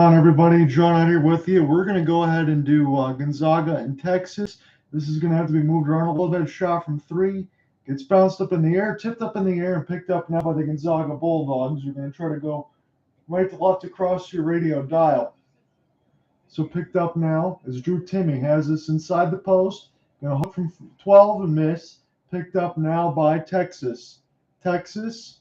On everybody, John Ott here with you. We're going to go ahead and do Gonzaga and Texas. This is going to have to be moved around a little bit. Shot from three, gets bounced up in the air, tipped up in the air, and picked up now by the Gonzaga Bulldogs. You're going to try to go right to left across your radio dial. So picked up now as Timme has this inside the post. Going to hook from 12 and miss. Picked up now by Texas. Texas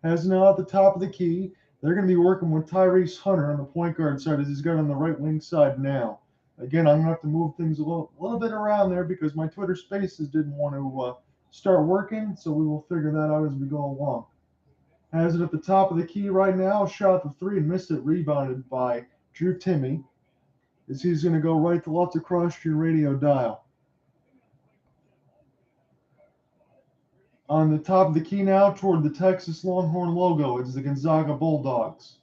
has now at the top of the key. They're going to be working with Tyrese Hunter on the point guard side as he's got on the right wing side now. Again, I'm going to have to move things a little bit around there because my Twitter Spaces didn't want to start working, so we will figure that out as we go along. Has it at the top of the key right now. Shot the three and missed it. Rebounded by Timme as he's going to go right to left across your radio dial. On the top of the key now toward the Texas Longhorn logo is the Gonzaga Bulldogs.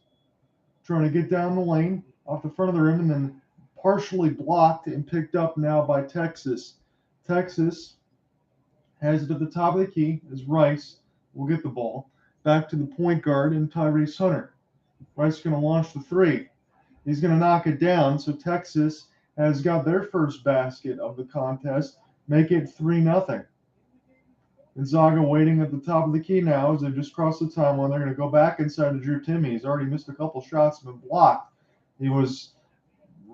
Trying to get down the lane off the front of the rim and then partially blocked and picked up now by Texas. Texas has it at the top of the key as Rice will get the ball. Back to the point guard and Tyrese Hunter. Rice is going to launch the three. He's going to knock it down, so Texas has got their first basket of the contest, make it 3-0. Gonzaga waiting at the top of the key now as they just crossed the timeline. They're going to go back inside to Timme. He's already missed a couple shots and been blocked. He was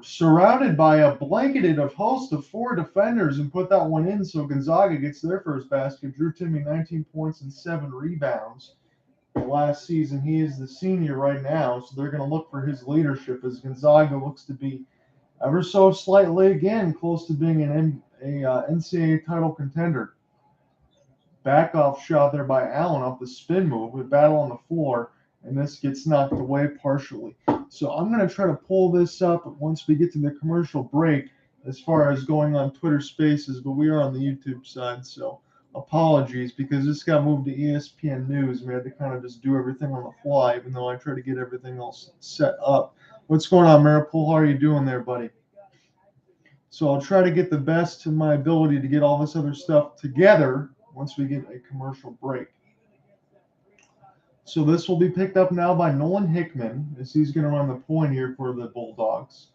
surrounded by a blanketed host of four defenders and put that one in, so Gonzaga gets their first basket. Timme, 19 points and 7 rebounds. Last season, he is the senior right now, so they're going to look for his leadership as Gonzaga looks to be ever so slightly again close to being an NCAA title contender. Back off shot there by Allen off the spin move. We battle on the floor, and this gets knocked away partially. So I'm going to try to pull this up once we get to the commercial break as far as going on Twitter Spaces, but we are on the YouTube side, so apologies because this got moved to ESPN News. We had to kind of just do everything on the fly, even though I try to get everything else set up. What's going on, Maripool? How are you doing there, buddy? So I'll try to get the best of my ability to get all this other stuff together once we get a commercial break. So this will be picked up now by Nolan Hickman as he's going to run the point here for the Bulldogs.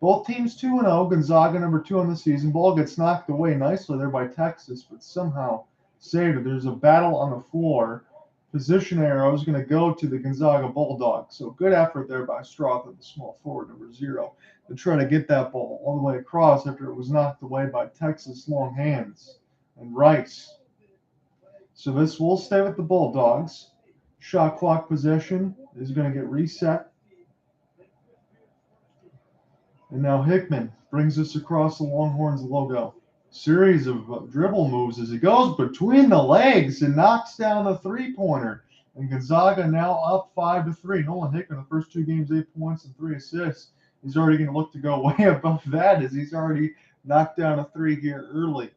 Both teams 2-0. Gonzaga number 2 on the season. Ball gets knocked away nicely there by Texas, but somehow saved it. There's a battle on the floor. Position arrow is going to go to the Gonzaga Bulldogs. So good effort there by Strawther, the small forward, number 0, to try to get that ball all the way across after it was knocked away by Texas long hands and Rice. So this will stay with the Bulldogs. Shot clock possession is going to get reset. And now Hickman brings us across the Longhorns logo. Series of dribble moves as he goes between the legs and knocks down the three-pointer. And Gonzaga now up 5-3. Nolan Hickman, the first 2 games, 8 points and 3 assists. He's already going to look to go way above that as he's already knocked down a 3 here early.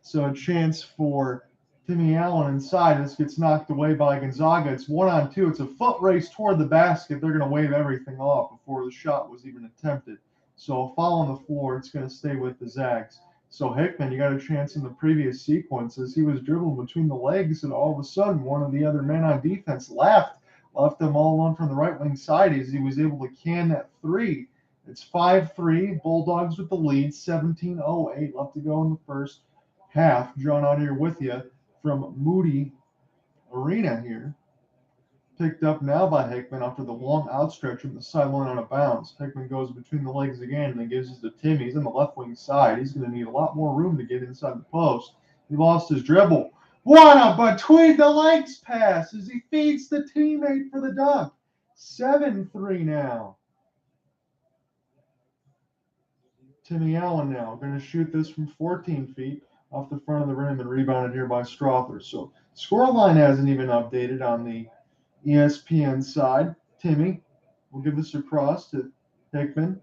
So a chance for Timmy Allen inside. This gets knocked away by Gonzaga. It's 1-on-2. It's a foot race toward the basket. They're going to wave everything off before the shot was even attempted. So a foul on the floor. It's going to stay with the Zags. So Hickman, you got a chance in the previous sequences. He was dribbling between the legs, and all of a sudden, one of the other men on defense left them all alone from the right wing side as he was able to can that 3. It's 5-3. Bulldogs with the lead. 17:08 left to go in the first half. John Ott here with you from Moody Arena here. Picked up now by Hickman after the long outstretch from the sideline out of bounds. Hickman goes between the legs again and then gives it to Timmy. He's on the left wing side. He's going to need a lot more room to get inside the post. He lost his dribble. What a between the legs pass as he feeds the teammate for the dunk. 7-3 now. Timmy Allen now going to shoot this from 14 feet off the front of the rim and rebounded here by Strawther. So scoreline hasn't even updated on the ESPN side. Timmy will give this across to Hickman.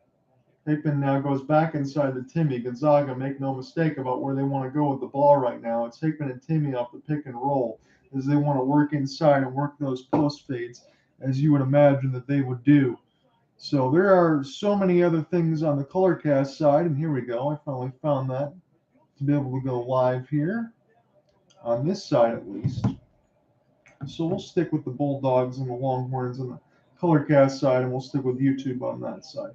Hickman now goes back inside to Timmy. Gonzaga, make no mistake about where they want to go with the ball right now. It's Hickman and Timmy off the pick and roll as they want to work inside and work those post fades as you would imagine that they would do. So there are so many other things on the Colorcast side, and here we go. I finally found that to be able to go live here on this side at least. So we'll stick with the Bulldogs and the Longhorns and the color cast side, and we'll stick with YouTube on that side.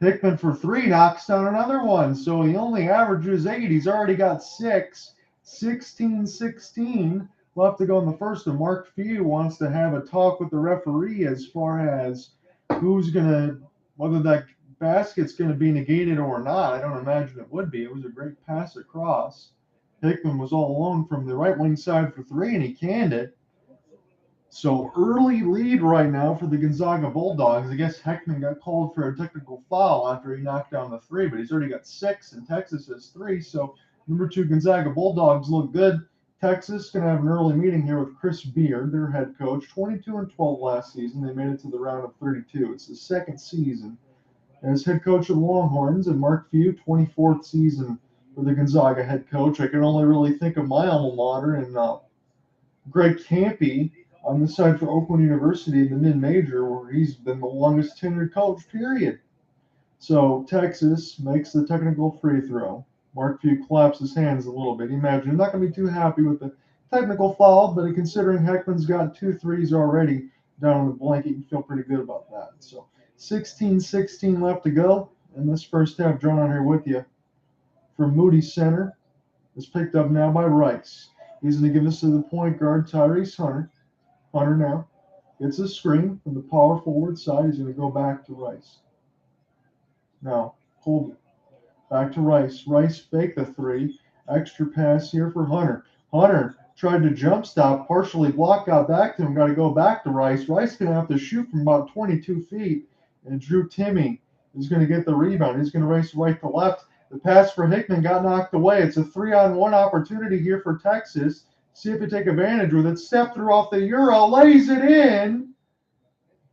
Hickman for 3 knocks down another one, so he only averages 8. He's already got 6. 16-16 left to go in the first, and Mark Few wants to have a talk with the referee as far as whether that basket's going to be negated or not. I don't imagine it would be. It was a great pass across. Hickman was all alone from the right wing side for 3, and he canned it. So early lead right now for the Gonzaga Bulldogs. I guess Hickman got called for a technical foul after he knocked down the 3, but he's already got 6, and Texas has 3. So number 2 Gonzaga Bulldogs look good. Texas going to have an early meeting here with Chris Beard, their head coach. 22-12 last season. They made it to the round of 32. It's the second season as head coach of the Longhorns, and Mark Few, 24th season for the Gonzaga head coach. I can only really think of my alma mater and Gregg Campy on the side for Oakland University in the mid-major, where he's been the longest tenured coach, period. So Texas makes the technical free throw. Mark Few claps his hands a little bit. Imagine, I'm not going to be too happy with the technical foul, but considering Hickman's got 2 threes already down on the blanket, you feel pretty good about that. So 16-16 left to go in this first half. Drawn on here with you from Moody Center. Is picked up now by Rice. He's going to give this to the point guard, Tyrese Hunter. Hunter now gets a screen from the power forward side. He's going to go back to Rice. Now, Colby. Back to Rice. Rice faked the 3. Extra pass here for Hunter. Hunter tried to jump stop, partially blocked, got back to him, got to go back to Rice. Rice going to have to shoot from about 22 feet. And Drew Timme is going to get the rebound. He's going to race right to left. The pass for Hickman got knocked away. It's a 3-on-1 opportunity here for Texas. See if they take advantage with it. Step through off the Euro, lays it in.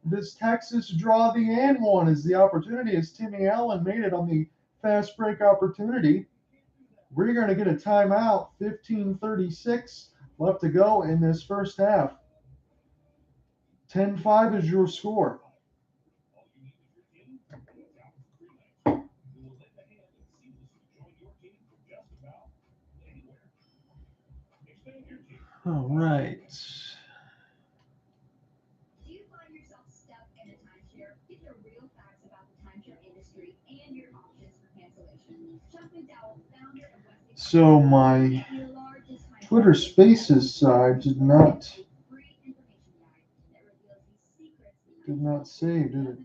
Does Texas draw the and one as the opportunity as Timmy Allen made it on the fast break opportunity? We're going to get a timeout. 15:36 left to go in this first half. 10-5 is your score. All right. Do you find yourself stuck in a timeshare? Get the real facts about the timeshare industry and your options for cancellation. Chuck McDowell, founder of Westlake. So my Twitter Spaces side did not save, did it?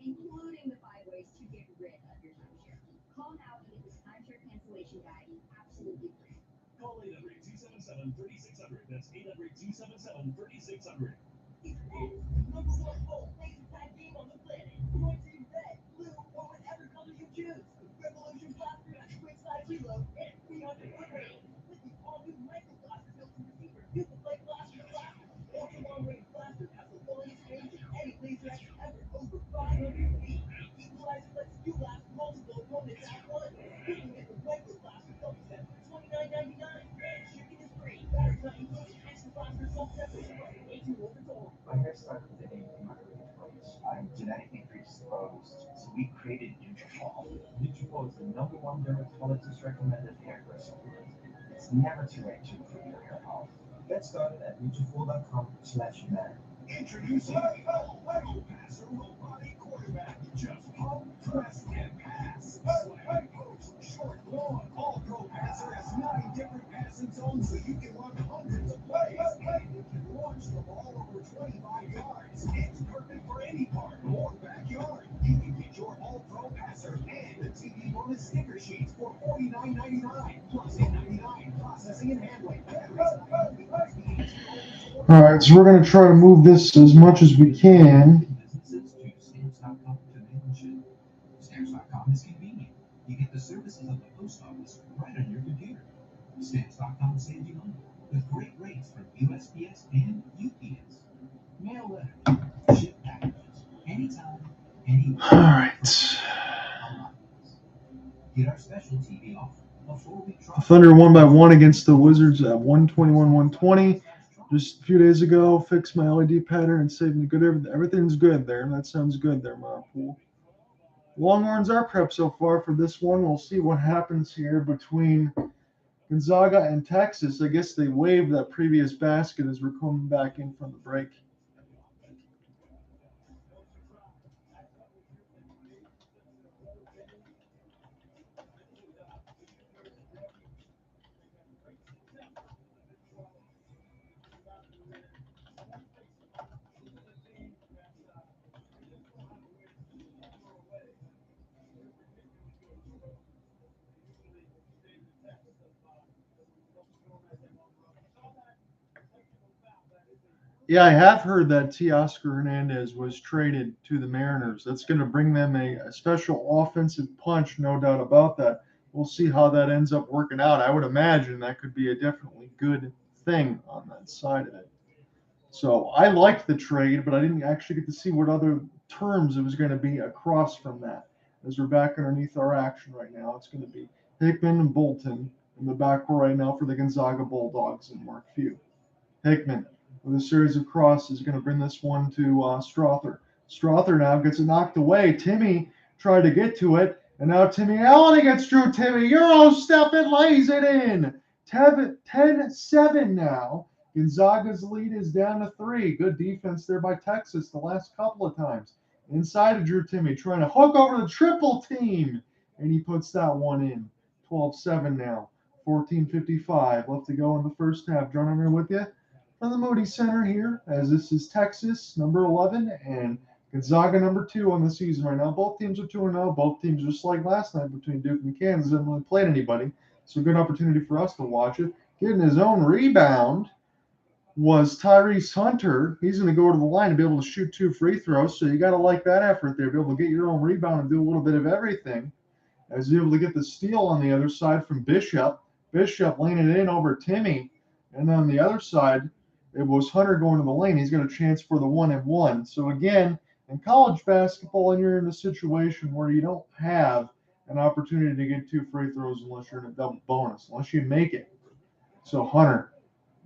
Including the 5 ways to get rid of your timeshare. Call now and get this timeshare cancellation guide absolutely free. Call 800-277-3600. That's 800-277-3600. Number 1 most laser-tag game on the planet. Your team red, blue, or whatever color you choose. Revolution Blaster has a quick slide reload and 300 quick range. With the all-new Micro Blaster built-in receiver, you can play Blaster to Blaster. Ultra long-range Blaster has the longest range of any laser action ever, over 500 feet. Equalizer lets you blast multiple opponents at once. You can get the Micro Blaster double set for $29.99. And shipping is free. Battery not included. Extra Blaster salt separation from 18 volts total. My hair started thinning in my early 20s. I'm genetically predisposed, so we created Nutrafol. Nutrafol is the #1 dermatologist recommended hair growth supplement. It's never too late to improve your hair health. Get started at Nutrafol.com/man. Introducing the Lego Passer robotic quarterback. Just pump, press, and pass. Slide, post, short, long. All-Pro Passer has 9 different passing zones so you can run hundreds of plays. And you can launch the ball over 25 yards. It's perfect for any park or backyard. You can get your All-Pro Passer and the TV bonus sticker sheets for $49.99 plus $8.99 processing and handling. All right, so we're going to try to move this as much as we can. Stamps.com to mention. Stamps.com is convenient. You get the services of the post office right on your computer. Stamps.com saves you money with great rates from USPS and UPS. Mail letters, ship packages, anytime, anywhere. All right. Get our special TV offer. A 4-week trial. Thunder won by 1 against the Wizards at 121-120. Just a few days ago, fixed my LED pattern and saved me good. Everything's good there. That sounds good there, Marpool. Longhorns are prepped so far for this one. We'll see what happens here between Gonzaga and Texas. I guess they waived that previous basket as we're coming back in from the break. Yeah, I have heard that Teoscar Hernandez was traded to the Mariners. That's going to bring them a special offensive punch, no doubt about that. We'll see how that ends up working out. I would imagine that could be a definitely good thing on that side of it. So I liked the trade, but I didn't actually get to see what other terms it was going to be across from that. As we're back underneath our action right now, it's going to be Hickman and Bolton in the back row right now for the Gonzaga Bulldogs and Mark Few. Hickman with a series of crosses going to bring this one to Strawther. Strawther now gets it knocked away. Timmy tried to get to it, and now Timmy Allen against Drew Timmy. Euro step and lays it in. 10-7 now. Gonzaga's lead is down to 3. Good defense there by Texas the last couple of times. Inside of Drew Timmy trying to hook over the triple team, and he puts that one in. 12-7 now. 14:55 left to go in the first half. John Ott with you from the Moody Center here, as this is Texas, number 11, and Gonzaga, number 2 on the season right now. Both teams are 2-0. Both teams, just like last night between Duke and Kansas, haven't really played anybody. So good opportunity for us to watch it. Getting his own rebound was Tyrese Hunter. He's going to go to the line and be able to shoot 2 free throws. So you got to like that effort there, be able to get your own rebound and do a little bit of everything. As you're able to get the steal on the other side from Bishop. Bishop laying it in over Timmy. And on the other side, it was Hunter going to the lane. He's got a chance for the 1-and-1. So again, in college basketball, and you're in a situation where you don't have an opportunity to get 2 free throws unless you're in a double bonus, unless you make it. So Hunter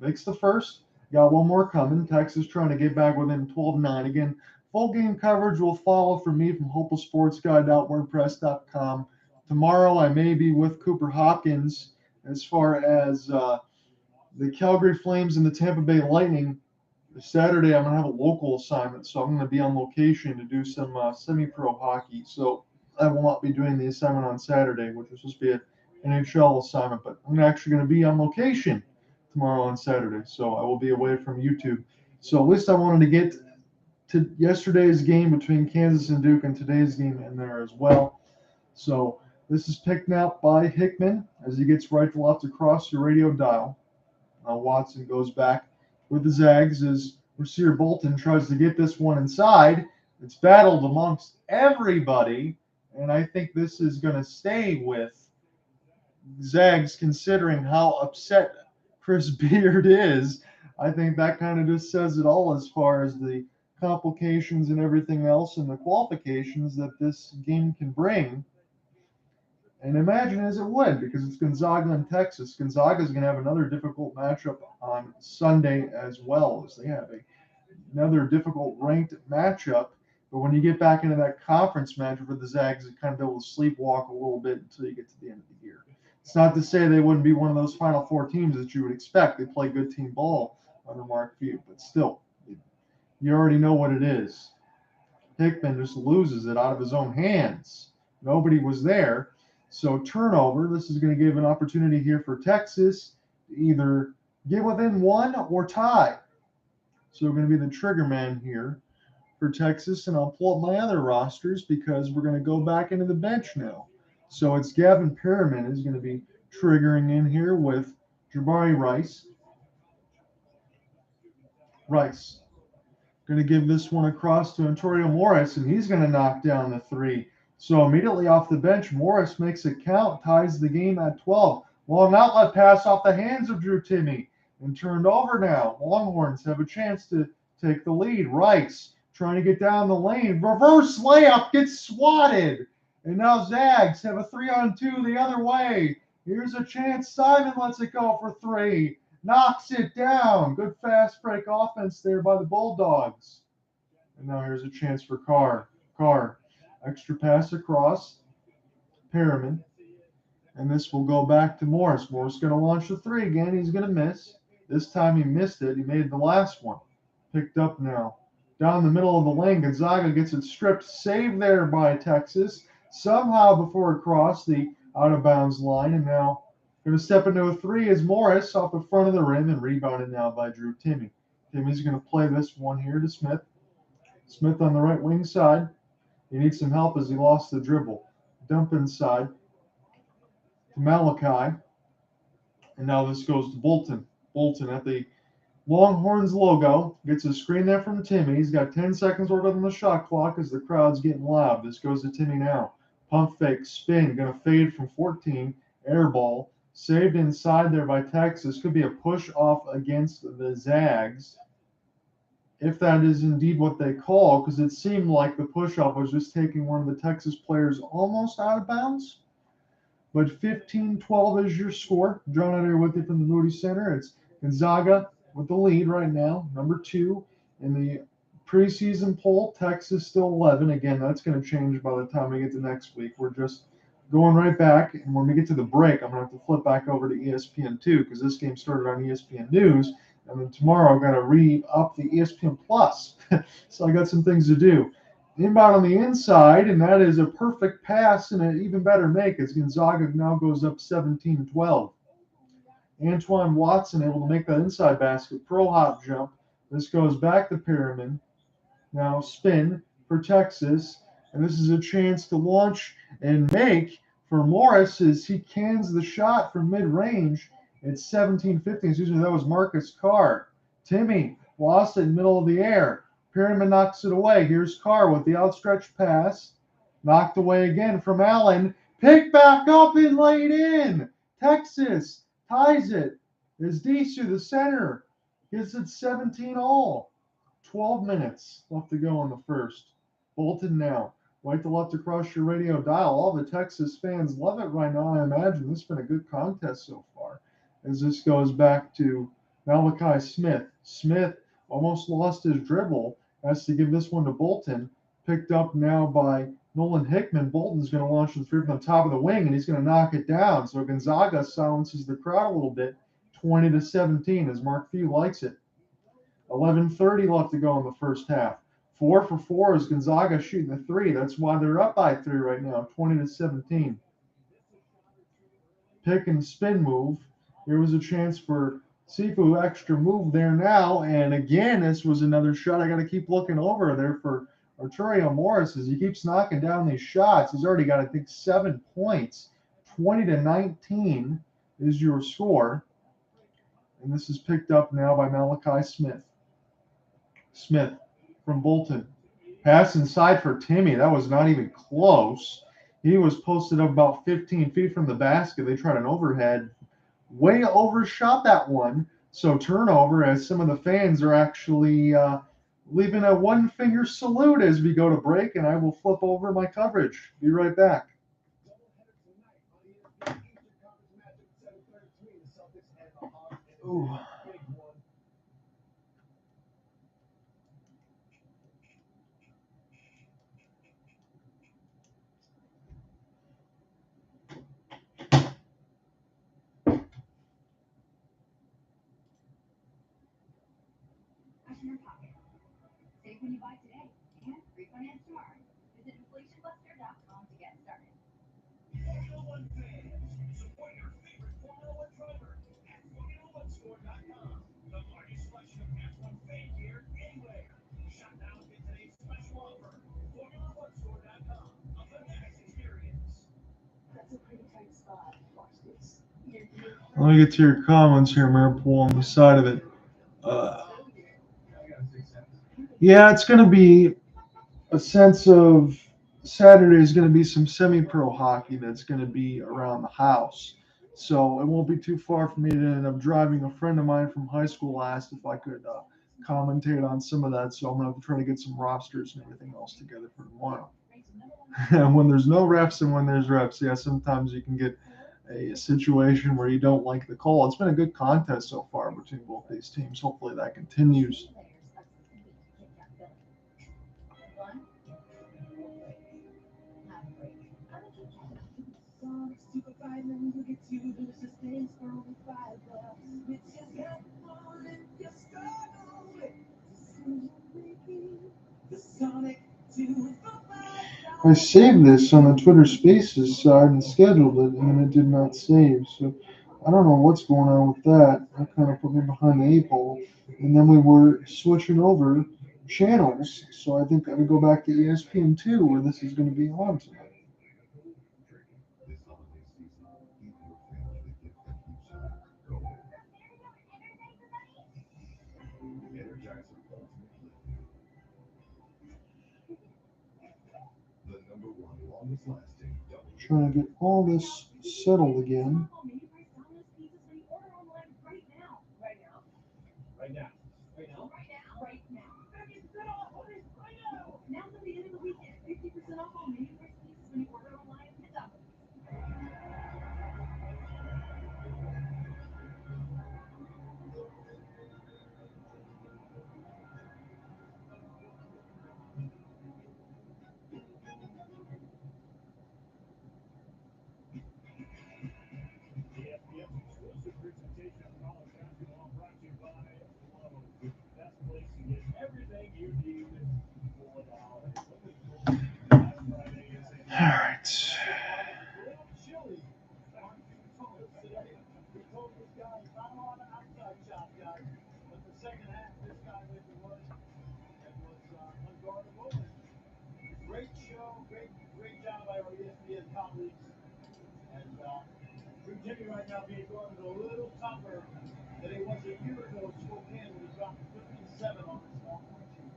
makes the first. Got one more coming. Texas trying to get back within 12-9. Again, full game coverage will follow from me from hopelesssportsguide.wordpress.com. Tomorrow I may be with Cooper Hopkins as far as the Calgary Flames and the Tampa Bay Lightning. Saturday, I'm going to have a local assignment, so I'm going to be on location to do some semi-pro hockey. So I will not be doing the assignment on Saturday, which was supposed to be an NHL assignment, but I'm actually going to be on location tomorrow on Saturday, so I will be away from YouTube. So at least I wanted to get to yesterday's game between Kansas and Duke and today's game in there as well. So this is picked up by Hickman as he gets right to left across the radio dial. Watson goes back with the Zags as Rasir Bolton tries to get this one inside. It's battled amongst everybody, and I think this is going to stay with Zags considering how upset Chris Beard is. I think that kind of just says it all as far as the complications and everything else and the qualifications that this game can bring. And imagine as it would, because it's Gonzaga and Texas. Gonzaga is going to have another difficult matchup on Sunday as well, as they have another difficult ranked matchup. But when you get back into that conference matchup for the Zags, it kind of able to sleepwalk a little bit until you get to the end of the year. It's not to say they wouldn't be one of those Final Four teams that you would expect. They play good team ball under Mark Few, but still, you already know what it is. Hickman just loses it out of his own hands. Nobody was there. So turnover, this is going to give an opportunity here for Texas to either get within 1 or tie. So we're going to be the trigger man here for Texas, and I'll pull up my other rosters because we're going to go back into the bench now. So it's Gavin Perryman is going to be triggering in here with Jabari Rice. Rice going to give this one across to Arterio Morris, and he's going to knock down the 3. So immediately off the bench, Morris makes it count, ties the game at 12. Long outlet pass off the hands of Drew Timmy and turned over now. Longhorns have a chance to take the lead. Rice trying to get down the lane. Reverse layup gets swatted. And now Zags have a 3-on-2 the other way. Here's a chance. Simon lets it go for 3. Knocks it down. Good fast break offense there by the Bulldogs. And now here's a chance for Carr. Carr. Extra pass across. Perryman. And this will go back to Morris. Morris going to launch the 3 again. He's going to miss. This time he missed it. He made the last one. Picked up now. Down the middle of the lane. Gonzaga gets it stripped. Saved there by Texas. Somehow before it crossed the out-of-bounds line. And now going to step into a 3 is Morris off the front of the rim and rebounded now by Drew Timmy. Timmy's going to play this one here to Smith. Smith on the right wing side. He needs some help as he lost the dribble. Dump inside to Malachi. And now this goes to Bolton. Bolton at the Longhorns logo, gets a screen there from Timme. He's got 10 seconds worth on the shot clock as the crowd's getting loud. This goes to Timme now. Pump fake, spin, going to fade from 14. Air ball, saved inside there by Texas. Could be a push off against the Zags, if that is indeed what they call, because it seemed like the push off was just taking one of the Texas players almost out of bounds. But 15-12 is your score. John Ott here with you from the Moody Center. It's Gonzaga with the lead right now, number 2 in the preseason poll. Texas still 11. Again, that's going to change by the time we get to next week. We're just going right back, and when we get to the break, I'm going to have to flip back over to ESPN2 because this game started on ESPN News, and then tomorrow I've got to re-up the ESPN Plus. So I got some things to do. Inbound on the inside, and that is a perfect pass and an even better make as Gonzaga now goes up 17-12. Antoine Watson able to make that inside basket, pro hop jump. This goes back to Perryman. Now spin for Texas, and this is a chance to launch and make for Morris as he cans the shot from mid-range. It's 17-15. Excuse me, that was Marcus Carr. Timme lost it in the middle of the air. Perryman knocks it away. Here's Carr with the outstretched pass. Knocked away again from Allen. Picked back up and laid in. Texas ties it as Disu, the center, gets it 17 all. 12 minutes left to go in the first. Bolton now. Right to left across your radio dial. All the Texas fans love it right now. I imagine this has been a good contest so far. As this goes back to Malachi Smith. Smith almost lost his dribble. Has to give this one to Bolton. Picked up now by Nolan Hickman. Bolton's going to launch the three from the top of the wing, and he's going to knock it down. So Gonzaga silences the crowd a little bit. 20-17 as Mark Few likes it. 11:30 left to go in the first half. 4 for 4 is Gonzaga shooting the three. That's why they're up by 3 right now, 20-17. Pick and spin move. Here was a chance for Sifu, extra move there now. And again, this was another shot. I got to keep looking over there for Arterio Morris as he keeps knocking down these shots. He's already got, I think, 7 points. 20-19 is your score. And this is picked up now by Malachi Smith. Smith from Bolton. Pass inside for Timme. That was not even close. He was posted up about 15 feet from the basket. They tried an overhead. Way overshot that one. So turnover as some of the fans are actually leaving a one-finger salute as we go to break, and I will flip over my coverage. Be right back. Ooh. Question your pocket. Save when you buy today and refinance tomorrow. Visit inflationbuster.com to get started. Formula One fans, support your favorite Formula One driver at Formula1Store.com. The largest selection of F1 fan gear anywhere. Shop now and get today's special offer. Formula1Store.com. A fanatics experience. That's a pretty tight spot. Watch this. Let me get to your comments here. I'm going to pull on the side of it. Yeah, it's going to be a sense of Saturday is going to be some semi-pro hockey that's going to be around the house. So it won't be too far for me to end up driving. A friend of mine from high school asked if I could commentate on some of that. So I'm going to have to try to get some rosters and everything else together for tomorrow. And when there's no refs and when there's refs, yeah, sometimes you can get a situation where you don't like the call. It's been a good contest so far between both these teams. Hopefully that continues. I saved this on the Twitter Spaces side and scheduled it, and it did not save. So I don't know what's going on with that. That kind of put me behind the 8 ball. And then we were switching over channels. So I think I'm going to go back to ESPN2 where this is going to be on tonight. Trying to get all this settled again. Now to the end of the weekend, 50% off all mini recipes when you order online at Domino's. All right. Great show, great job by our ESPN colleagues. And Timmy right now being going a little tougher than he was a year ago in Spokane when he dropped 57 on his Longhorn team.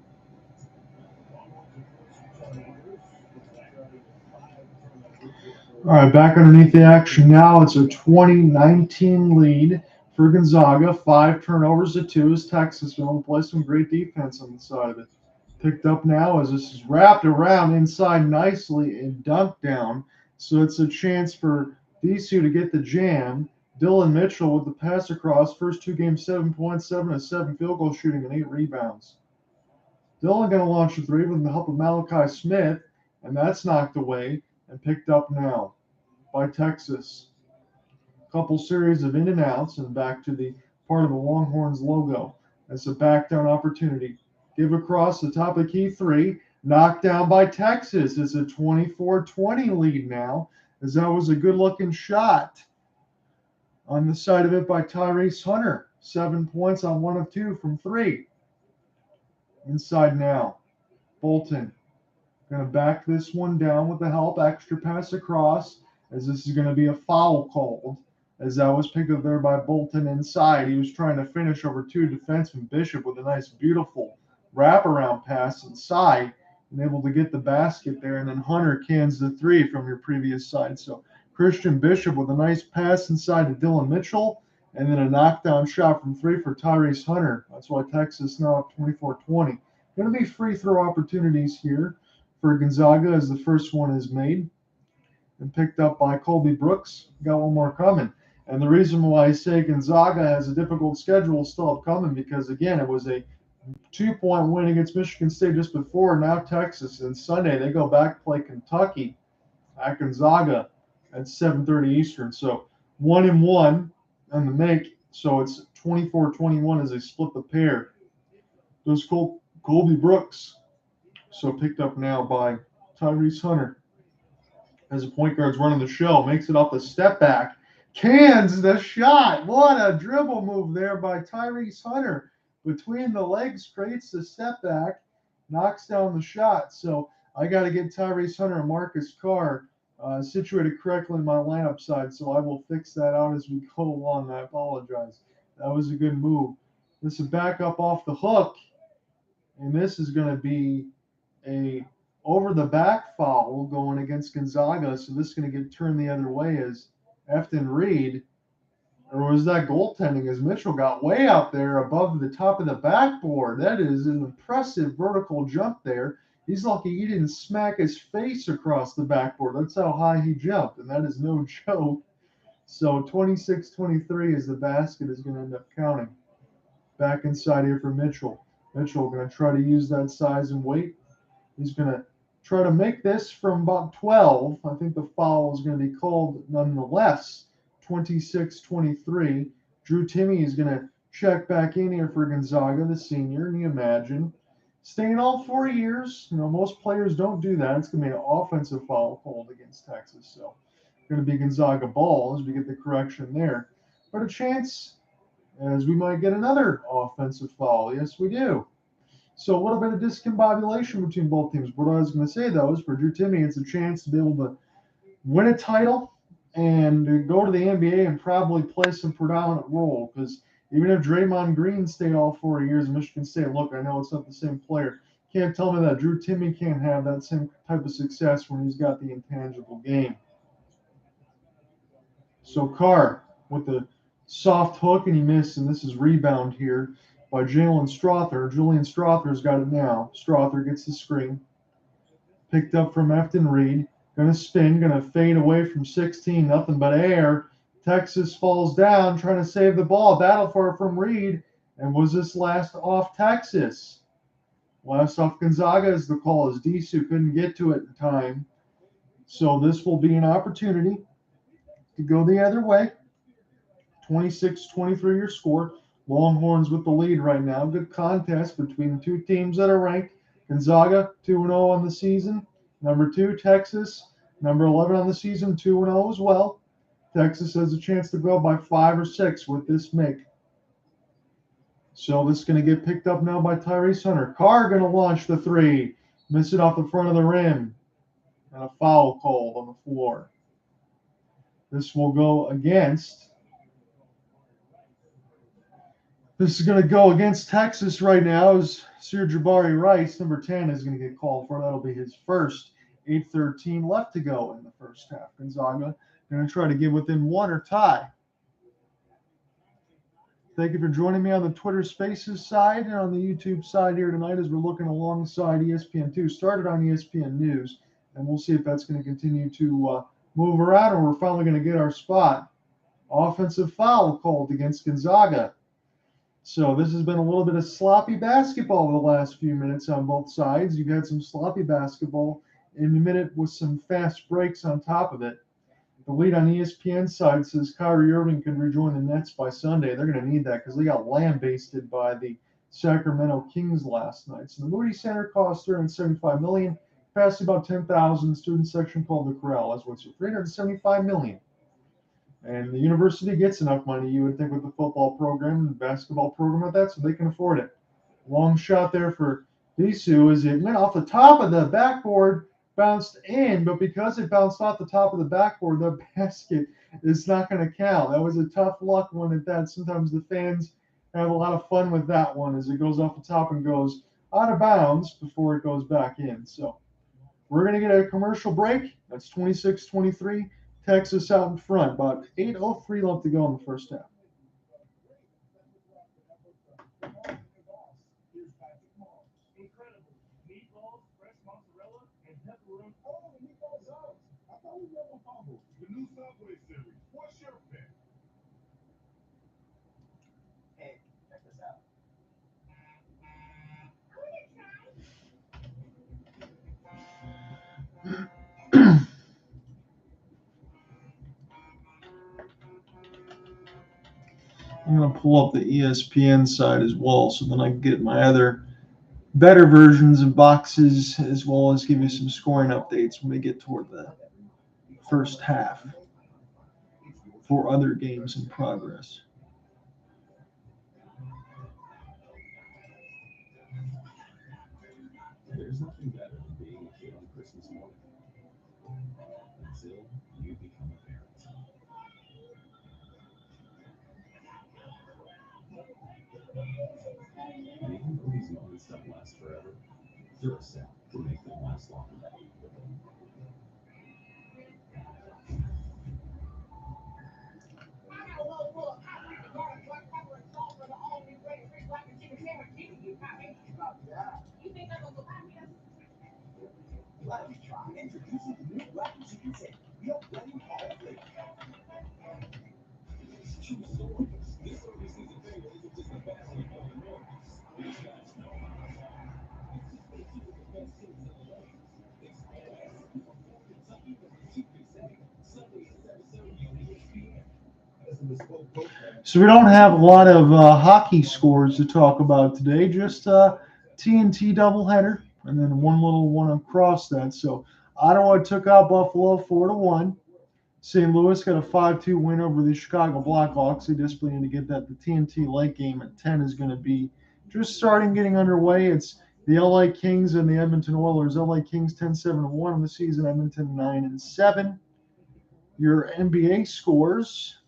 All right, back underneath the action now. It's a 2019 lead for Gonzaga. 5 turnovers to 2 as Texas will play some great defense on the side of it. Picked up now as this is wrapped around inside nicely and dunked down. So it's a chance for Disu to get the jam. Dillon Mitchell with the pass across. First 2 games, 7 points, 7 of 7 field goal shooting, and 8 rebounds. Dillon going to launch a 3 with the help of Malachi Smith, and that's knocked away and picked up now by Texas. Couple series of in and outs and back to the part of the Longhorns logo. That's a back down opportunity. Give across the top of key 3. Knocked down by Texas. It's a 24-20 lead now, as that was a good looking shot on the side of it by Tyrese Hunter. 7 points on 1 of 2 from 3. Inside now. Bolton going to back this one down with the help. Extra pass across, as this is going to be a foul called, as that was picked up there by Bolton inside. He was trying to finish over 2 defensemen. Bishop with a nice, beautiful wraparound pass inside and able to get the basket there. And then Hunter cans the 3 from your previous side. So Christian Bishop with a nice pass inside to Dillon Mitchell, and then a knockdown shot from 3 for Tyrese Hunter. That's why Texas now up 24-20. Going to be free throw opportunities here for Gonzaga as the first one is made and picked up by Colby Brooks. Got one more coming. And the reason why I say Gonzaga has a difficult schedule still upcoming, because, again, it was a 2-point win against Michigan State just before. Now Texas. And Sunday they go back to play Kentucky at Gonzaga at 7:30 Eastern. So 1-1 on the make. So it's 24-21 as they split the pair. There's Colby Brooks. So picked up now by Tyrese Hunter. As the point guard's running the show, makes it off the step back. Cans the shot. What a dribble move there by Tyrese Hunter. Between the legs, creates the step back, knocks down the shot. So I got to get Tyrese Hunter and Marcus Carr situated correctly in my lineup side. So I will fix that out as we go along. I apologize. That was a good move. This is back up off the hook. And this is going to be a over the back foul going against Gonzaga. So this is going to get turned the other way as Efton Reid, or was that goaltending, as Mitchell got way out there above the top of the backboard. That is an impressive vertical jump there. He's lucky he didn't smack his face across the backboard. That's how high he jumped, and that is no joke. So 26-23 as the basket is going to end up counting. Back inside here for Mitchell. Mitchell going to try to use that size and weight. He's going to try to make this from about 12. I think the foul is going to be called nonetheless. 26-23. Drew Timme is going to check back in here for Gonzaga, the senior. And you imagine staying all 4 years. You know, most players don't do that. It's going to be an offensive foul called against Texas. So it's going to be Gonzaga ball as we get the correction there. But a chance as we might get another offensive foul. Yes, we do. So a little bit of discombobulation between both teams. What I was going to say, though, is for Drew Timme, it's a chance to be able to win a title and to go to the NBA and probably play some predominant role. Because even if Draymond Green stayed all 4 years in Michigan State, look, I know it's not the same player. Can't tell me that Drew Timme can't have that same type of success when he's got the intangible game. So Carr with the soft hook, and he missed, and this is rebound here by Jalen Strawther. Julian Strawther's got it now. Strawther gets the screen. Picked up from Efton Reid. Going to spin, going to fade away from 16. Nothing but air. Texas falls down, trying to save the ball. Battle for it from Reid. And was this last off Texas? Last off Gonzaga is the call, as Disu couldn't get to it in time. So this will be an opportunity to go the other way. 26-23 your score. Longhorns with the lead right now. Good contest between the two teams that are ranked. Gonzaga 2-0 on the season. Number 2, Texas, number 11 on the season, 2-0 as well. Texas has a chance to go by 5 or 6 with this make. So this is going to get picked up now by Tyrese Hunter. Carr going to launch the 3. Miss it off the front of the rim. And a foul called on the floor. This will go against. This is going to go against Texas right now. As Sir Jabari Rice, number 10, is going to get called for. That'll be his first. 8:13 left to go in the first half. Gonzaga going to try to get within 1 or tie. Thank you for joining me on the Twitter Spaces side and on the YouTube side here tonight as we're looking alongside ESPN2. Started on ESPN News, and we'll see if that's going to continue to move around, or we're finally going to get our spot. Offensive foul called against Gonzaga. So this has been a little bit of sloppy basketball over the last few minutes on both sides. You've had some sloppy basketball in a minute with some fast breaks on top of it. The lead on ESPN side says Kyrie Irving can rejoin the Nets by Sunday. They're going to need that because they got lambasted by the Sacramento Kings last night. So the Moody Center cost $375 million. Capacity about 10,000. Student section called the Corral. That's what's $375 million. And the university gets enough money, you would think, with the football program and basketball program at that, so they can afford it. Long shot there for Disu as it went off the top of the backboard, bounced in, but because it bounced off the top of the backboard, the basket is not going to count. That was a tough luck one at that. Sometimes the fans have a lot of fun with that one as it goes off the top and goes out of bounds before it goes back in. So we're going to get a commercial break. That's 26-23. Texas out in front. About 8:03 left to go in the first half. Hey, check this out. I'm going to pull up the ESPN side as well so then I can get my other better versions of boxes as well as give you some scoring updates when we get toward the first half for other games in progress. There's nothing better than being a kid on Christmas morning. Until you become a parent. And even though these moments don't last forever, Duracell can make them last longer. Let me try. Introducing the new Black Chicken Tip. You're blending all flavors. Choose Soy. This early season favorite isn't just the best in Illinois. These guys know how to fly. They keep it the best teams in the league. It's all Kentucky with the Secret City. Sunday at 7:30 on ESPN. So we don't have a lot of hockey scores to talk about today, just TNT doubleheader, and then one little one across that. So Ottawa took out Buffalo 4-1. St. Louis got a 5-2 win over the Chicago Blackhawks. They just need to get that. The TNT late game at 10 is going to be just starting getting underway. It's the LA Kings and the Edmonton Oilers. LA Kings 10-7-1 in the season. Edmonton 9-7. Your NBA scores.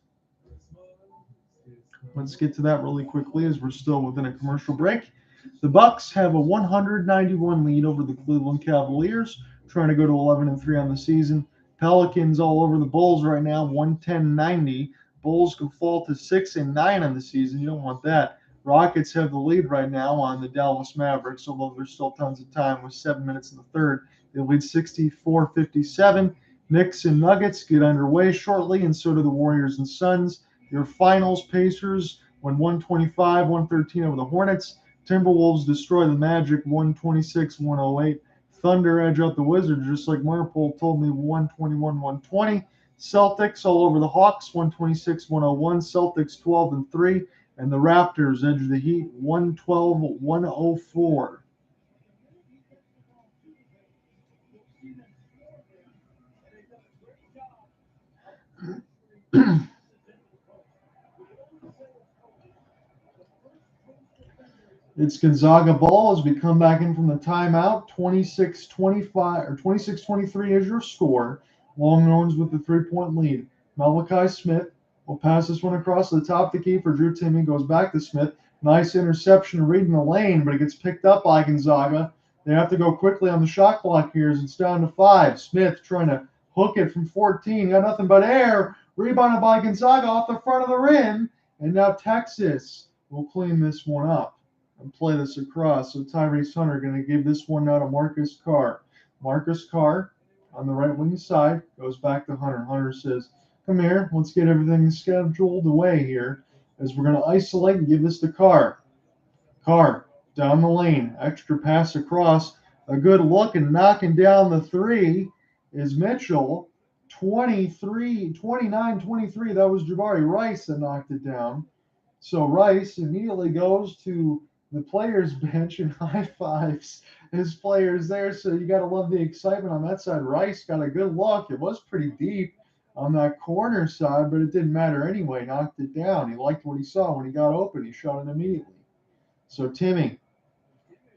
Let's get to that really quickly as we're still within a commercial break. The Bucks have a 191 lead over the Cleveland Cavaliers, trying to go to 11-3 on the season. Pelicans all over the Bulls right now, 110-90. Bulls can fall to 6-9 on the season. You don't want that. Rockets have the lead right now on the Dallas Mavericks, although there's still tons of time with 7 minutes in the third. They lead 64-57. Knicks and Nuggets get underway shortly, and so do the Warriors and Suns. Your finals, Pacers win 125-113 over the Hornets. Timberwolves destroy the Magic 126-108. Thunder edge out the Wizards, just like Marpole told me, 121-120. Celtics all over the Hawks, 126-101. Celtics 12-3. And the Raptors edge the Heat, 112-104. It's Gonzaga ball as we come back in from the timeout. 26-25 or 26-23 is your score. Longhorns with the 3-point lead. Malachi Smith will pass this one across the top of the key for Drew Timme. Goes back to Smith. Nice interception, Reid in the lane, but it gets picked up by Gonzaga. They have to go quickly on the shot clock here as it's down to 5. Smith trying to hook it from 14. Got nothing but air. Rebounded by Gonzaga off the front of the rim. And now Texas will clean this one up and play this across. So Tyrese Hunter going to give this one now to Marcus Carr. Marcus Carr on the right wing side goes back to Hunter. Hunter says, come here, let's get everything scheduled away here as we're going to isolate and give this to Carr. Carr down the lane, extra pass across, a good look and knocking down the three is Mitchell. 29-23, that was Jabari Rice that knocked it down. So Rice immediately goes to the players' bench and high fives his players there. So you got to love the excitement on that side. Rice got a good look. It was pretty deep on that corner side, but it didn't matter anyway. Knocked it down. He liked what he saw when he got open. He shot it immediately. So Timmy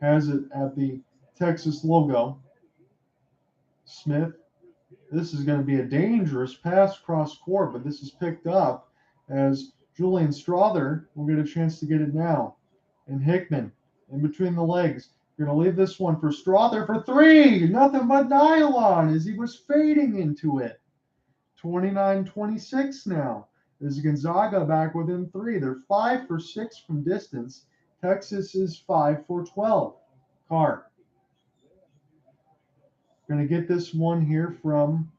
has it at the Texas logo. Smith. This is going to be a dangerous pass cross court, but this is picked up as Julian Strawther will get a chance to get it now. And Hickman in between the legs. You're going to leave this one for Strawther for 3. Nothing but nylon as he was fading into it. 29-26 now. Is Gonzaga back within 3. They're 5 for 6 from distance. Texas is 5 for 12. Carr. Going to get this one here from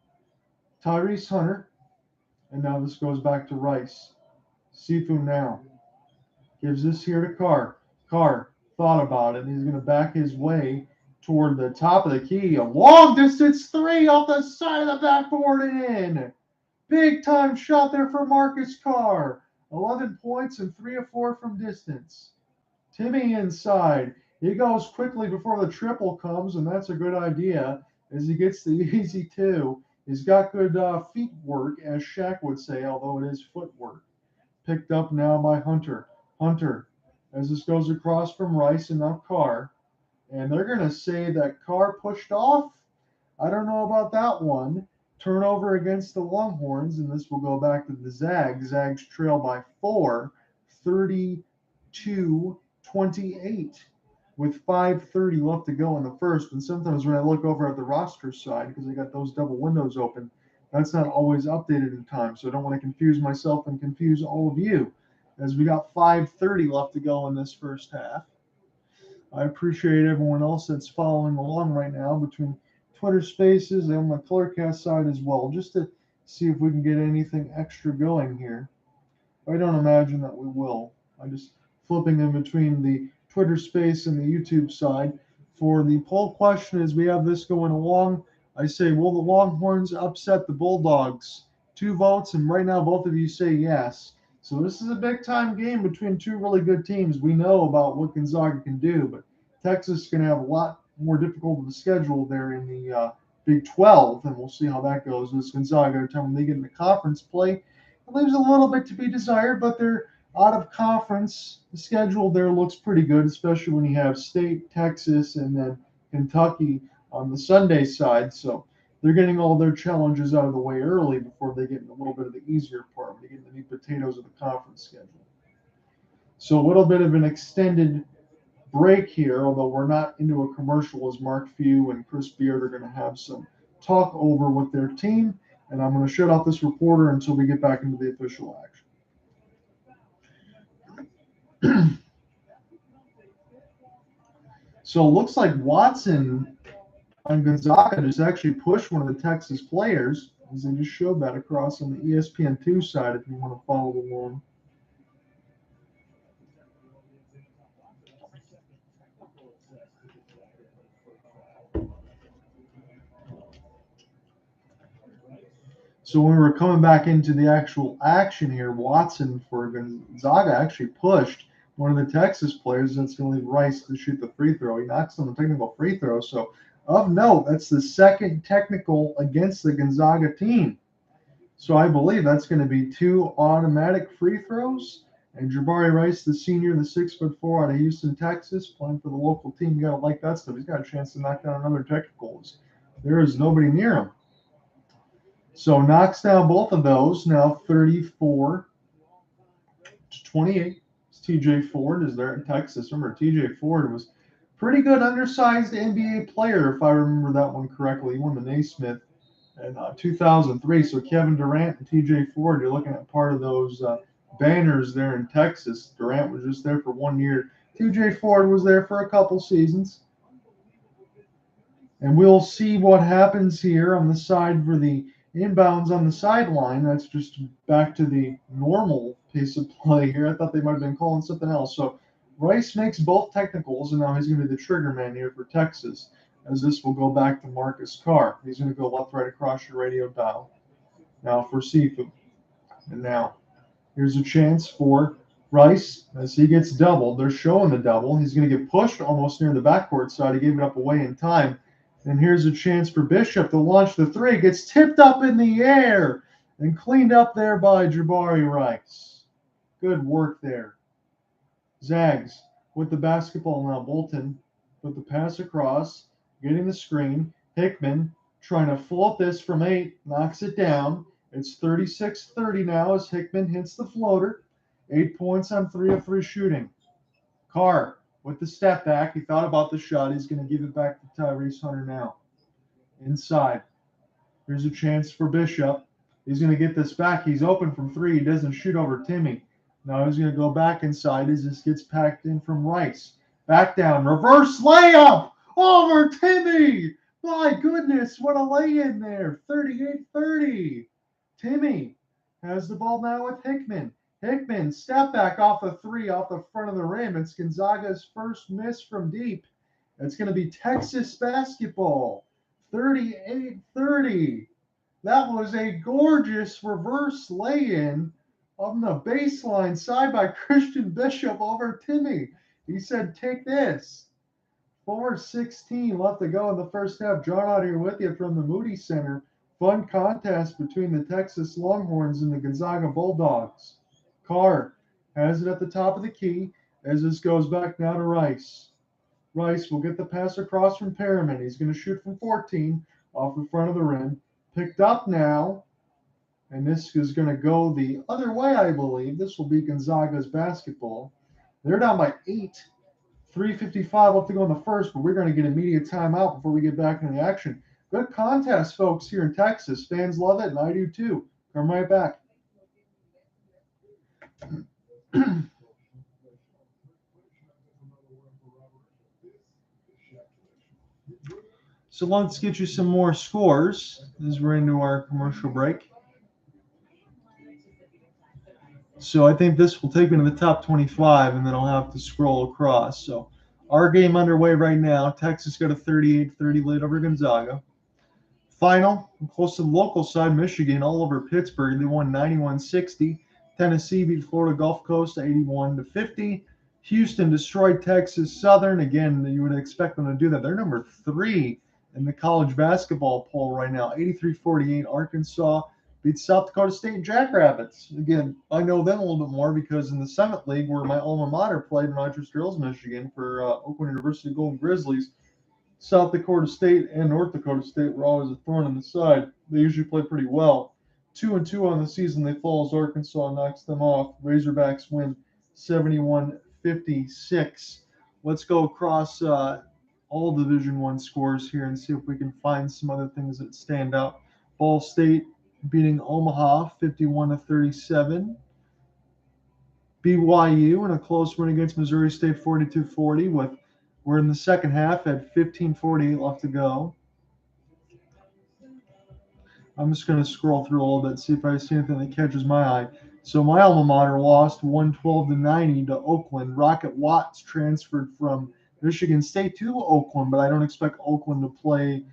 Tyrese Hunter. And now this goes back to Rice. Sifu now. Gives this here to Carr. Carr thought about it. He's going to back his way toward the top of the key. A long distance 3 off the side of the backboard and in. Big time shot there for Marcus Carr. 11 points and 3 of 4 from distance. Timme inside. He goes quickly before the triple comes, and that's a good idea as he gets the easy 2. He's got good feet work, as Shaq would say, although it is footwork. Picked up now by Hunter. Hunter, as this goes across from Rice and now Carr. And they're going to say that Carr pushed off. I don't know about that one. Turnover against the Longhorns, and this will go back to the Zags. Zags trail by 4, 32-28, with 5:30 left to go in the first. And sometimes when I look over at the roster side, because they got those double windows open, that's not always updated in time. So I don't want to confuse myself and confuse all of you, as we got 5:30 left to go in this first half. I appreciate everyone else that's following along right now between Twitter Spaces and my Colorcast side as well, just to see if we can get anything extra going here. I don't imagine that we will. I'm just flipping in between the Twitter Space and the YouTube side. For the poll question, as we have this going along, I say, will the Longhorns upset the Bulldogs? 2 votes, and right now both of you say yes. So this is a big-time game between 2 really good teams. We know about what Gonzaga can do, but Texas is going to have a lot more difficult of a schedule there in the Big 12, and we'll see how that goes. As Gonzaga, every time they get into conference play, it leaves a little bit to be desired, but they're out of conference. The schedule there looks pretty good, especially when you have State, Texas, and then Kentucky on the Sunday side. So they're getting all their challenges out of the way early before they get in a little bit of the easier part, when they get in the meat potatoes of the conference schedule. So a little bit of an extended break here, although we're not into a commercial, as Mark Few and Chris Beard are going to have some talk over with their team. And I'm going to shut off this reporter until we get back into the official action. So it looks like Watson on Gonzaga just actually pushed one of the Texas players, as they just showed that across on the ESPN2 side if you want to follow along. So when we were coming back into the actual action here, Watson for Gonzaga actually pushed one of the Texas players. That's going to leave Rice to shoot the free throw. He knocks on the technical free throw. So of note, that's the second technical against the Gonzaga team. So I believe that's going to be 2 automatic free throws. And Jabari Rice, the senior, the 6'4" out of Houston, Texas, playing for the local team. You got to like that stuff. He's got a chance to knock down another technical. There is nobody near him. So knocks down both of those. Now 34-28. TJ Ford is there in Texas. Remember, TJ Ford was pretty good undersized NBA player, if I remember that one correctly. He won the Naismith in 2003. So Kevin Durant and TJ Ford, you're looking at part of those banners there in Texas. Durant was just there for 1 year. TJ Ford was there for a couple seasons. And we'll see what happens here on the side for the inbounds on the sideline. That's just back to the normal pace of play here. I thought they might have been calling something else. So Rice makes both technicals, and now he's going to be the trigger man here for Texas, as this will go back to Marcus Carr. He's going to go left, right across your radio dial. Now for Sifu. And now here's a chance for Rice as he gets doubled. They're showing the double. He's going to get pushed almost near the backcourt side. He gave it up away in time. And here's a chance for Bishop to launch the three. Gets tipped up in the air and cleaned up there by Jabari Rice. Good work there. Zags with the basketball now. Bolton with the pass across, getting the screen. Hickman trying to float this from 8, knocks it down. It's 36-30 now as Hickman hits the floater. 8 points on 3 of 3 shooting. Carr with the step back. He thought about the shot. He's going to give it back to Tyrese Hunter now. Inside. Here's a chance for Bishop. He's going to get this back. He's open from 3. He doesn't shoot over Timme. Now he's going to go back inside as this gets packed in from Rice. Back down. Reverse layup over Timme. My goodness, what a lay-in there. 38-30. Timme has the ball now with Hickman. Hickman, step back off a 3 off the front of the rim. It's Gonzaga's first miss from deep. It's going to be Texas basketball. 38-30. That was a gorgeous reverse lay-in on the baseline side by Christian Bishop over Timme. He said, take this. 4:16 left to go in the first half. John Ott here with you from the Moody Center. Fun contest between the Texas Longhorns and the Gonzaga Bulldogs. Carr has it at the top of the key as this goes back now to Rice. Rice will get the pass across from Perryman. He's going to shoot from 14 off the front of the rim. Picked up now. And this is going to go the other way, I believe. This will be Gonzaga's basketball. They're down by 8. 3:55 left to go in the first, but we're going to get immediate timeout before we get back into the action. Good contest, folks, here in Texas. Fans love it, and I do too. Come right back. So let's get you some more scores as we're into our commercial break. So I think this will take me to the top 25, and then I'll have to scroll across. So our game underway right now. Texas got a 38-30 lead over Gonzaga. Final, close to the local side, Michigan all over Pittsburgh. They won 91-60. Tennessee beat Florida Gulf Coast 81-50. Houston destroyed Texas Southern. Again, you would expect them to do that. They're number 3 in the college basketball poll right now. 83-48. Arkansas beat South Dakota State Jackrabbits. Again, I know them a little bit more because in the Summit League, where my alma mater played in Rogers Drills, Michigan, for Oakland University Golden Grizzlies, South Dakota State and North Dakota State were always a thorn in the side. They usually play pretty well. 2-2 on the season. They fall as Arkansas knocks them off. Razorbacks win 71-56. let's go across all Division I scores here and see if we can find some other things that stand out. Ball State beating Omaha 51-37. BYU in a close win against Missouri State 42-40. We're in the second half at 15:48 left to go. I'm just going to scroll through a little bit, see if I see anything that catches my eye. So my alma mater lost 112-90 to Oakland. Rocket Watts transferred from Michigan State to Oakland, but I don't expect Oakland to play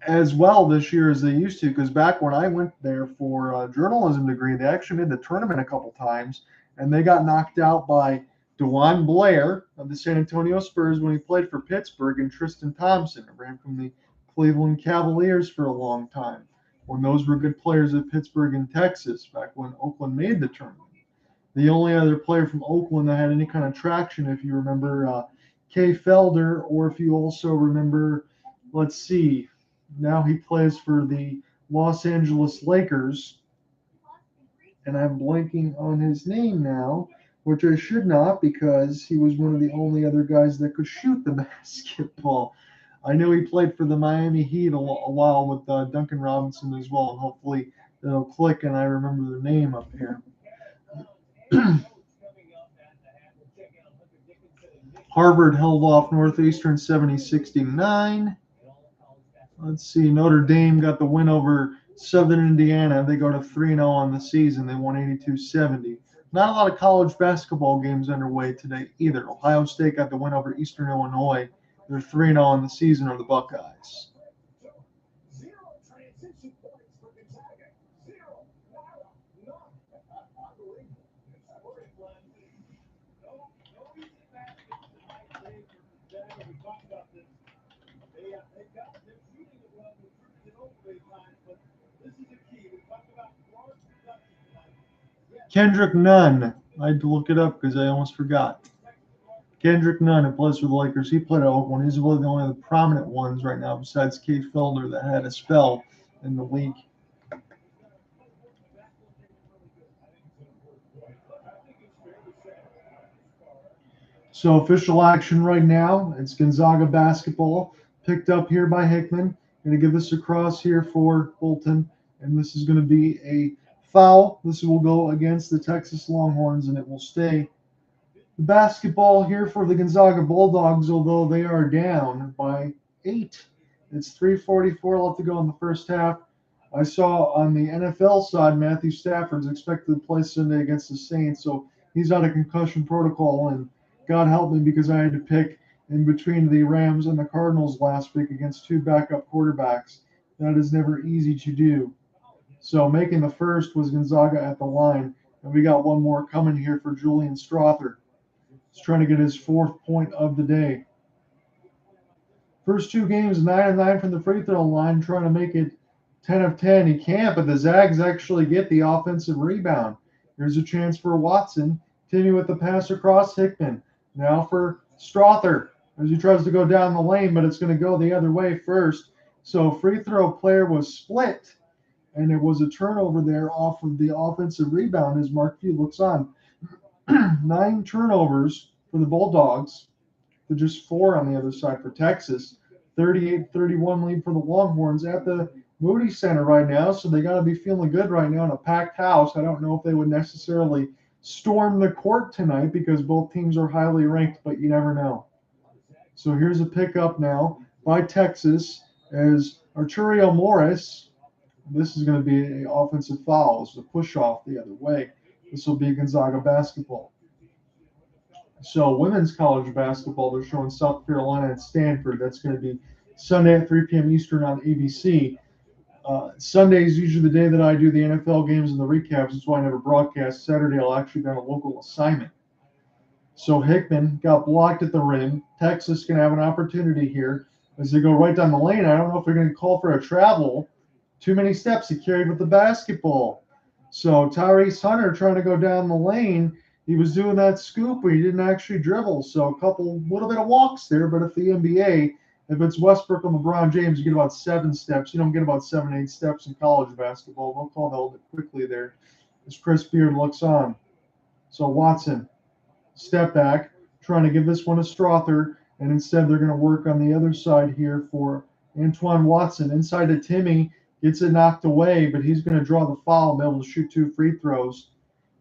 as well this year as they used to, because back when I went there for a journalism degree, they actually made the tournament a couple times, and they got knocked out by DeJuan Blair of the San Antonio Spurs when he played for Pittsburgh, and Tristan Thompson, ran from the Cleveland Cavaliers for a long time, when those were good players at Pittsburgh and Texas back when Oakland made the tournament. The only other player from Oakland that had any kind of traction, if you remember, Kay Felder, or if you also remember, let's see, now he plays for the Los Angeles Lakers, and I'm blanking on his name now, which I should not, because he was one of the only other guys that could shoot the basketball. I know he played for the Miami Heat a while with Duncan Robinson as well, and hopefully it'll click and I remember the name up here. Harvard held off Northeastern 70-69. Let's see, Notre Dame got the win over Southern Indiana. They go to 3-0 on the season. They won 82-70. Not a lot of college basketball games underway today either. Ohio State got the win over Eastern Illinois. They're 3-0 on the season of the Buckeyes. Kendrick Nunn. I had to look it up because I almost forgot. Kendrick Nunn, who plays for the Lakers, he played at Oakland. He's one of the only prominent ones right now besides Kay Felder that had a spell in the league. So official action right now, it's Gonzaga basketball, picked up here by Hickman. Going to give this across here for Bolton, and this is going to be a foul. This will go against the Texas Longhorns, and it will stay. The basketball here for the Gonzaga Bulldogs, although they are down by 8. It's 3:44 left to go in the first half. I saw on the NFL side, Matthew Stafford's expected to play Sunday against the Saints, so he's out of concussion protocol, and God help me because I had to pick in between the Rams and the Cardinals last week against two backup quarterbacks. That is never easy to do. So making the first was Gonzaga at the line, and we got one more coming here for Julian Strawther. He's trying to get his 4th point of the day. First 2 games, 9 of 9 from the free throw line, trying to make it 10 of 10. He can't, but the Zags actually get the offensive rebound. Here's a chance for Watson. Timme with the pass across Hickman. Now for Strawther as he tries to go down the lane, but it's going to go the other way first. So free throw player was split, and it was a turnover there off of the offensive rebound as Mark Few looks on. 9 turnovers for the Bulldogs to just 4 on the other side for Texas. 38-31 lead for the Longhorns at the Moody Center right now, so they got to be feeling good right now in a packed house. I don't know if they would necessarily storm the court tonight because both teams are highly ranked, but you never know. So here's a pickup now by Texas as Arterio Morris. This is going to be an offensive foul. It's a push off the other way. This will be Gonzaga basketball. So women's college basketball, they're showing South Carolina and Stanford. That's going to be Sunday at 3 p.m. Eastern on ABC. Sunday is usually the day that I do the NFL games and the recaps. That's why I never broadcast. Saturday, I'll actually be on a local assignment. So Hickman got blocked at the rim. Texas can have an opportunity here as they go right down the lane. I don't know if they're going to call for a travel. Too many steps he carried with the basketball. So Tyrese Hunter trying to go down the lane. He was doing that scoop, but he didn't actually dribble. So a little bit of walks there. But if the NBA, if it's Westbrook and LeBron James, you get about 7 steps. You don't get about 7-8 steps in college basketball. They'll call that a little bit quickly there as Chris Beard looks on. So Watson, step back, trying to give this one to Strawther, and instead they're going to work on the other side here for Antoine Watson. Inside to Timme, gets it knocked away, but he's going to draw the foul and be able to shoot 2 free throws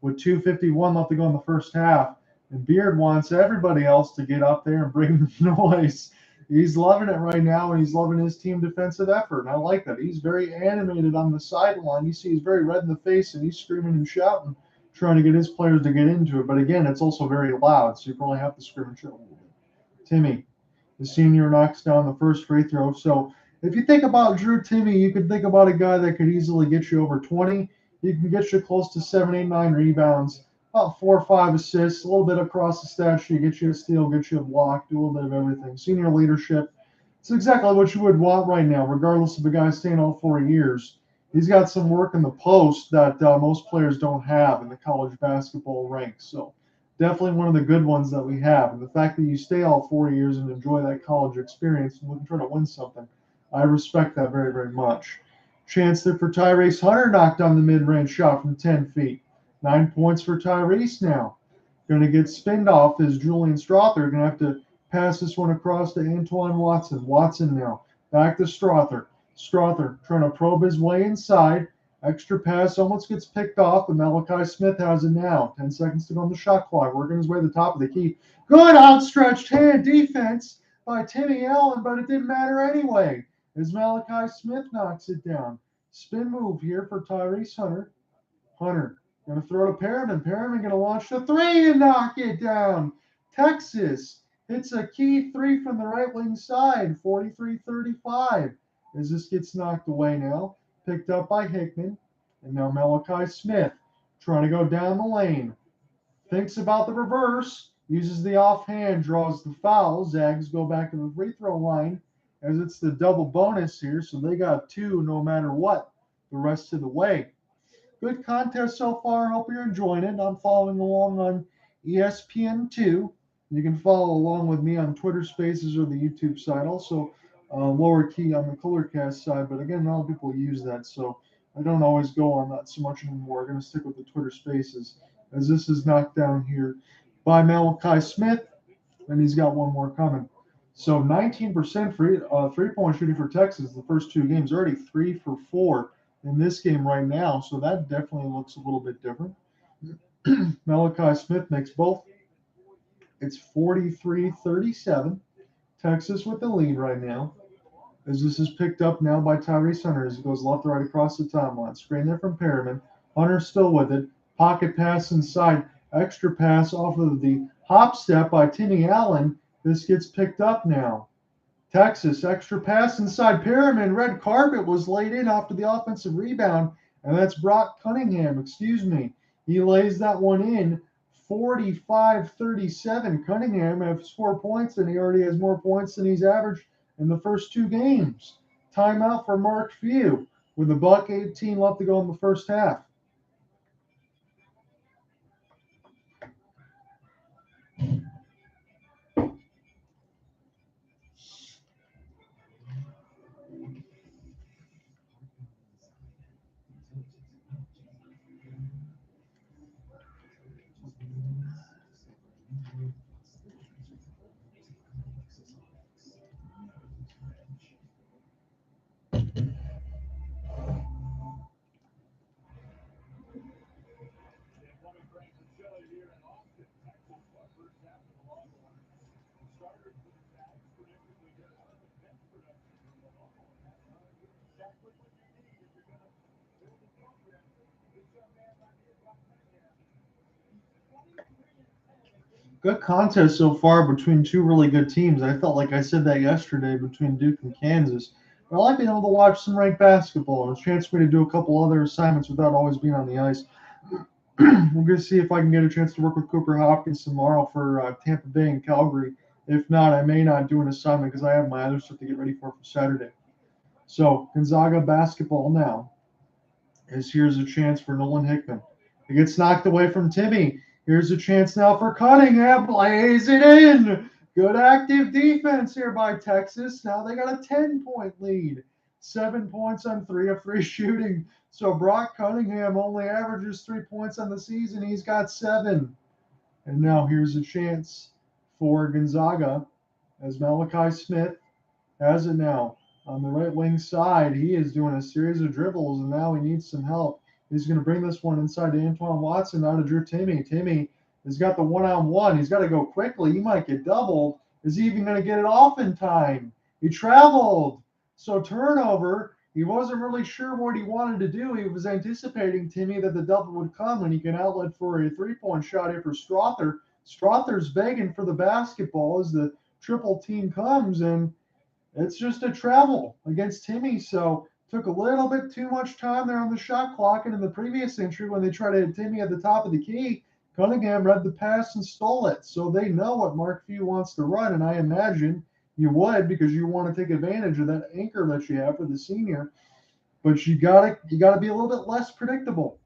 with 2:51 left to go in the first half. And Beard wants everybody else to get up there and bring the noise. He's loving it right now, and he's loving his team defensive effort. And I like that. He's very animated on the sideline. You see he's very red in the face, and he's screaming and shouting, trying to get his players to get into it. But again, it's also very loud, so you probably have to scream and shout a little bit. Timme, the senior, knocks down the first free throw. So if you think about Drew Timme, you could think about a guy that could easily get you over 20. He can get you close to 7, 8, 9 rebounds, about 4 or 5 assists, a little bit across the stat sheet, get you a steal, get you a block, do a little bit of everything. Senior leadership, it's exactly what you would want right now, regardless of a guy staying all 4 years. He's got some work in the post that most players don't have in the college basketball ranks. So definitely one of the good ones that we have. And the fact that you stay all 4 years and enjoy that college experience and try to win something, I respect that very, very much. Chance there for Tyrese. Hunter knocked on the mid-range shot from 10 feet. 9 points for Tyrese now. Going to get spinned off as Julian Strawther. Going to have to pass this one across to Antoine Watson. Watson now. Back to Strawther. Strawther trying to probe his way inside. Extra pass almost gets picked off, but Malachi Smith has it now. 10 seconds to go on the shot clock. Working his way to the top of the key. Good outstretched hand defense by Timmy Allen, but it didn't matter anyway as Malachi Smith knocks it down. Spin move here for Tyrese Hunter. Hunter going to throw to Perryman. Perryman going to launch the 3 and knock it down. Texas hits a key 3 from the right wing side, 43-35. As this gets knocked away now, picked up by Hickman. And now Malachi Smith trying to go down the lane. Thinks about the reverse, uses the offhand, draws the foul. Zags go back to the free throw line as it's the double bonus here, so they got 2 no matter what the rest of the way. Good contest so far. Hope you're enjoying it. I'm following along on ESPN2. You can follow along with me on Twitter Spaces or the YouTube side. Also, lower key on the Colorcast side, but again, not a lot of people use that, so I don't always go on that so much anymore. I'm going to stick with the Twitter Spaces as this is knocked down here by Malachi Smith, and he's got one more coming. So 19% three-point shooting for Texas the first 2 games, already 3 for 4 in this game right now, so that definitely looks a little bit different. Malachi Smith makes both. It's 43-37. Texas with the lead right now, as this is picked up now by Tyrese Hunter as he goes left to right across the timeline. Screen there from Perryman. Hunter still with it. Pocket pass inside. Extra pass off of the hop step by Timmy Allen. This gets picked up now. Texas, extra pass inside. Perryman, red carpet was laid in after the offensive rebound, and that's Brock Cunningham, He lays that one in. 45-37. Cunningham has 4 points, and he already has more points than he's averaged in the first 2 games. Timeout for Mark Few with $1:18 left to go in the first half. Good contest so far between 2 really good teams. I felt like I said that yesterday between Duke and Kansas. But I like being able to watch some ranked basketball. It's a chance for me to do a couple other assignments without always being on the ice. We're going to see if I can get a chance to work with Cooper Hopkins tomorrow for Tampa Bay and Calgary. If not, I may not do an assignment because I have my other stuff to get ready for Saturday. So Gonzaga basketball now. As here's a chance for Nolan Hickman. It gets knocked away from Timme. Here's a chance now for Cunningham. Plays it in. Good active defense here by Texas. Now they got a 10-point lead. 7 points on 3 of 3 shooting. So Brock Cunningham only averages 3 points on the season. He's got 7. And now here's a chance for Gonzaga as Malachi Smith has it now on the right wing side. He is doing a series of dribbles, and now he needs some help. He's going to bring this one inside to Antoine Watson, now to Drew Timme. Timme has got the one-on-one. He's got to go quickly. He might get doubled. Is he even going to get it off in time? He traveled. So turnover. He wasn't really sure what he wanted to do. He was anticipating, Timme, that the double would come and he can outlet for a three-point shot here for Strawther. Strawther's begging for the basketball as the triple team comes, and it's just a travel against Timme. So took a little bit too much time there on the shot clock. And in the previous entry, when they tried to hit Timme at the top of the key, Cunningham read the pass and stole it. So they know what Mark Few wants to run, and I imagine you would, because you want to take advantage of that anchor that you have for the senior. But you gotta be a little bit less predictable.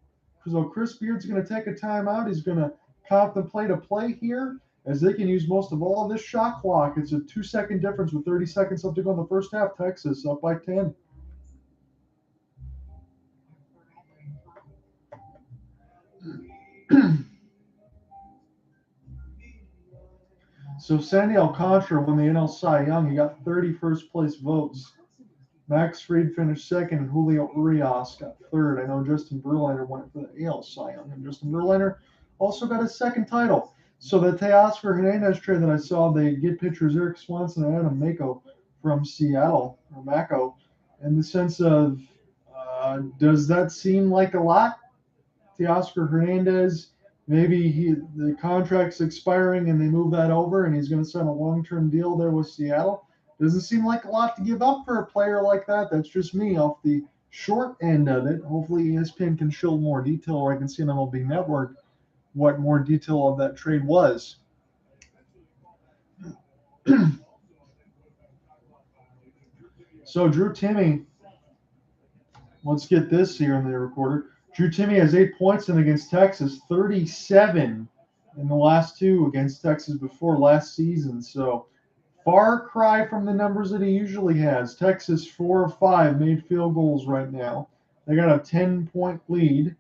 So Chris Beard's going to take a timeout. He's going to contemplate a play here, as they can use most of all of this shot clock. It's a 2-second difference with 30 seconds left to go in the first half. Texas up by 10. So Sandy Alcantara won the NL Cy Young. He got 30 first-place votes. Max Reid finished second, and Julio Urias got third. I know Justin Verlander went for the AL Cy Young, and Justin Verlander also got his second title. So the Teoscar Hernandez trade that I saw, they get pitchers Eric Swanson and Anamekwe from Seattle, or Mako, in the sense of, does that seem like a lot? Teoscar Hernandez, maybe the contract's expiring and they move that over and he's going to sign a long-term deal there with Seattle. Doesn't seem like a lot to give up for a player like that. That's just me off the short end of it. Hopefully ESPN can show more detail, or I can see on MLB Network what more detail of that trade was. So Drew Timme, let's get this here in the recorder. Drew Timme has 8 points in against Texas, 37 in the last two against Texas before last season. So far cry from the numbers that he usually has. Texas 4 of 5 made field goals right now. They got a 10-point lead.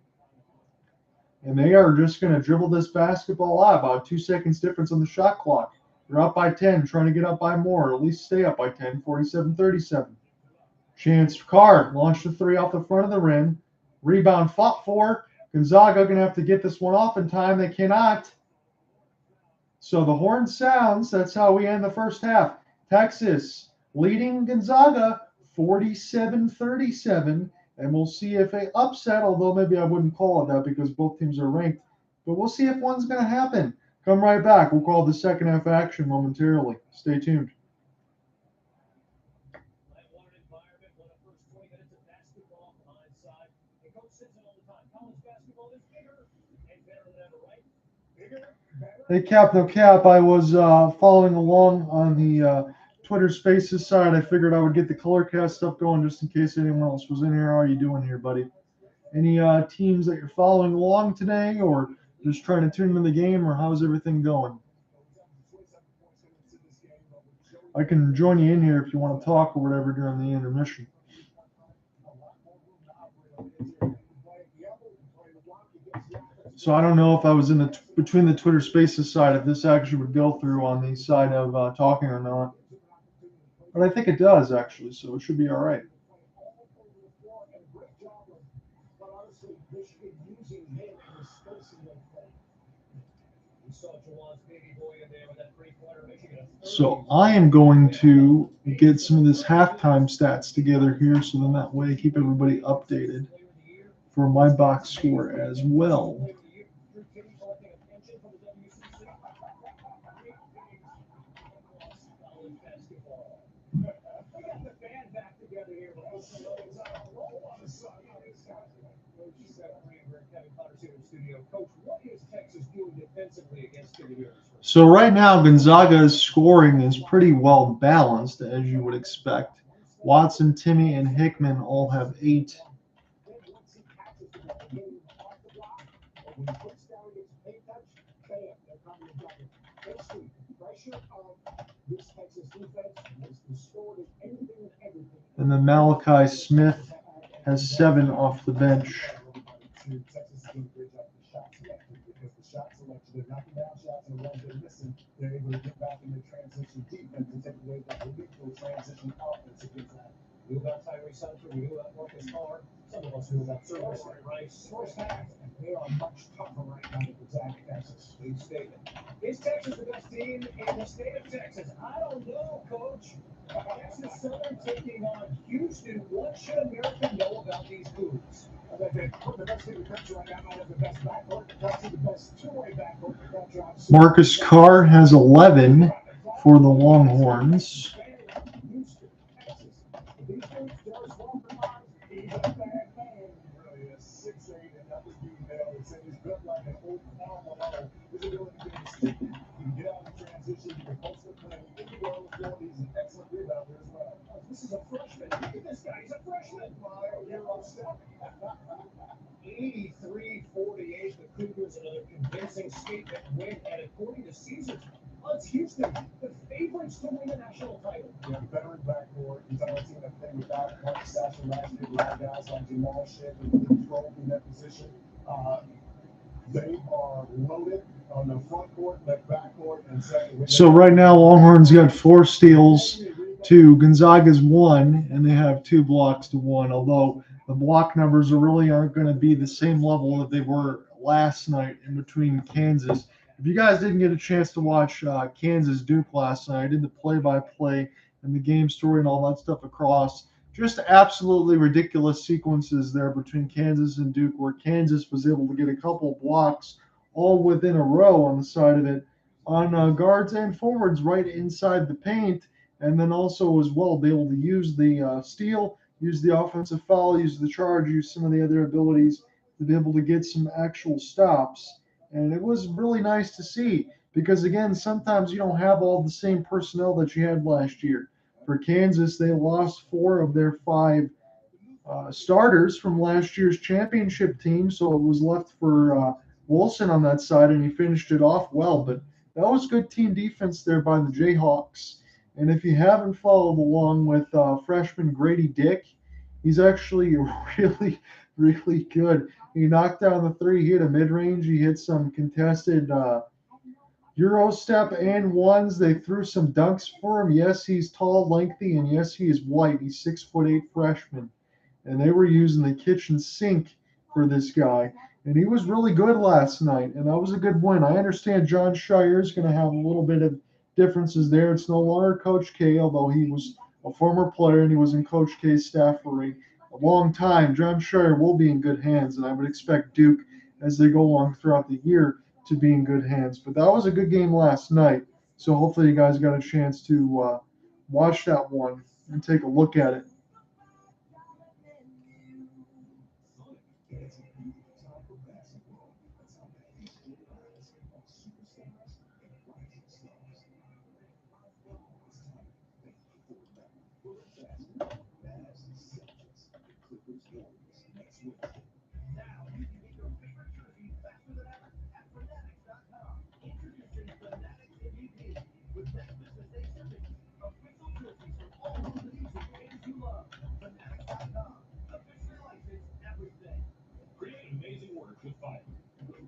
And they are just going to dribble this basketball out. About 2 seconds difference on the shot clock. They're up by 10, trying to get up by more, or at least stay up by 10, 47-37. Chance Carr launched a three off the front of the rim. Rebound fought for. Gonzaga going to have to get this one off in time. They cannot. So the horn sounds. That's how we end the first half. Texas leading Gonzaga 47-37. And we'll see if they upset, although maybe I wouldn't call it that because both teams are ranked. But we'll see if one's going to happen. Come right back. We'll call the second half action momentarily. Stay tuned. Hey, Cap, no cap. I was following along on the Twitter Spaces side. I figured I would get the color cast stuff going just in case anyone else was in here. How are you doing here, buddy? Any teams that you're following along today, or just trying to tune into the game, or how's everything going? I can join you in here if you want to talk or whatever during the intermission. So I don't know if I was in the between the Twitter Spaces side, if this actually would go through on the side of talking or not. But I think it does, actually, so it should be all right. So I am going to get some of this halftime stats together here, so then that way I keep everybody updated for my box score as well. So right now, Gonzaga's scoring is pretty well balanced, as you would expect. Watson, Timme, and Hickman all have 8. And then Malachi Smith has 7 off the bench. shot selection. They're knocking down shots, and the ones they're missing, they're able to get back in the transition defense and take away that lethal transition offense against that. We knew about Tyrese, we knew about Marcus Carr. Some of us knew about Service, right? First half, and they are much tougher right now than Gonzaga, Texas. Big statement. Is Texas the best team in the state of Texas? I don't know, Coach. Texas Southern taking on Houston. What should America know about these Cougars? I bet they put the best team in the country right now. The best backcourt, the best two-way backcourt in the country. Marcus Carr has 11 for the Longhorns. Houston, Texas. These things just won't remind. He's a bad man. Really is 6'8" and that was being nailed. It's in his built like an old Alamo. His ability to get his stick. You can get out of the transition. You can post the play. Anywhere on the floor, he's an excellent rebounder as well. This is a freshman. Look at this guy. He's a freshman. Hero step. 83-48. The Cougars another convincing statement win. And according to Caesars, it's Houston, the favorites to win the national title. Yeah, the veteran backcourt. He's on a team that played without Mark Sasson last year. A lot of guys like Jamal Ship and control in that position. They are loaded on the front court, that backcourt, and second. So right now, Longhorns got 4 steals to Gonzaga's 1, and they have 2 blocks to 1. Although the block numbers aren't going to be the same level that they were last night in between Kansas. If you guys didn't get a chance to watch Kansas Duke last night, I did the play-by-play and the game story and all that stuff across. Just absolutely ridiculous sequences there between Kansas and Duke, where Kansas was able to get a couple blocks all within a row on the side of it on guards and forwards right inside the paint, and then also as well be able to use the steal, use the offensive foul, use the charge, use some of the other abilities to be able to get some actual stops. And it was really nice to see because, again, sometimes you don't have all the same personnel that you had last year. For Kansas, they lost 4 of their 5 starters from last year's championship team, so it was left for Wilson on that side, and he finished it off well. But that was good team defense there by the Jayhawks. And if you haven't followed along with freshman Grady Dick, he's actually really, really good. He knocked down the 3, he hit a mid-range, he hit some contested Euro step and ones. They threw some dunks for him. Yes, he's tall, lengthy, and yes, he is white. He's 6'8" freshman. And they were using the kitchen sink for this guy. And he was really good last night, and that was a good win. I understand John Shire is going to have a little bit of differences there. It's no longer Coach K, although he was a former player and he was in Coach K's staff for a long time. John Shire will be in good hands, and I would expect Duke, as they go along throughout the year, to be in good hands. But that was a good game last night, so hopefully you guys got a chance to watch that one and take a look at it.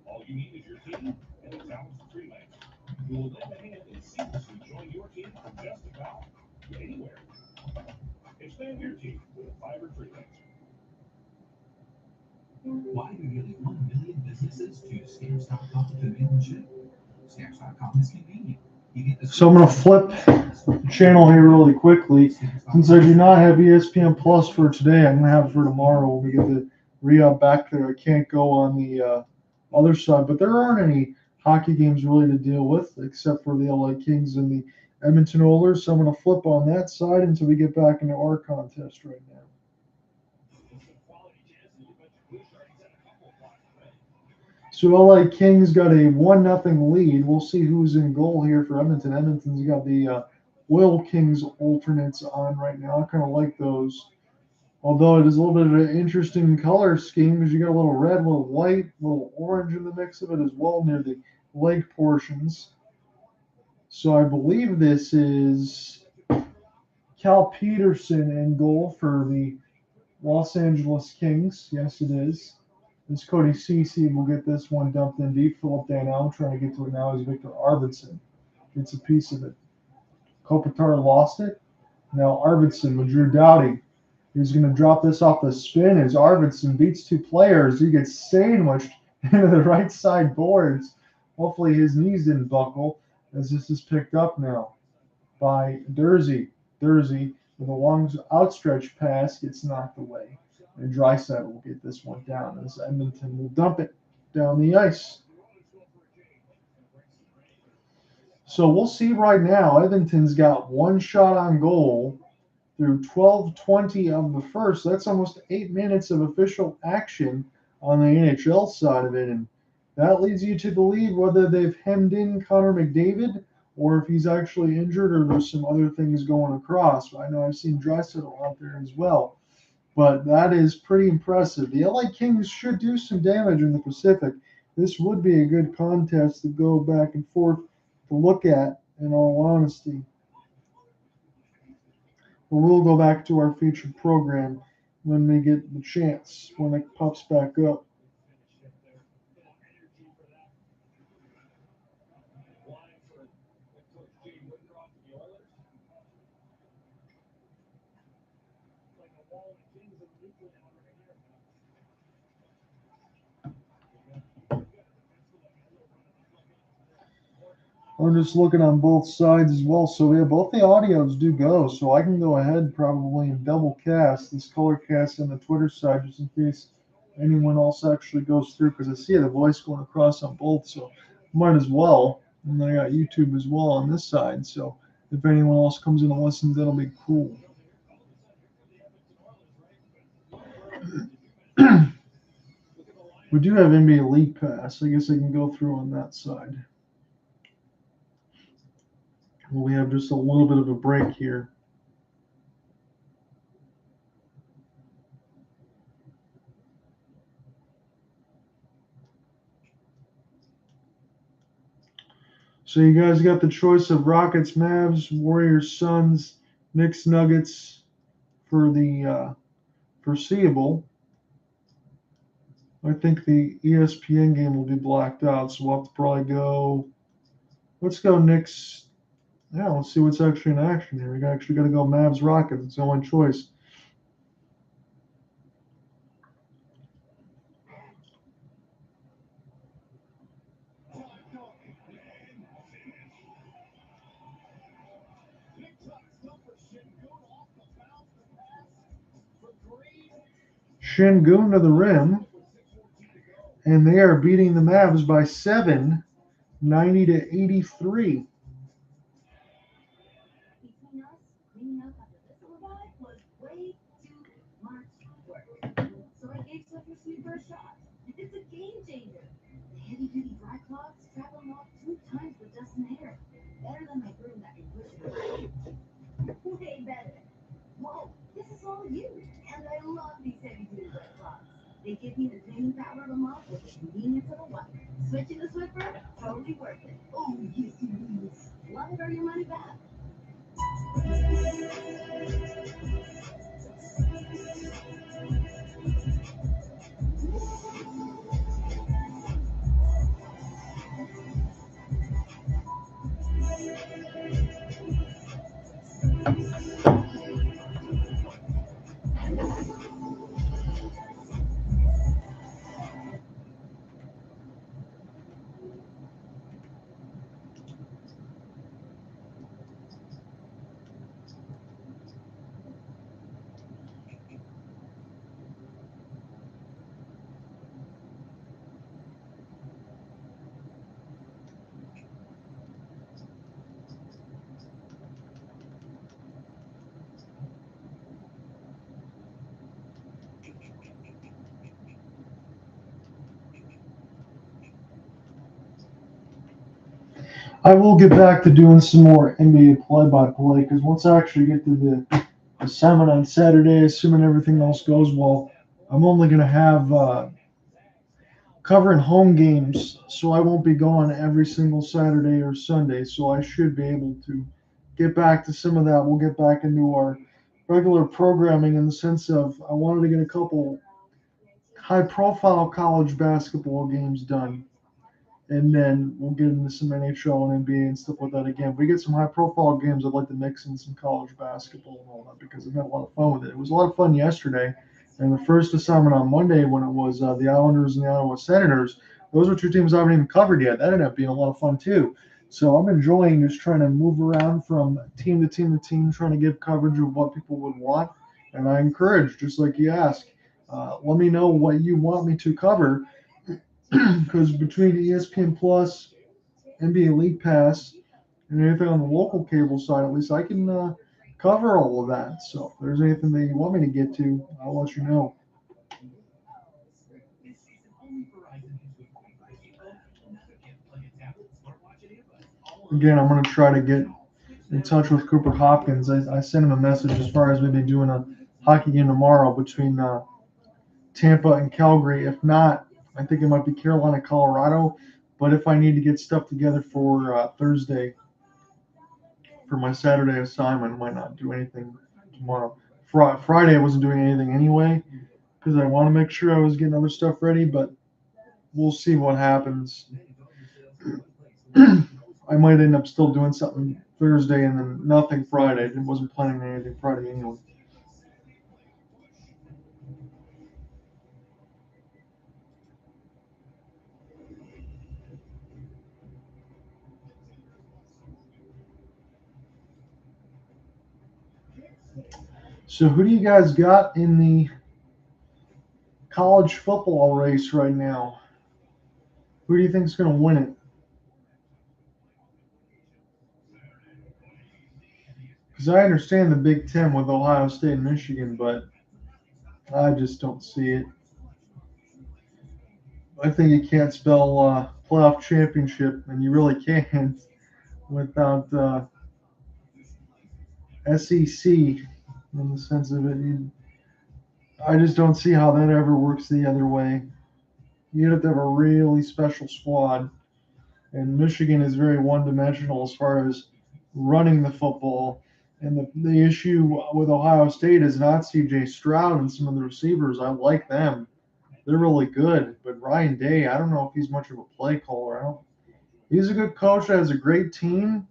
All you need is your team and the talents of Freelance. You will lend a hand and seamlessly join your team from just about anywhere. Expand your team with a fiber Freelance. Why do nearly 1 million businesses choose Stamps.com to mail and ship? Stamps.com is convenient. So I'm going to flip the channel here really quickly. Since I do not have ESPN Plus for today, I'm going to have it for tomorrow when we get the re-up back there. I can't go on the other side, but there aren't any hockey games really to deal with except for the LA Kings and the Edmonton Oilers. So I'm going to flip on that side until we get back into our contest right now. So LA Kings got a 1-0 lead. We'll see who's in goal here for Edmonton. Edmonton's got the Will Kings alternates on right now. I kind of like those. Although it is a little bit of an interesting color scheme because you got a little red, a little white, a little orange in the mix of it as well near the leg portions. So I believe this is Cal Peterson in goal for the Los Angeles Kings. Yes, it is. This Cody Cece will get this one dumped in deep. Philip Danell trying to get to it now is Victor Arvidsson. Gets a piece of it. Kopitar lost it. Now Arvidsson with Drew Doughty. He's going to drop this off the spin as Arvidsson beats two players. He gets sandwiched into the right side boards. Hopefully his knees didn't buckle as this is picked up now by Dursey. Dursey with a long outstretched pass gets knocked away. And Drysdale will get this one down as Edmonton will dump it down the ice. So we'll see right now. Edmonton's got one shot on goal through 12:20 of the first. That's almost 8 minutes of official action on the NHL side of it. And that leads you to believe whether they've hemmed in Connor McDavid or if he's actually injured or there's some other things going across. I know I've seen Drysdale out there as well. But that is pretty impressive. The LA Kings should do some damage in the Pacific. This would be a good contest to go back and forth to look at, in all honesty. But we'll go back to our featured program when we get the chance, when it pops back up. I'm just looking on both sides as well. So yeah, both the audios do go. So I can go ahead probably and double cast this color cast on the Twitter side just in case anyone else actually goes through because I see the voice going across on both. So might as well. And then I got YouTube as well on this side. So if anyone else comes in and listens, that'll be cool. We do have NBA League Pass. I guess I can go through on that side. We have just a little bit of a break here. So you guys got the choice of Rockets, Mavs, Warriors, Suns, Knicks, Nuggets for the foreseeable. I think the ESPN game will be blacked out, so we'll have to probably go. Let's go Knicks. Yeah, let's see what's actually in action here. We actually got to go Mavs Rockets. It's the only choice. Şengün to the rim, and they are beating the Mavs by 7, 90-83. Between us, cleaning up after this little guy was way too much work. So I gave Slippers my first shot. It's a game changer. The heavy-duty dry cloths trap them off 2 times the dust and hair. Better than my broom that can push it away. Way better. Whoa, this is all you. And I love these heavy-duty dry cloths. They give me the cleaning power of a mop with the convenience of a wipe. Switching the Swiffer, totally worth it. Oh, yes, it is. Love it or your money back. I will get back to doing some more NBA play-by-play because once I actually get to the assignment on Saturday, assuming everything else goes well, I'm only going to have covering home games, so I won't be going every single Saturday or Sunday, so I should be able to get back to some of that. We'll get back into our regular programming in the sense of I wanted to get a couple high-profile college basketball games done. And then we'll get into some NHL and NBA and stuff like that again. If we get some high-profile games, I'd like to mix in some college basketball and all that because I've had a lot of fun with it. It was a lot of fun yesterday. And the first assignment on Monday when it was the Islanders and the Ottawa Senators, those were two teams I haven't even covered yet. That ended up being a lot of fun too. So I'm enjoying just trying to move around from team to team to team, trying to give coverage of what people would want. And I encourage, just like you ask, let me know what you want me to cover because between ESPN Plus, NBA League Pass, and anything on the local cable side, at least I can cover all of that. So if there's anything that you want me to get to, I'll let you know. This season, only Verizon is with Wi-Fi. Another can't plug a tablet, smartwatch, and earbuds. Again, I'm going to try to get in touch with Cooper Hopkins. I sent him a message as far as maybe doing a hockey game tomorrow between Tampa and Calgary. If not, I think it might be Carolina, Colorado. But if I need to get stuff together for Thursday for my Saturday assignment, I might not do anything tomorrow. Friday, I wasn't doing anything anyway because I want to make sure I was getting other stuff ready, but we'll see what happens. I might end up still doing something Thursday and then nothing Friday. I wasn't planning on anything Friday anyway. So who do you guys got in the college football race right now? Who do you think is going to win it? Because I understand the Big Ten with Ohio State and Michigan, but I just don't see it. I think you can't spell playoff championship, and you really can't without SEC in the sense of it. I just don't see how that ever works the other way. You have to have a really special squad, and Michigan is very one-dimensional as far as running the football. And the issue with Ohio State is not C.J. Stroud and some of the receivers. I like them. They're really good. But Ryan Day, I don't know if he's much of a play caller. He's a good coach that has a great team,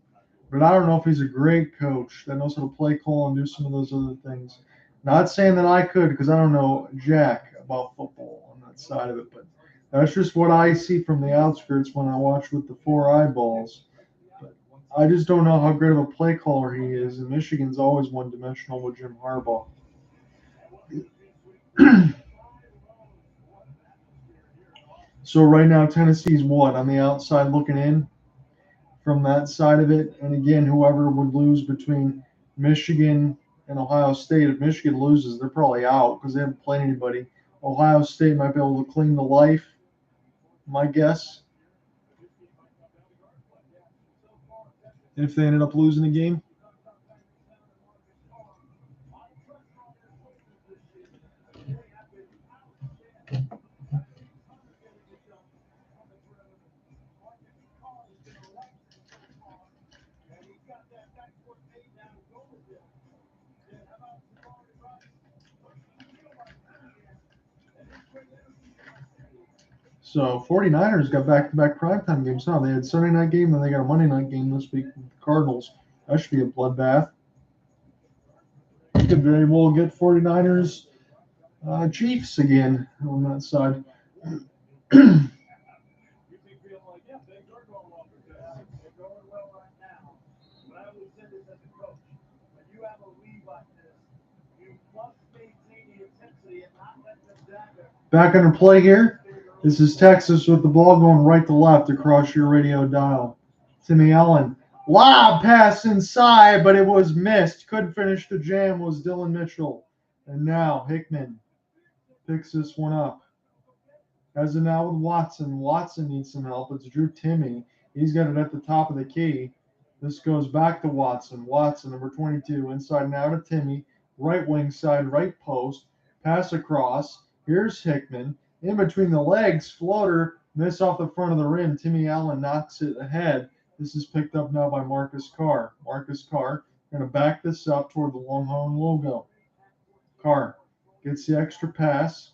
but I don't know if he's a great coach that knows how to play call and do some of those other things. Not saying that I could because I don't know jack about football on that side of it, but that's just what I see from the outskirts when I watch with the four eyeballs. But I just don't know how great of a play caller he is, and Michigan's always one-dimensional with Jim Harbaugh. So right now, Tennessee's what? On the outside looking in from that side of it. And again, whoever would lose between Michigan and Ohio State, if Michigan loses, they're probably out because they haven't played anybody. Ohio State might be able to clean the life, my guess, if they ended up losing the game. So 49ers got back-to-back primetime games now. They had Sunday night game, then they got a Monday night game this week with the Cardinals. That should be a bloodbath. Could very well get 49ers Chiefs again on that side. Back under play here. This is Texas with the ball going right to left across your radio dial. Timmy Allen. Lob pass inside, but it was missed. Couldn't finish the jam was Dillon Mitchell. And now Hickman picks this one up. Has it now with Watson. Watson needs some help. It's Drew Timme. He's got it at the top of the key. This goes back to Watson. Watson, number 22, inside and out of Timme. Right wing side, right post. Pass across. Here's Hickman. In between the legs, floater, miss off the front of the rim. Timmy Allen knocks it ahead. This is picked up now by Marcus Carr. Marcus Carr going to back this up toward the Longhorn logo. Carr gets the extra pass.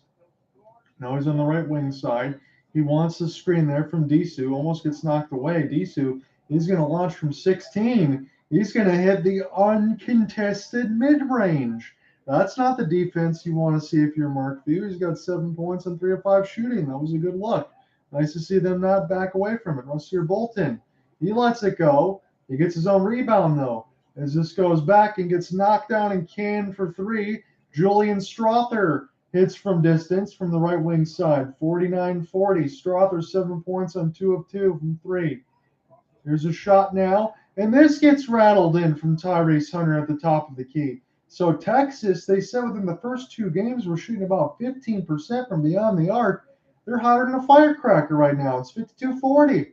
Now he's on the right wing side. He wants the screen there from Disu. Almost gets knocked away. Disu is going to launch from 16. He's going to hit the uncontested mid-range. That's not the defense you want to see if you're Mark Few. He's got 7 points on 3 of 5 shooting. That was a good look. Nice to see them not back away from it. Rasir Bolton, he lets it go. He gets his own rebound, though. As this goes back and gets knocked down and canned for 3, Julian Strawther hits from distance from the right wing side. 49-40. Strawther 7 points on 2 of 2 from 3. Here's a shot now. And this gets rattled in from Tyrese Hunter at the top of the key. So Texas, they said within the first 2 games, we're shooting about 15% from beyond the arc. They're hotter than a firecracker right now. It's 52-40.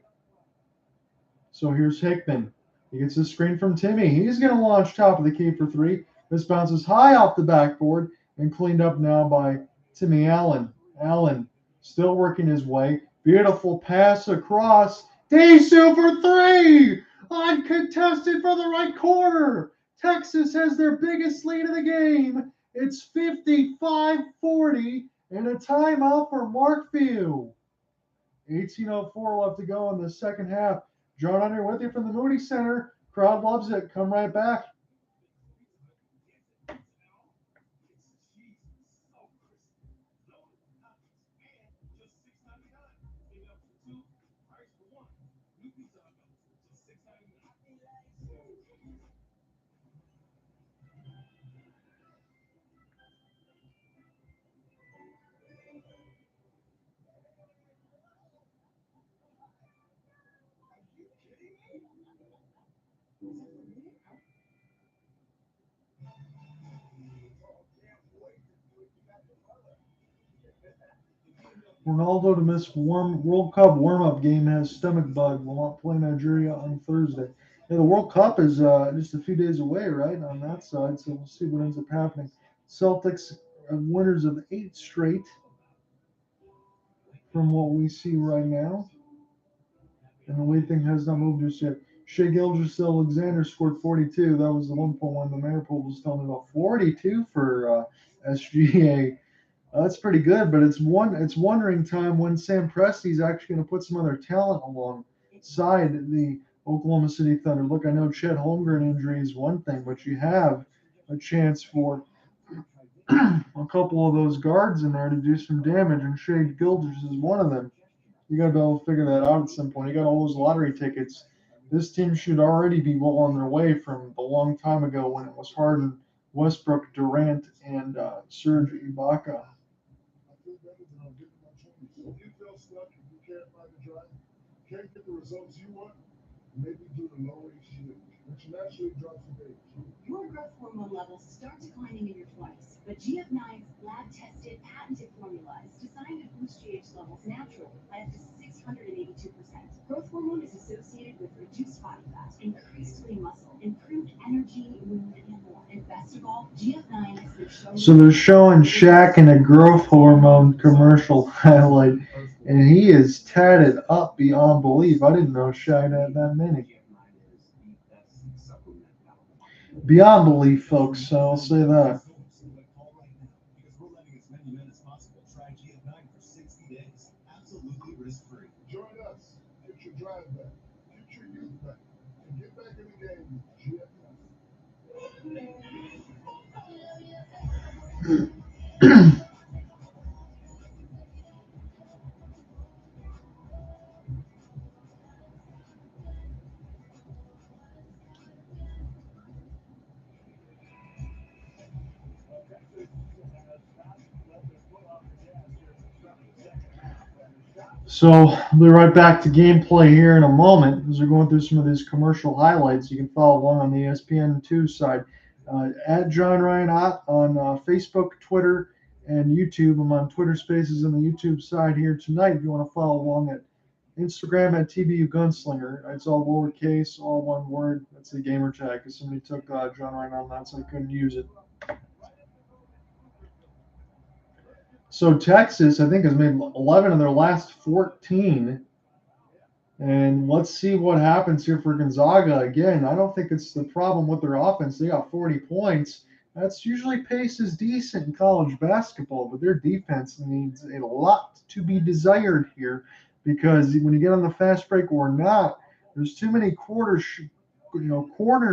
So here's Hickman. He gets a screen from Timmy. He's going to launch top of the key for 3. This bounces high off the backboard and cleaned up now by Timme Allen. Allen still working his way. Beautiful pass across. Disu for 3. Uncontested for the right corner. Texas has their biggest lead of the game. It's 55-40 and a timeout for Mark Few. 18:04 left to go in the second half. John Ott with you from the Moody Center. Crowd loves it. Come right back. Ronaldo to miss World Cup warm-up game, has stomach bug, will not play Nigeria on Thursday. Yeah, the World Cup is just a few days away, right, on that side, so we'll see what ends up happening. Celtics are winners of 8 straight from what we see right now. And the weight thing has not moved just yet. Shai Gilgeous-Alexander scored 42. That was the 1.1 the Maripold was telling me about. 42 for SGA. That's pretty good, but it's wondering time when Sam Presti's actually going to put some other talent alongside the Oklahoma City Thunder. Look, I know Chet Holmgren injury is one thing, but you have a chance for a couple of those guards in there to do some damage, and Shai Gilgeous is one of them. You got to be able to figure that out at some point. You got all those lottery tickets. This team should already be well on their way from a long time ago when it was Harden, Westbrook, Durant, and Serge Ibaka. If you feel stuck, if you can't find the drive, can't get the results you want, maybe do the low HGH, which naturally drops the age. Your growth hormone levels start declining in your 20s, but GF9's lab-tested, patented formula is designed to boost GH levels naturally by up to 682%. Growth hormone is associated with reduced body fat, increased lean muscle, improved energy, mood, and more. And best of all, GF9 has been shown. So they're showing Shaq in a growth hormone commercial highlight, and he is tatted up beyond belief. I didn't know Shaq had that many. Beyond belief, folks. So I'll say that. Join us. Get your drive back. Get your youth back. And get back in the game with GF9. So we'll be right back to gameplay here in a moment as we're going through some of these commercial highlights. You can follow along on the ESPN2 side. At John Ryan Ott on Facebook, Twitter, and YouTube. I'm on Twitter Spaces on the YouTube side here tonight. If you want to follow along at Instagram at TBU Gunslinger. It's all lowercase, all one word. That's the gamer tag because somebody took John Ryan on that, so I couldn't use it. So Texas, I think, has made 11 of their last 14. And let's see what happens here for Gonzaga. Again, I don't think it's the problem with their offense. They got 40 points. That's usually pace is decent in college basketball, but their defense needs a lot to be desired here because when you get on the fast break or not, there's too many corner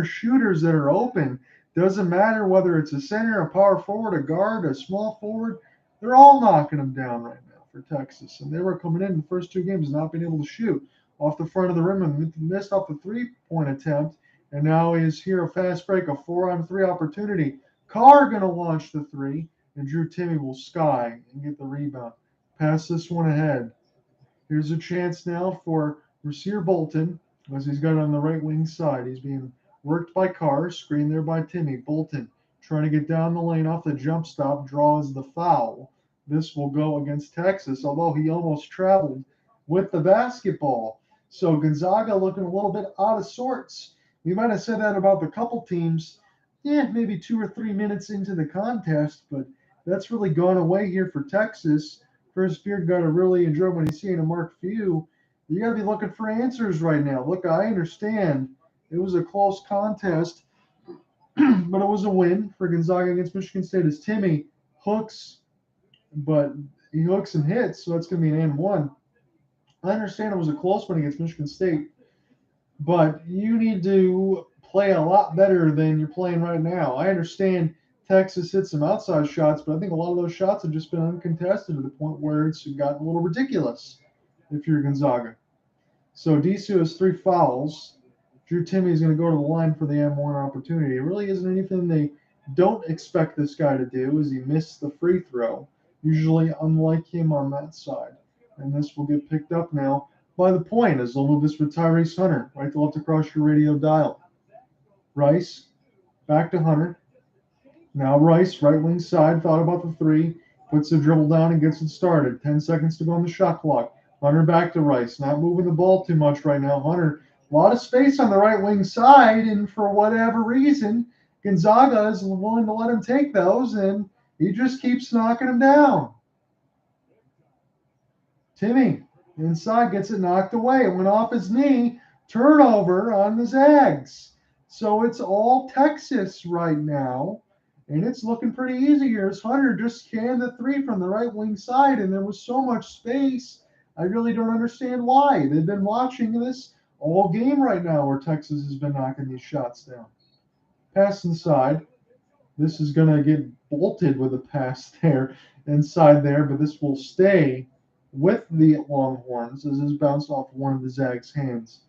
shooters that are open. Doesn't matter whether it's a center, a power forward, a guard, a small forward. They're all knocking them down right now for Texas, and they were coming in the first two games not being able to shoot off the front of the rim and missed off the three-point attempt. And now is here a fast break, a 4-on-3 opportunity. Carr going to launch the three, and Timme will sky and get the rebound. Pass this one ahead. Here's a chance now for Rasir Bolton, as he's got it on the right wing side. He's being worked by Carr, screened there by Timmy. Bolton trying to get down the lane off the jump stop, draws the foul. This will go against Texas, although he almost traveled with the basketball. So Gonzaga looking a little bit out of sorts. We might have said that about the couple teams, maybe 2 or 3 minutes into the contest, but that's really gone away here for Texas. First Beard got to really enjoy when he's seeing a Mark Few. You got to be looking for answers right now. Look, I understand it was a close contest, but it was a win for Gonzaga against Michigan State as Timmy hooks, but he hooks and hits, so that's going to be an and one. I understand it was a close one against Michigan State, but you need to play a lot better than you're playing right now. I understand Texas hit some outside shots, but I think a lot of those shots have just been uncontested to the point where it's gotten a little ridiculous if you're Gonzaga. So Disu has 3 fouls. Timme is going to go to the line for the M1 opportunity. It really isn't anything they don't expect this guy to do, as he missed the free throw, usually unlike him on that side. And this will get picked up now by the point as they'll move this with Tyrese Hunter, right to left across your radio dial. Rice, back to Hunter. Now Rice, right wing side, thought about the three, puts the dribble down and gets it started. 10 seconds to go on the shot clock. Hunter back to Rice, not moving the ball too much right now. Hunter, a lot of space on the right wing side, and for whatever reason, Gonzaga is willing to let him take those, and he just keeps knocking them down. Timmy, inside, gets it knocked away. It went off his knee. Turnover on the Zags. So it's all Texas right now. And it's looking pretty easy here as Hunter just canned the three from the right wing side, and there was so much space. I really don't understand why. They've been watching this all game right now where Texas has been knocking these shots down. Pass inside. This is going to get bolted with a pass there inside there, but this will stay with the Longhorns as this bounced off one of the Zags' hands.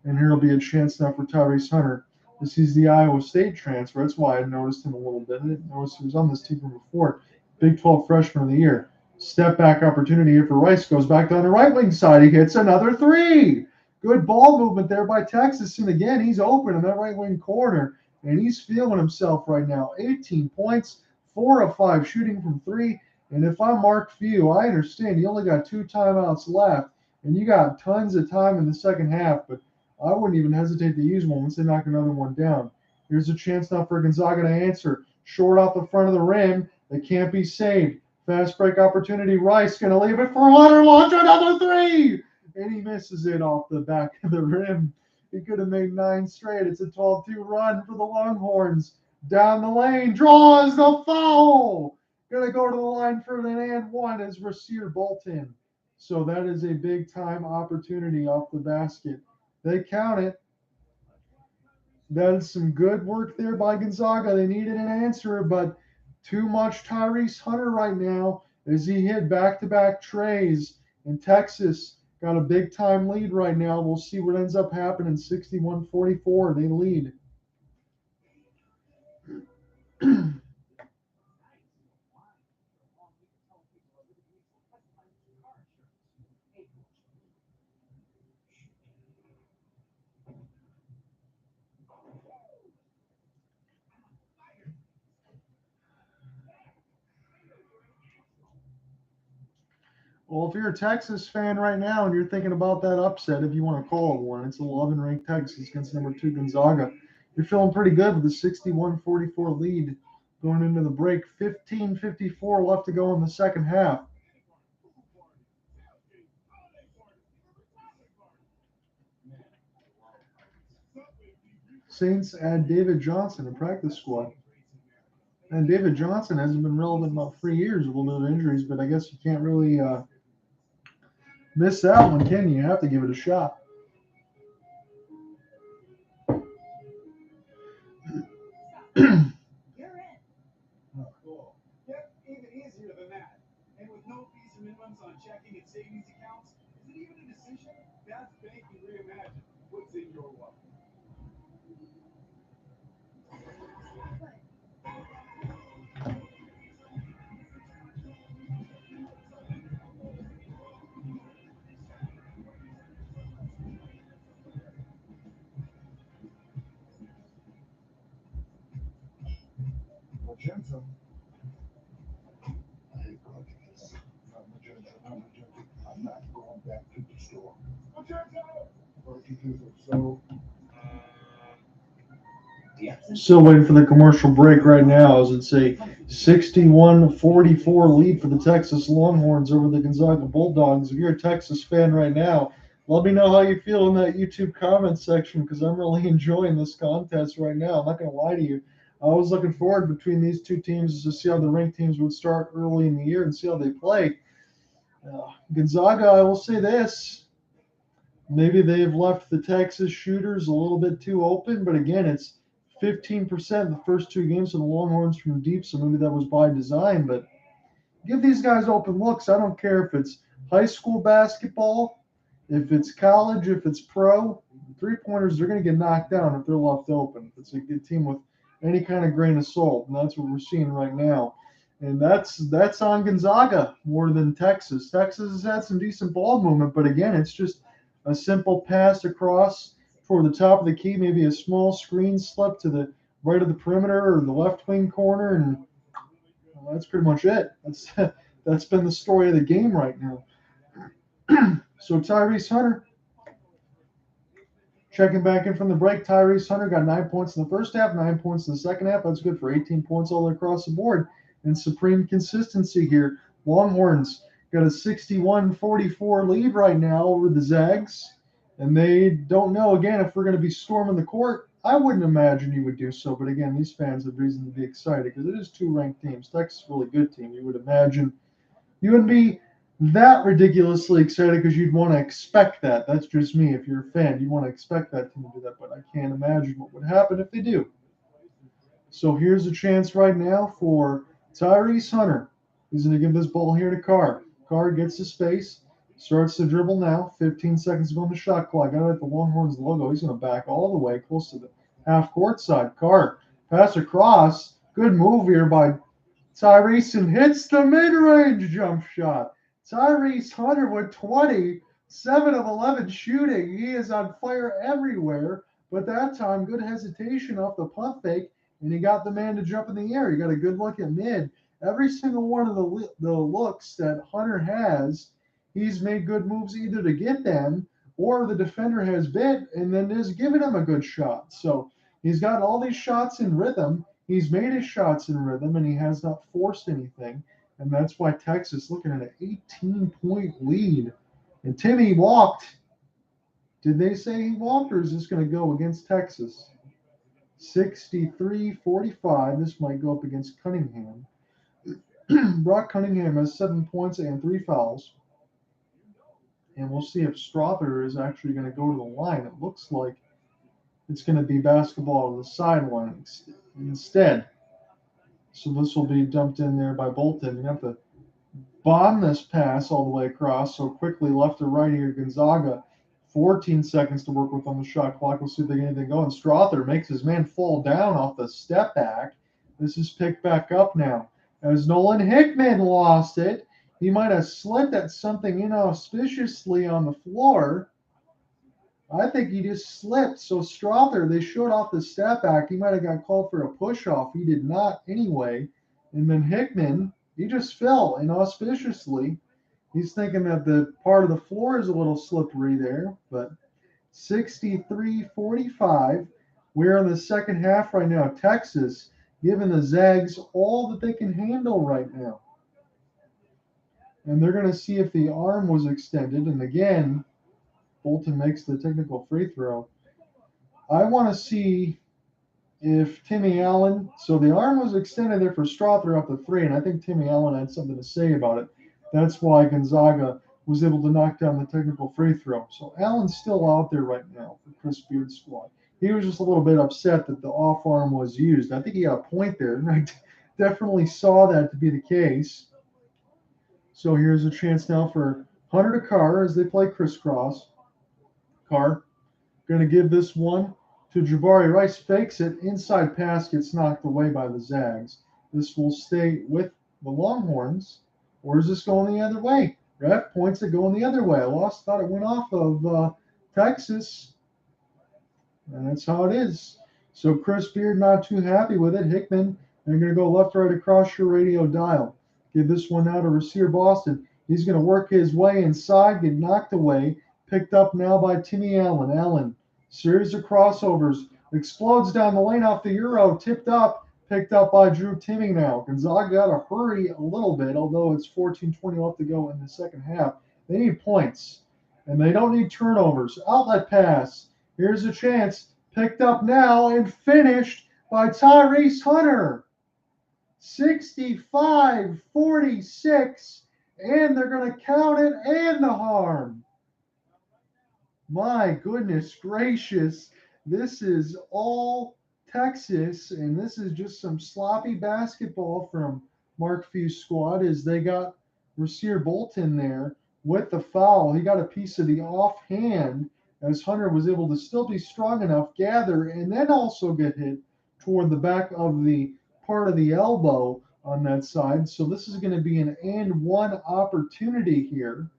And here will be a chance now for Tyrese Hunter. This is the Iowa State transfer. That's why I noticed him a little bit. I didn't notice he was on this team from before. Big 12 freshman of the year. Step back opportunity here for Rice. Goes back down the right wing side. He hits another three. Good ball movement there by Texas. And again, he's open in that right wing corner. And he's feeling himself right now. 18 points, 4 of 5 shooting from 3. And if I'm Mark Few, I understand you only got 2 timeouts left. And you got tons of time in the second half. But I wouldn't even hesitate to use one once they knock another one down. Here's a chance now for Gonzaga to answer. Short off the front of the rim. They can't be saved. Fast break opportunity. Rice going to leave it for Hunter. Launch another three. And he misses it off the back of the rim. He could have made 9 straight. It's a 12-2 run for the Longhorns. Down the lane. Draws the foul. Going to go to the line for an and one as Rasir Bolton. So that is a big time opportunity off the basket. They count it. That is some good work there by Gonzaga. They needed an answer, but too much Tyrese Hunter right now as he hit back-to-back trays. And Texas got a big-time lead right now. We'll see what ends up happening. 61-44, they lead. Well, if you're a Texas fan right now and you're thinking about that upset, if you want to call it one, it's 11 ranked Texas against number 2 Gonzaga. You're feeling pretty good with a 61-44 lead going into the break. 15:54 left to go in the second half. Saints add David Johnson to practice squad. And David Johnson hasn't been relevant in about 3 years with a little bit of injuries, but I guess you can't really miss that one, can you? You have to give it a shot. You're in. Oh, cool. Yep, even easier than that. And with no fees or minimums on checking and savings accounts, is it even a decision? That's banking reimagined. What's in your wallet? Magenta. I hate prejudice. Not magenta, not magenta. I'm not going back to the store. Magenta! Prejudice, so. Still waiting for the commercial break right now as it's a 61-44 lead for the Texas Longhorns over the Gonzaga Bulldogs. If you're a Texas fan right now, let me know how you feel in that YouTube comment section because I'm really enjoying this contest right now. I'm not going to lie to you. I was looking forward between these two teams to see how the ranked teams would start early in the year and see how they play. Gonzaga, I will say this. Maybe they've left the Texas shooters a little bit too open, but again, it's 15% the first two games of the Longhorns from deep, so maybe that was by design, but give these guys open looks. I don't care if it's high school basketball, if it's college, if it's pro. Three-pointers, they're going to get knocked down if they're left open. If it's a good team with any kind of grain of salt, and that's what we're seeing right now. And that's on Gonzaga more than Texas. Texas has had some decent ball movement, but again, it's just a simple pass across toward the top of the key, maybe a small screen slip to the right of the perimeter or the left wing corner, and that's pretty much it. That's been the story of the game right now. So Tyrese Hunter checking back in from the break. Tyrese Hunter got 9 points in the first half, 9 points in the second half. That's good for 18 points all across the board. And supreme consistency here. Longhorns got a 61-44 lead right now over the Zags. And they don't know, again, if we're going to be storming the court. I wouldn't imagine you would do so. But, again, these fans have reason to be excited because it is two ranked teams. Texas is a really good team. You would imagine you wouldn't be that ridiculously excited because you'd want to expect that. That's just me. If you're a fan, you want to expect that team to do that. But I can't imagine what would happen if they do. So here's a chance right now for Tyrese Hunter. He's going to give this ball here to Carr. Carr gets the space. Starts to dribble now. 15 seconds to go on the shot clock. Got it at the Longhorns logo. He's going to back all the way close to the half-court side. Carr, pass across. Good move here by Tyrese and hits the mid-range jump shot. Tyrese Hunter with 20, 7 of 11 shooting. He is on fire everywhere. But that time, good hesitation off the punt fake, and he got the man to jump in the air. He got a good look at mid. Every single one of the looks that Hunter has, he's made good moves either to get them or the defender has bit and then is giving him a good shot. So he's got all these shots in rhythm. He's made his shots in rhythm, and he has not forced anything. And that's why Texas looking at an 18-point lead. And Timmy walked. Did they say he walked, or is this going to go against Texas? 63-45. This might go up against Cunningham. Brock Cunningham has 7 points and 3 fouls. And we'll see if Strawther is actually going to go to the line. It looks like it's going to be basketball to the sidelines instead. So this will be dumped in there by Bolton. You have to bomb this pass all the way across. So quickly left to right here, Gonzaga. 14 seconds to work with on the shot clock. We'll see if they get anything going. Strawther makes his man fall down off the step back. This is picked back up now. As Nolan Hickman lost it, he might have slipped at something inauspiciously on the floor. I think he just slipped. So Strawther, they showed off the step back. He might have got called for a push-off. He did not anyway. And then Hickman, he just fell inauspiciously. He's thinking that the part of the floor is a little slippery there. But 63-45. We're in the second half right now. Texas giving the Zags all that they can handle right now. And they're going to see if the arm was extended. And again, Bolton makes the technical free throw. I want to see if Timmy Allen, so the arm was extended there for Strawther up to 3, and I think Timmy Allen had something to say about it. That's why Gonzaga was able to knock down the technical free throw. So Allen's still out there right now for Chris Beard's squad. He was just a little bit upset that the off arm was used. I think he got a point there, and I definitely saw that to be the case. So here's a chance now for Hunter to Carr as they play crisscross. Carr going to give this one to Jabari Rice, fakes it. Inside pass gets knocked away by the Zags. This will stay with the Longhorns, or is this going the other way? Ref points it going the other way. I thought it went off of Texas, and that's how it is. So Chris Beard not too happy with it. Hickman, they're going to go left, right across your radio dial. Give this one now to Rasir Boston. He's going to work his way inside, get knocked away. Picked up now by Timmy Allen. Allen, series of crossovers. Explodes down the lane off the Euro. Tipped up. Picked up by Timme now. Gonzaga got to hurry a little bit, although it's 14:20 left to go in the second half. They need points, and they don't need turnovers. Outlet pass. Here's a chance. Picked up now and finished by Tyrese Hunter. 65-46, and they're going to count it and the harm. My goodness gracious, this is all Texas, and this is just some sloppy basketball from Mark Few's squad as they got Rasir Bolton there with the foul. He got a piece of the offhand as Hunter was able to still be strong enough, gather, and then also get hit toward the back of the part of the elbow on that side. So this is going to be an and one opportunity here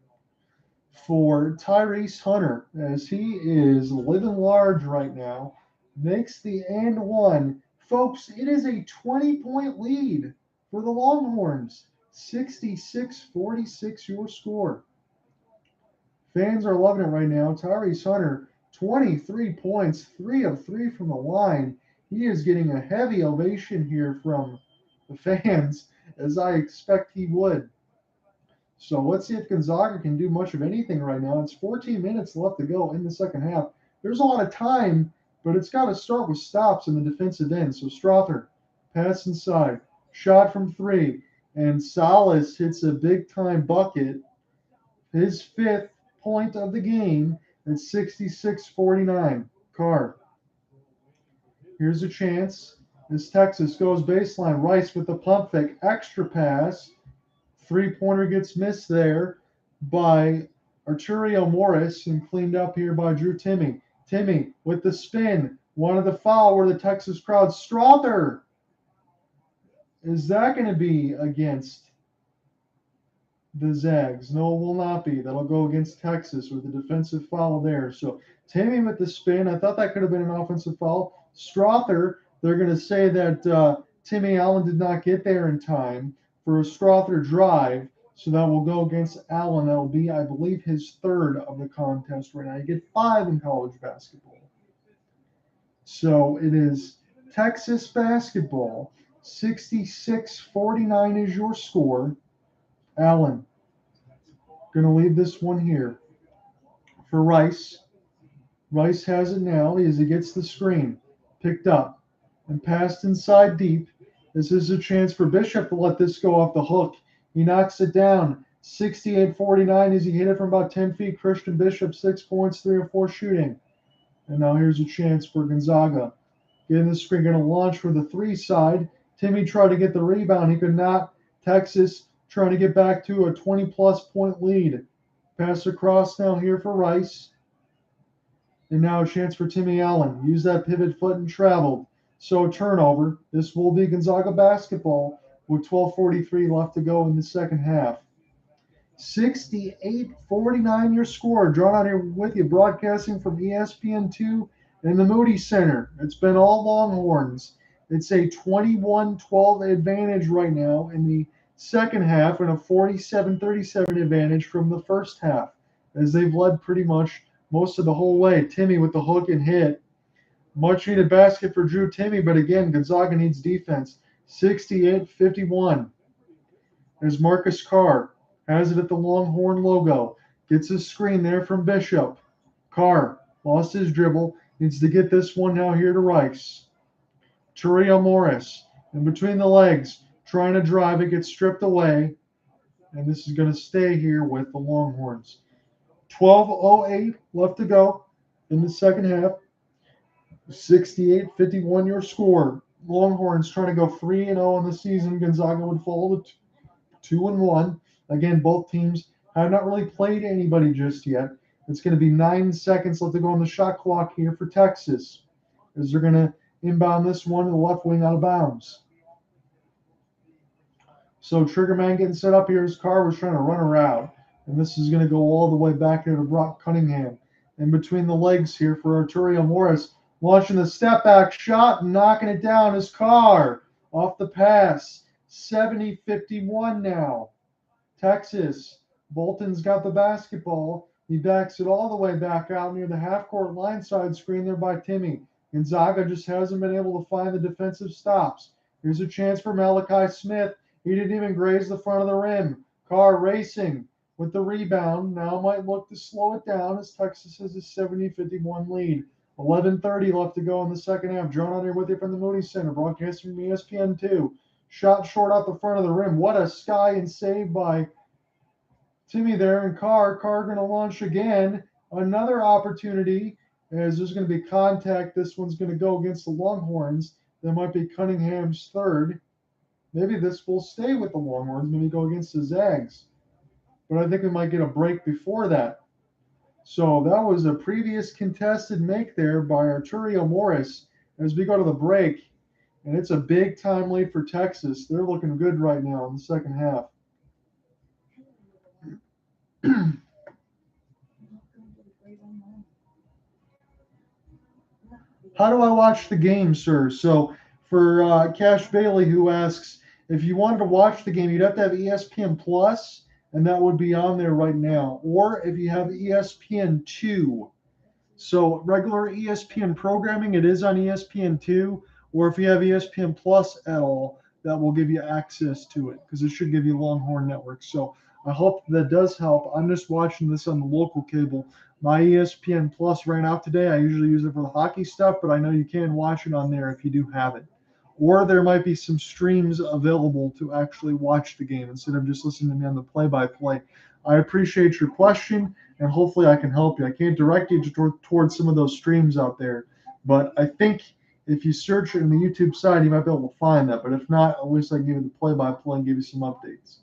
for Tyrese Hunter as he is living large right now. Makes the and one. Folks, it is a 20-point lead for the Longhorns. 66-46 your score. Fans are loving it right now. Tyrese Hunter, 23 points, 3 of 3 from the line. He is getting a heavy ovation here from the fans, as I expect he would. So let's see if Gonzaga can do much of anything right now. It's 14 minutes left to go in the second half. There's a lot of time, but it's got to start with stops in the defensive end. So Strawther, pass inside, shot from 3, and Sallis hits a big-time bucket. His 5th point of the game at 66-49. Carr. Here's a chance. As Texas goes baseline. Rice with the pump fake. Extra pass. Three-pointer gets missed there by Arterio Morris and cleaned up here by Timme. Timme with the spin. Wanted the foul where the Texas crowd. Strawther. Is that going to be against the Zags? No, it will not be. That'll go against Texas with a defensive foul there. So Timme with the spin. I thought that could have been an offensive foul. Strawther, they're going to say that Timmy Allen did not get there in time for a Strawther drive. So that will go against Allen. That will be, I believe, his 3rd of the contest right now. You get 5 in college basketball. So it is Texas basketball. 66-49 is your score. Allen going to leave this one here for Rice. Rice has it now as he gets the screen. Picked up and passed inside deep. This is a chance for Bishop to let this go off the hook. He knocks it down. 68-49 as he hit it from about 10 feet. Christian Bishop, 6 points, 3 of 4 shooting. And now here's a chance for Gonzaga. Getting the screen, going to launch for the 3 side. Timmy tried to get the rebound. He could not. Texas trying to get back to a 20-plus point lead. Pass across now here for Rice. And now a chance for Timmy Allen. Use that pivot foot and traveled. So turnover. This will be Gonzaga basketball with 12:43 left to go in the second half. 68-49 your score. John Ott here with you, broadcasting from ESPN2 in the Moody Center. It's been all Longhorns. It's a 21-12 advantage right now in the second half and a 47-37 advantage from the first half as they've led pretty much most of the whole way. Timmy with the hook and hit. Much needed basket for Timme, but again, Gonzaga needs defense. 68-51. There's Marcus Carr. Has it at the Longhorn logo. Gets a screen there from Bishop. Carr lost his dribble. Needs to get this one now here to Rice. Arterio Morris in between the legs, trying to drive it, gets stripped away, and this is going to stay here with the Longhorns. 12:08 left to go in the second half. 68-51 your score. Longhorns trying to go 3-0 in the season. Gonzaga would follow the 2-1. Again, both teams have not really played anybody just yet. It's going to be 9 seconds left to go on the shot clock here for Texas, as they're going to inbound this one to the left wing out of bounds. So Triggerman getting set up here as Carr was trying to run a route. And this is going to go all the way back here to Brock Cunningham. In between the legs here for Arterio Morris. Launching the step back shot and knocking it down is Carr. Off the pass. 70-51 now. Texas. Bolton's got the basketball. He backs it all the way back out near the half-court line side screen there by Timmy. Gonzaga just hasn't been able to find the defensive stops. Here's a chance for Malachi Smith. He didn't even graze the front of the rim. Carr racing with the rebound. Now might look to slow it down as Texas has a 70-51 lead. 11:30 left to go in the second half. John Ott here with you from the Moody Center, broadcasting from ESPN2. Shot short out the front of the rim. What a sky and save by Timmy there, and Carr going to launch again. Another opportunity as there's going to be contact. This one's going to go against the Longhorns. That might be Cunningham's third. Maybe this will stay with the Longhorns. Maybe go against the Zags. But I think we might get a break before that. So that was a previous contested make there by Arterio Morris as we go to the break. And it's a big time lead for Texas. They're looking good right now in the second half. How do I watch the game, sir? So for Cash Bailey, who asks, if you wanted to watch the game, you'd have to have ESPN Plus, and that would be on there right now. Or if you have ESPN2. So regular ESPN programming, it is on ESPN2. Or if you have ESPN Plus at all, that will give you access to it because it should give you Longhorn Network. So I hope that does help. I'm just watching this on the local cable. My ESPN Plus ran out today. I usually use it for the hockey stuff, but I know you can watch it on there if you do have it. Or there might be some streams available to actually watch the game instead of just listening to me on the play-by-play. I appreciate your question, and hopefully I can help you. I can't direct you towards some of those streams out there, but I think if you search it on the YouTube side, you might be able to find that. But if not, at least I can give you the play-by-play and give you some updates.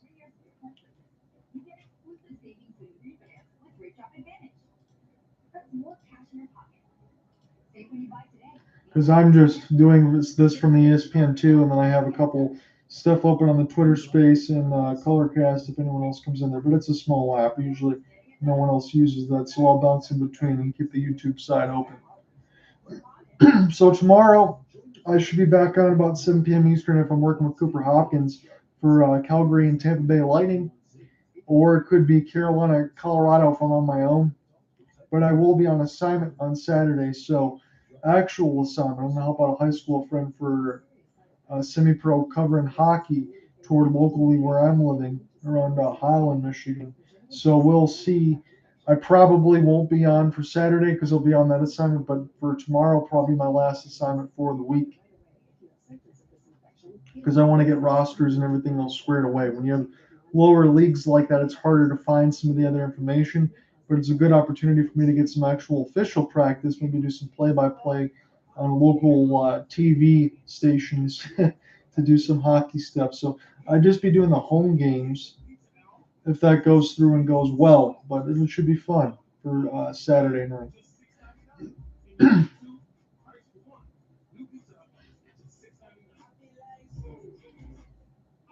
Because I'm just doing this from the ESPN2, and then I have a couple stuff open on the Twitter space and Colorcast if anyone else comes in there. But it's a small app. Usually no one else uses that, so I'll bounce in between and keep the YouTube side open. So tomorrow I should be back on about 7 p.m. Eastern if I'm working with Cooper Hopkins for Calgary and Tampa Bay Lightning. Or it could be Carolina, Colorado if I'm on my own. But I will be on assignment on Saturday, so actual assignment. I'm going to help out a high school friend for semi-pro covering hockey toward locally where I'm living around Highland, Michigan. So we'll see. I probably won't be on for Saturday because I'll be on that assignment, but for tomorrow, probably my last assignment for the week because I want to get rosters and everything else squared away. When you have lower leagues like that, it's harder to find some of the other information. But it's a good opportunity for me to get some actual official practice, maybe do some play-by-play on local TV stations to do some hockey stuff. So I'd just be doing the home games if that goes through and goes well. But it should be fun for Saturday night.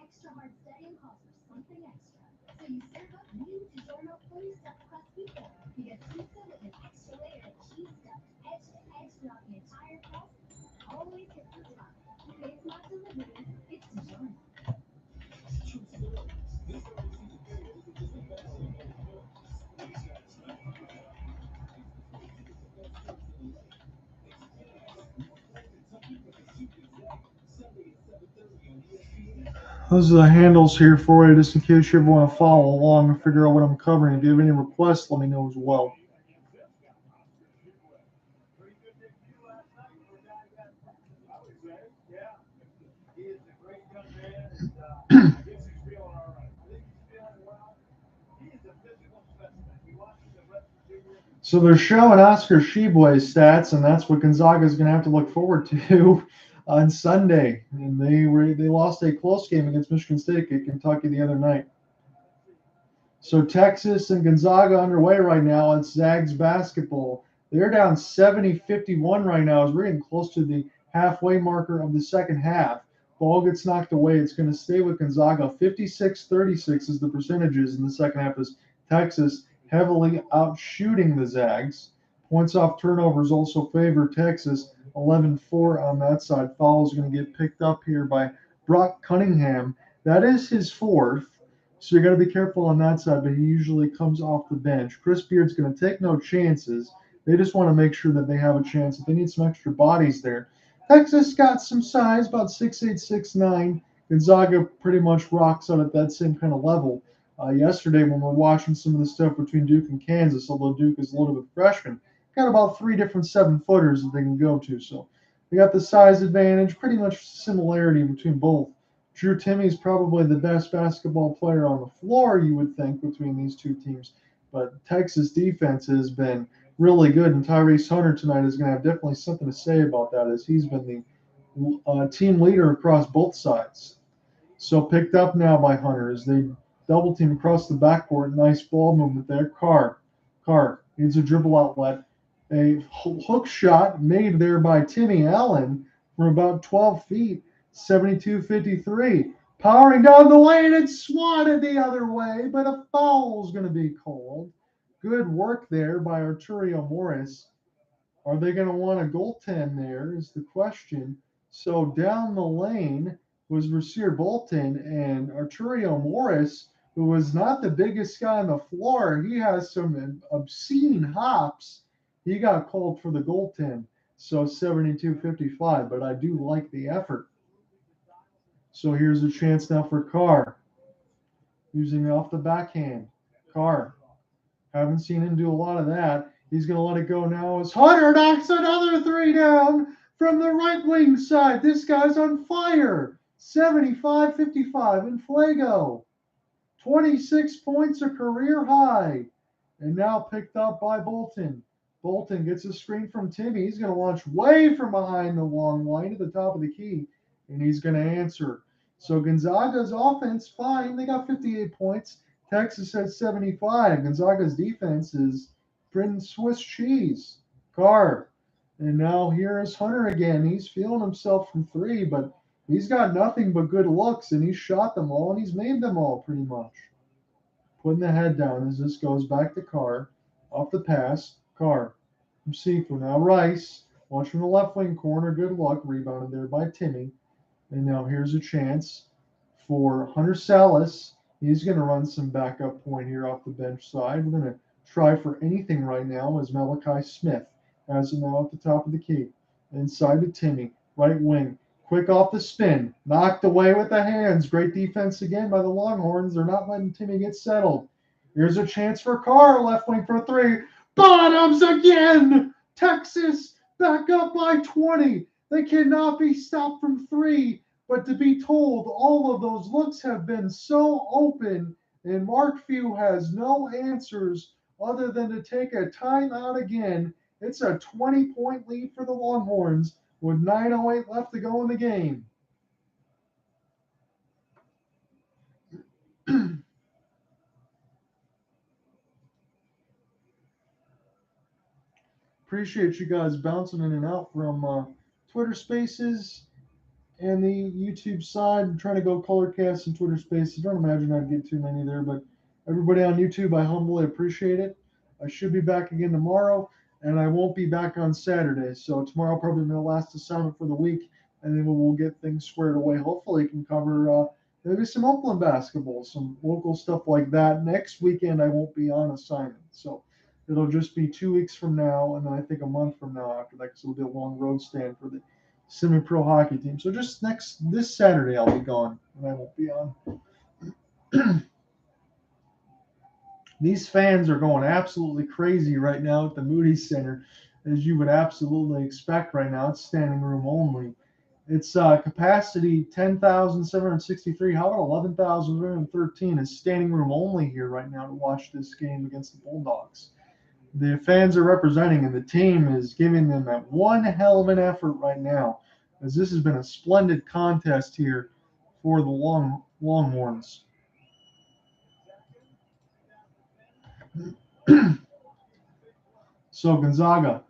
Extra hard studying calls for something extra. So you serve up new DiGiorno fully stuffed crust pizza. You get pizza with an extra layer of cheese stuffed edge to edge throughout the entire crust. Always hits the spot. It's not delivery, it's DiGiorno. Those are the handles here for you, just in case you ever want to follow along and figure out what I'm covering. If you have any requests, let me know as well. So they're showing Oscar Sheboy's stats, and that's what Gonzaga is going to have to look forward to on Sunday. And they lost a close game against Michigan State at Kentucky the other night. So Texas and Gonzaga underway right now. It's Zags basketball. They're down 70-51 right now as we're getting close to the halfway marker of the second half. Ball gets knocked away. It's going to stay with Gonzaga. 56-36 is the percentages in the second half as Texas heavily outshooting the Zags. Points off turnovers also favor Texas. 11-4 on that side. Foul is going to get picked up here by Brock Cunningham. That is his fourth. So you got to be careful on that side, but he usually comes off the bench. Chris Beard's going to take no chances. They just want to make sure that they have a chance. If they need some extra bodies there. Texas got some size, about 6'8", 6'9". Gonzaga pretty much rocks out at that same kind of level. Yesterday when we're watching some of the stuff between Duke and Kansas, although Duke is loaded with freshmen, got about 3 different 7-footers that they can go to. So they got the size advantage, pretty much similarity between both. Drew Timme is probably the best basketball player on the floor, you would think, between these two teams. But Texas defense has been really good, and Tyrese Hunter tonight is going to have definitely something to say about that, as he's been the team leader across both sides. So picked up now by Hunter as they double team across the backcourt. Nice ball movement there. Carr needs a dribble outlet. A hook shot made there by Timmy Allen from about 12 feet. 72-53. Powering down the lane and swatted the other way, but a foul is going to be called. Good work there by Arterio Morris. Are they going to want a goaltend there is the question. So down the lane was Rasir Bolton, and Arterio Morris, who was not the biggest guy on the floor, he has some obscene hops. He got called for the goaltend. So 72-55, but I do like the effort. So here's a chance now for Carr. Using it off the backhand. Carr. Haven't seen him do a lot of that. He's going to let it go now as Hunter knocks another 3 down from the right wing side. This guy's on fire. 75-55 in Fuego. 26 points, a career high. And now picked up by Bolton. Bolton gets a screen from Timmy. He's going to launch way from behind the long line at the top of the key. And he's going to answer. So Gonzaga's offense, fine. They got 58 points. Texas has 75. Gonzaga's defense is printing Swiss cheese. Carr. And now here is Hunter again. He's feeling himself from 3, but he's got nothing but good looks, and he's shot them all, and he's made them all pretty much. Putting the head down as this goes back to Carr. Off the pass. Carr. From Seafood. Now Rice. Watch from the left wing corner. Good luck. Rebounded there by Timmy. And now here's a chance for Hunter Sallis. He's going to run some backup point here off the bench side. We're going to try for anything right now as Malachi Smith has it now at the top of the key. Inside to Timmy, right wing. Quick off the spin. Knocked away with the hands. Great defense again by the Longhorns. They're not letting Timmy get settled. Here's a chance for Carr, left wing for 3. Bottoms again! Texas back up by 20. They cannot be stopped from 3. But to be told, all of those looks have been so open, and Mark Few has no answers other than to take a timeout again. It's a 20-point lead for the Longhorns with 9:08 left to go in the game. Appreciate you guys bouncing in and out from Twitter Spaces and the YouTube side. I'm trying to go Colorcast and Twitter Spaces. Don't imagine I'd get too many there, but everybody on YouTube, I humbly appreciate it. I should be back again tomorrow, and I won't be back on Saturday. So tomorrow probably my last assignment for the week, and then we'll get things squared away. Hopefully I can cover maybe some Oakland basketball, some local stuff like that. Next weekend I won't be on assignment. So it'll just be 2 weeks from now, and then I think a month from now after that, because it'll be a long road stand for the semi-pro hockey team. So just this Saturday I'll be gone, and I won't be on. These fans are going absolutely crazy right now at the Moody Center, as you would absolutely expect right now. It's standing room only. Its capacity 10,763. How about 11,313 is standing room only here right now to watch this game against the Bulldogs. The fans are representing, and the team is giving them that one hell of an effort right now, as this has been a splendid contest here for the Longhorns. So Gonzaga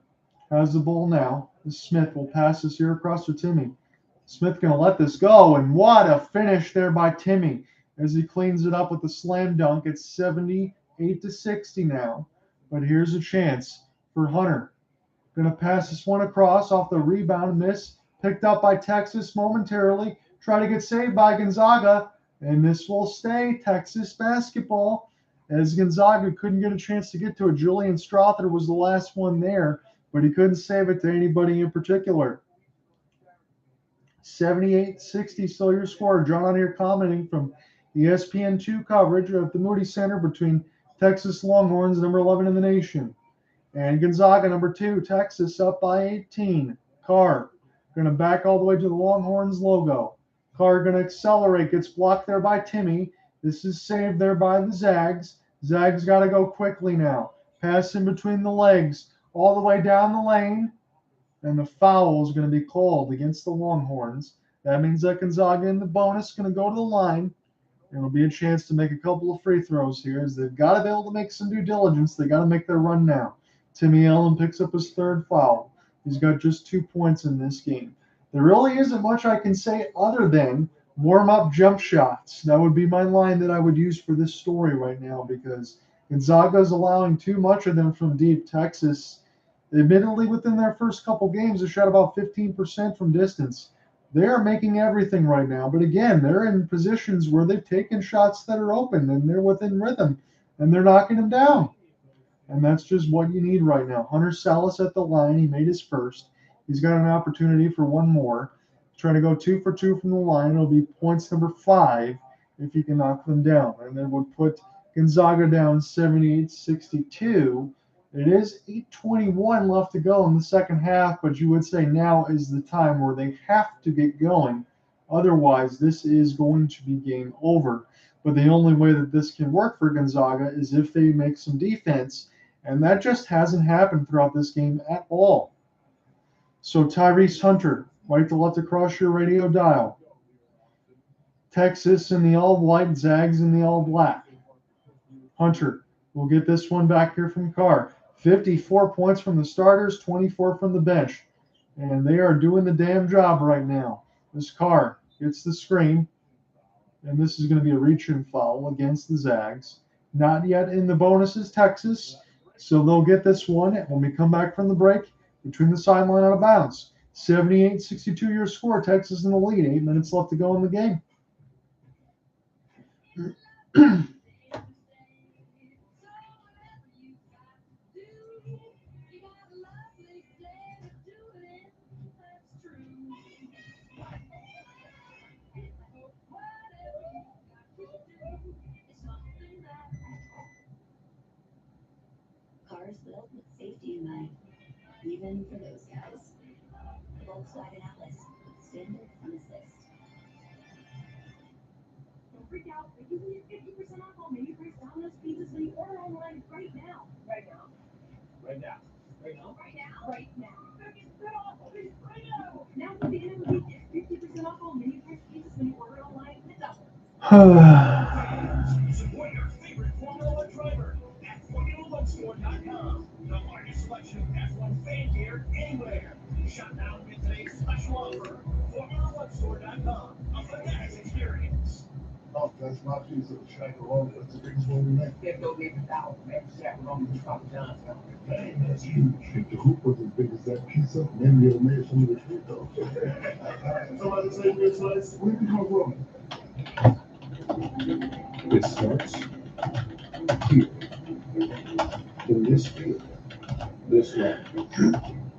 has the ball now. Smith will pass this here across to Timmy. Smith going to let this go, and what a finish there by Timmy as he cleans it up with the slam dunk. It's 78-60 now, but here's a chance for Hunter. Going to pass this one across off the rebound miss, picked up by Texas momentarily. Try to get saved by Gonzaga, and this will stay Texas basketball as Gonzaga couldn't get a chance to get to it. Julian Strawther was the last one there, but he couldn't save it to anybody in particular. 78-60 still your score. John Ott here commenting from ESPN2 coverage at the Moody Center between Texas Longhorns, number 11 in the nation, and Gonzaga, number 2, Texas, up by 18. Carr going to back all the way to the Longhorns logo. Carr going to accelerate, gets blocked there by Timmy. This is saved there by the Zags. Zags got to go quickly now. Pass in between the legs, all the way down the lane. And the foul is going to be called against the Longhorns. That means that Gonzaga in the bonus is going to go to the line. And it'll be a chance to make a couple of free throws here, as they've got to be able to make some due diligence. They got to make their run now. Timmy Allen picks up his third foul. He's got just 2 points in this game. There really isn't much I can say other than warm-up jump shots. That would be my line that I would use for this story right now, because Gonzaga is allowing too much of them from deep. Texas, admittedly, within their first couple games, they shot about 15% from distance. They are making everything right now. But again, they're in positions where they've taken shots that are open and they're within rhythm, and they're knocking them down. And that's just what you need right now. Hunter Sallis at the line. He made his first. He's got an opportunity for one more. Trying to go 2 for 2 from the line. It'll be points number 5 if he can knock them down. And then would put Gonzaga down 78-62. It is 8:21 left to go in the second half, but you would say now is the time where they have to get going. Otherwise, this is going to be game over. But the only way that this can work for Gonzaga is if they make some defense, and that just hasn't happened throughout this game at all. So Tyrese Hunter, right to left across your radio dial. Texas in the all white, Zags in the all black. Hunter will get this one back here from Carr. 54 points from the starters, 24 from the bench. And they are doing the damn job right now. This Carr gets the screen. And this is going to be a reach-in foul against the Zags. Not yet in the bonuses, Texas. So they'll get this one when we come back from the break between the sideline out of bounds. 78-62 your score. Texas in the lead. 8 minutes left to go in the game. Cars built with safety in mind, even for those guys. Volkswagen Atlas, standard from assist. Don't freak out. You can get 50% off all menu price Domino's pizzas when you order online right now. Right now. Right now. Right now. Right now. Right now. 50% off right now. Now to the end of the week, get 50% off all menu price pizzas when you order online with Domino's. Support your favorite Formula One driver at FormulaOneStore.com. The largest selection of F1 fan gear anywhere. Shop now with today's special offer. FormulaOneStore.com. A fantastic experience. Oh, that's my piece of the chaperone. That's the biggest one we make. If they'll leave it out, maybe chaperone is Papa John's. Dang, that's huge. If the hoop was as big as that pizza, then you'll make some of the treat though. Somebody say this, let's where did you come from? It starts here. In this field. This land.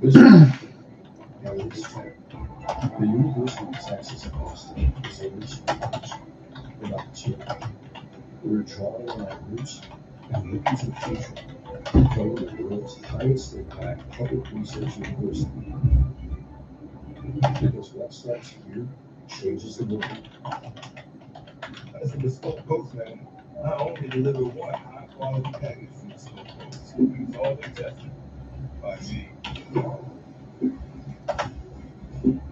This land. And this town. The University of Texas at Austin is a research and opportunity. We're drawing on our roots and looking to the future, becoming the world's highest impact public research university. Because what starts here changes the world. That's a bespoke post, man. Not only deliver one high-quality package from bespoke posts, it's all been tested by me.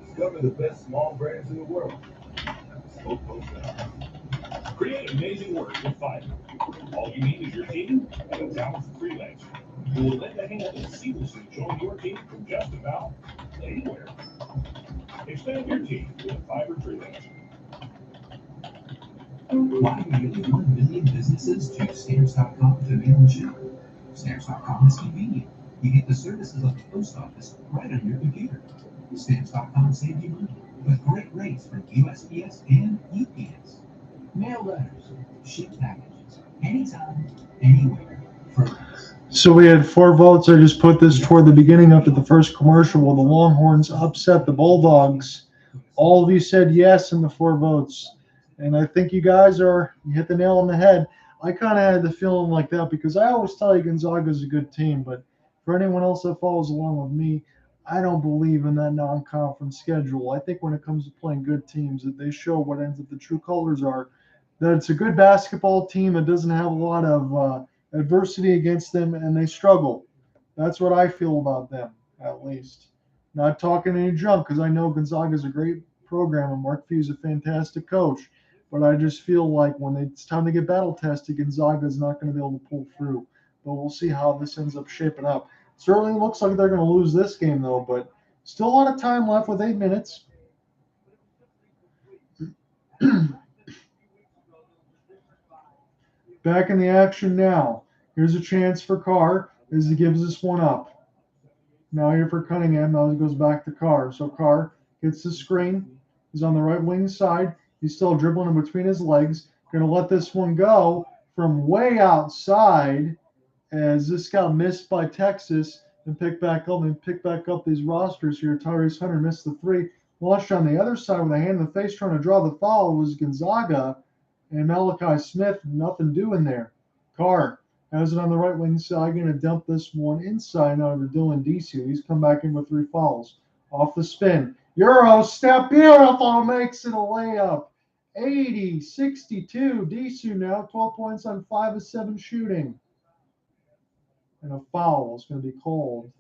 Discover the best small brands in the world. Bespoke post. Create amazing work with Fiverr. All you need is your team and a talented freelancer who will lend a hand and seamlessly join your team from just about anywhere. Expand your team with a Fiverr freelancer. Why nearly 1 million businesses choose Stamps.com to mail and ship? Stamps.com is convenient. You get the services of the post office right on your computer. Stamps.com saves you money with great rates from USPS and UPS. Mail letters, ship packages, anytime, anywhere, for less. So we had 4 votes. I just put this toward the beginning after the first commercial. Will the Longhorns upset the Bulldogs? All of you said yes in the 4 votes. And I think you guys you hit the nail on the head. I kind of had the feeling like that because I always tell you Gonzaga is a good team. But for anyone else that follows along with me, I don't believe in that non-conference schedule. I think when it comes to playing good teams, that they show what ends up the true colors are. That it's a good basketball team that doesn't have a lot of adversity against them, and they struggle. That's what I feel about them, at least. Not talking any junk, because I know Gonzaga is a great program, and Mark Few is a fantastic coach. But I just feel like when it's time to get battle tested, Gonzaga is not going to be able to pull through. But we'll see how this ends up shaping up. Certainly looks like they're going to lose this game, though, but still a lot of time left with 8 minutes. Back in the action now. Here's a chance for Carr as he gives this one up. Now here for Cunningham. Now he goes back to Carr. So Carr gets the screen. He's on the right wing side. He's still dribbling in between his legs. Going to let this one go from way outside as this got missed by Texas and pick back up these rosters here. Tyrese Hunter missed the 3. Launched on the other side with a hand in the face trying to draw the foul was Gonzaga. And Malachi Smith, nothing doing there. Carr has it on the right wing side. Going to dump this one inside now to Dillon Disu. He's come back in with 3 fouls. Off the spin. Euro step, beautiful, makes it a layup. 80-62. Disu now 12 points on 5 of 7 shooting. And a foul is going to be called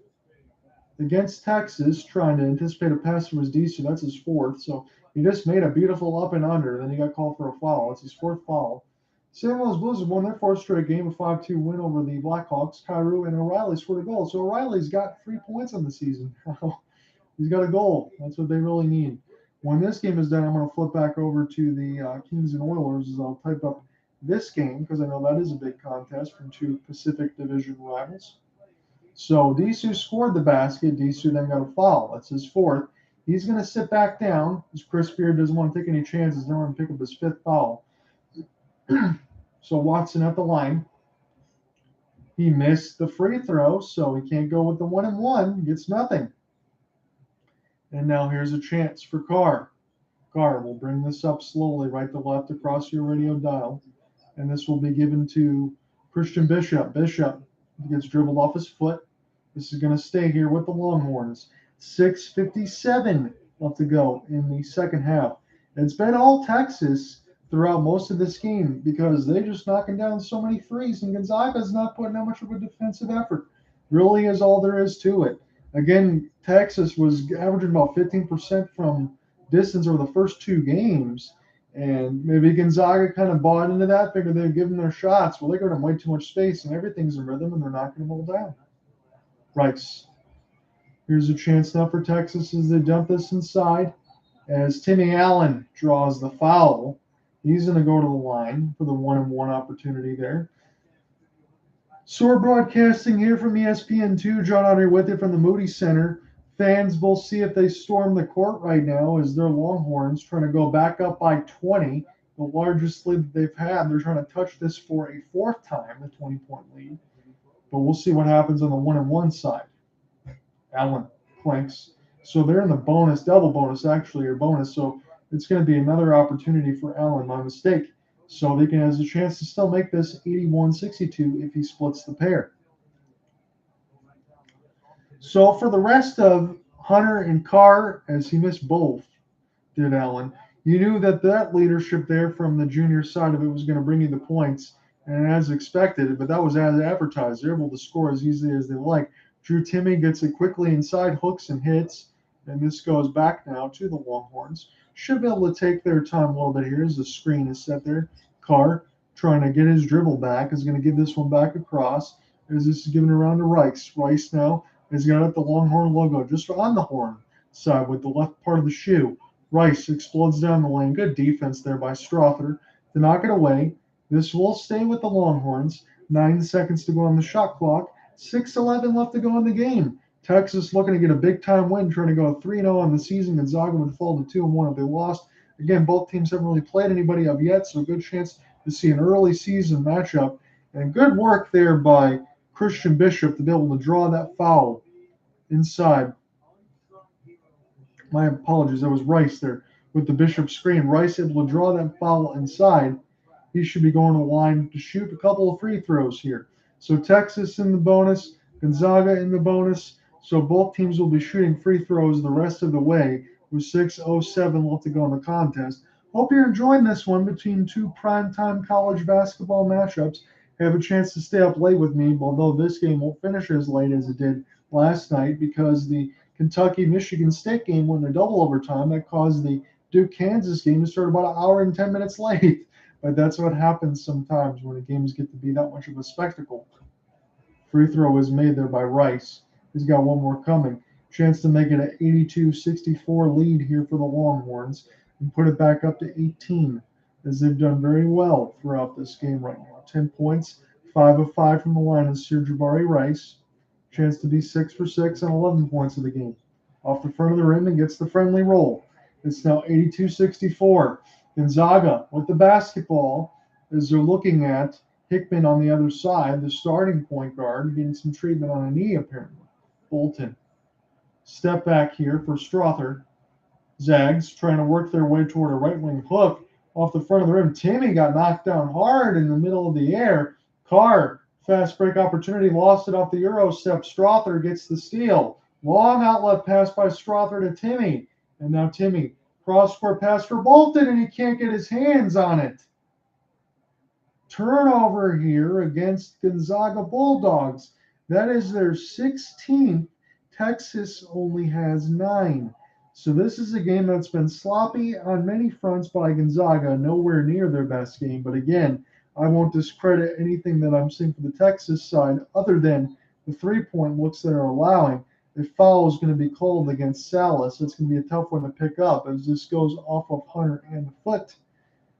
against Texas, trying to anticipate a pass was Disu. That's his 4th. So he just made a beautiful up and under. Then he got called for a foul. It's his 4th foul. St. Louis Blues have won their 4th straight game, a 5-2 win over the Blackhawks. Kyrou and O'Reilly scored a goal. So O'Reilly's got 3 points on the season. He's got a goal. That's what they really need. When this game is done, I'm going to flip back over to the Kings and Oilers as I'll type up this game because I know that is a big contest from 2 Pacific Division rivals. So Disu scored the basket. Disu then got a foul. That's his 4th. He's going to sit back down as Chris Beard doesn't want to take any chances. Doesn't want to pick up his 5th foul. So Watson at the line. He missed the free throw, so he can't go with the 1-and-1. He gets nothing. And now here's a chance for Carr. Carr will bring this up slowly right to left across your radio dial. And this will be given to Christian Bishop. Bishop gets dribbled off his foot. This is going to stay here with the Longhorns. 6:57 left to go in the second half. It's been all Texas throughout most of this game because they're just knocking down so many threes, and Gonzaga's not putting that much of a defensive effort. Really is all there is to it. Again, Texas was averaging about 15% from distance over the first 2 games, and maybe Gonzaga kind of bought into that, figured they'd give them their shots. Well, they got them way too much space, and everything's in rhythm, and they're knocking them all down. Rice. Here's a chance now for Texas as they dump this inside. As Timmy Allen draws the foul, he's going to go to the line for the 1-and-1 opportunity there. So we're broadcasting here from ESPN2. John Ott with you from the Moody Center. Fans will see if they storm the court right now as they're Longhorns trying to go back up by 20, the largest lead that they've had. They're trying to touch this for a 4th time, the 20-point lead. But we'll see what happens on the 1-and-1 side. Allen planks. So they're in the bonus, double bonus actually, or bonus. So it's going to be another opportunity for Allen, my mistake. So they can has a chance to still make this 81-62 if he splits the pair. So for the rest of Hunter and Carr, as he missed both, did Allen. You knew that leadership there from the junior side of it was going to bring you the points, and as expected, but that was as advertised. They're able to score as easily as they like. Timme gets it quickly inside, hooks and hits, and this goes back now to the Longhorns. Should be able to take their time a little bit here as the screen is set there. Carr trying to get his dribble back is going to give this one back across as this is given around to Rice. Rice now has got the Longhorn logo just on the horn side with the left part of the shoe. Rice explodes down the lane. Good defense there by Strawther to knock it away. This will stay with the Longhorns. 9 seconds to go on the shot clock. 6:11 left to go in the game. Texas looking to get a big-time win, trying to go 3-0 on the season. Gonzaga would fall to 2-1 if they lost. Again, both teams haven't really played anybody up yet, so a good chance to see an early season matchup. And good work there by Christian Bishop to be able to draw that foul inside. My apologies, that was Rice there with the Bishop screen. Rice able to draw that foul inside. He should be going to the line to shoot a couple of free throws here. So Texas in the bonus, Gonzaga in the bonus. So both teams will be shooting free throws the rest of the way with 6:07 left to go in the contest. Hope you're enjoying this one between two primetime college basketball matchups. Have a chance to stay up late with me, although this game won't finish as late as it did last night because the Kentucky-Michigan State game went in a double overtime. That caused the Duke-Kansas game to start about an hour and 10 minutes late. But that's what happens sometimes when the games get to be that much of a spectacle. Free throw is made there by Rice. He's got one more coming. Chance to make it an 82-64 lead here for the Longhorns and put it back up to 18, as they've done very well throughout this game right now. 10 points, 5 of 5 from the line is Jabari Rice. Chance to be 6 for 6 and 11 points of the game. Off the front of the rim and gets the friendly roll. It's now 82-64. Gonzaga with the basketball as they're looking at Hickman on the other side, the starting point guard, getting some treatment on a knee apparently. Bolton. Step back here for Strawther. Zags trying to work their way toward a right wing hook off the front of the rim. Timmy got knocked down hard in the middle of the air. Carr, fast break opportunity, lost it off the Euro step. Strawther gets the steal. Long outlet pass by Strawther to Timmy. And now Timmy, cross-court pass for Bolton, and he can't get his hands on it. Turnover here against Gonzaga Bulldogs. That is their 16th. Texas only has 9. So this is a game that's been sloppy on many fronts by Gonzaga, nowhere near their best game. But again, I won't discredit anything that I'm seeing for the Texas side other than the three-point looks that are allowing. A foul is going to be called against Sallis. It's going to be a tough one to pick up as this goes off of Hunter and the foot.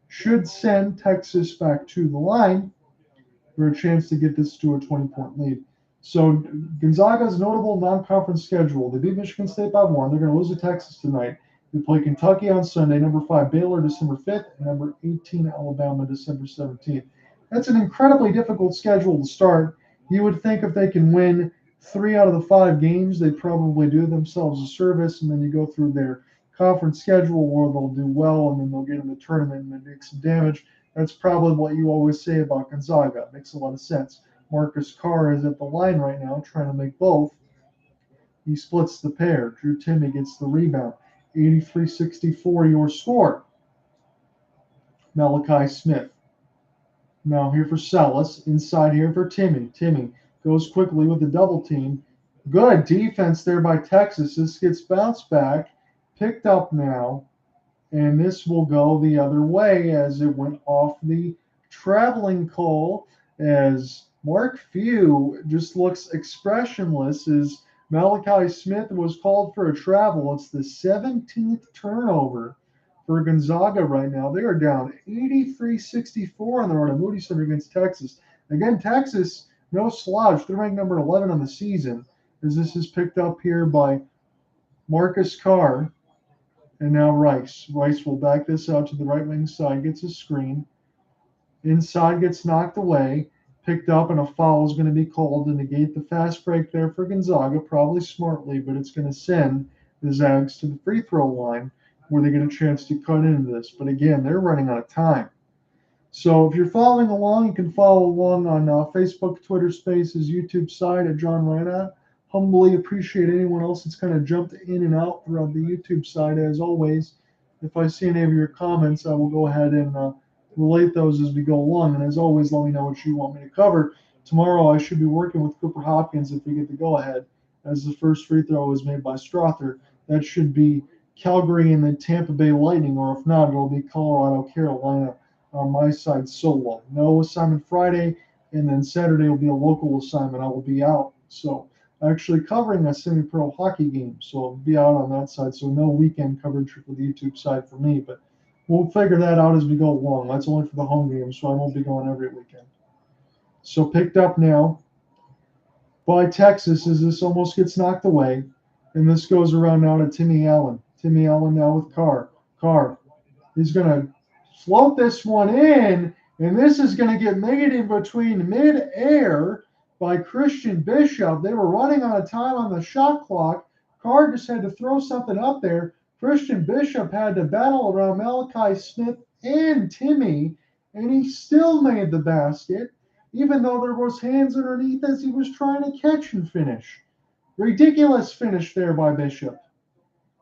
Should send Texas back to the line for a chance to get this to a 20-point lead. So Gonzaga's notable non-conference schedule. They beat Michigan State by 1. They're going to lose to Texas tonight. They play Kentucky on Sunday, number 5 Baylor December 5th, and number 18 Alabama December 17th. That's an incredibly difficult schedule to start. You would think if they can win 3 out of the 5 games, they'd probably do themselves a service, and then you go through their conference schedule where they'll do well, and then they'll get in the tournament and then make some damage. That's probably what you always say about Gonzaga. It makes a lot of sense. Marcus Carr is at the line right now trying to make both. He splits the pair. Timme gets the rebound. 83-64 your score. Malachi Smith. Now here for Sallis. Inside here for Timme. Timme goes quickly with the double team. Good defense there by Texas. This gets bounced back. Picked up now. And this will go the other way as it went off the traveling call as Mark Few just looks expressionless as Malachi Smith was called for a travel. It's the 17th turnover for Gonzaga right now. They are down 83-64 on the road at Moody Center against Texas. Again, Texas, no slouch. They're ranked number 11 on the season as this is picked up here by Marcus Carr. And now Rice. Rice will back this out to the right wing side, gets a screen. Inside gets knocked away. Picked up, and a foul is going to be called to negate the fast break there for Gonzaga, probably smartly, but it's going to send the Zags to the free throw line where they get a chance to cut into this. But again, they're running out of time. So if you're following along, you can follow along on Facebook, Twitter Spaces, YouTube side at John Rana, humbly appreciate anyone else that's kind of jumped in and out throughout the YouTube side. As always, if I see any of your comments, I will go ahead and relate those as we go along. And as always, let me know what you want me to cover. Tomorrow, I should be working with Cooper Hopkins if we get the go-ahead, as the first free throw is made by Strawther. That should be Calgary and the Tampa Bay Lightning, or if not, it'll be Colorado, Carolina on my side solo. No assignment Friday, and then Saturday will be a local assignment. I will be out. So actually covering a semi-pro hockey game, so I'll be out on that side. So no weekend coverage for the YouTube side for me, but we'll figure that out as we go along. That's only for the home games, so I won't be going every weekend. So picked up now by Texas as this almost gets knocked away, and this goes around now to Timmy Allen. Timmy Allen now with Carr. Carr, he's going to float this one in, and this is going to get made in between mid-air by Christian Bishop. They were running out of time on the shot clock. Carr just had to throw something up there. Christian Bishop had to battle around Malachi Smith and Timmy, and he still made the basket, even though there was hands underneath as he was trying to catch and finish. Ridiculous finish there by Bishop.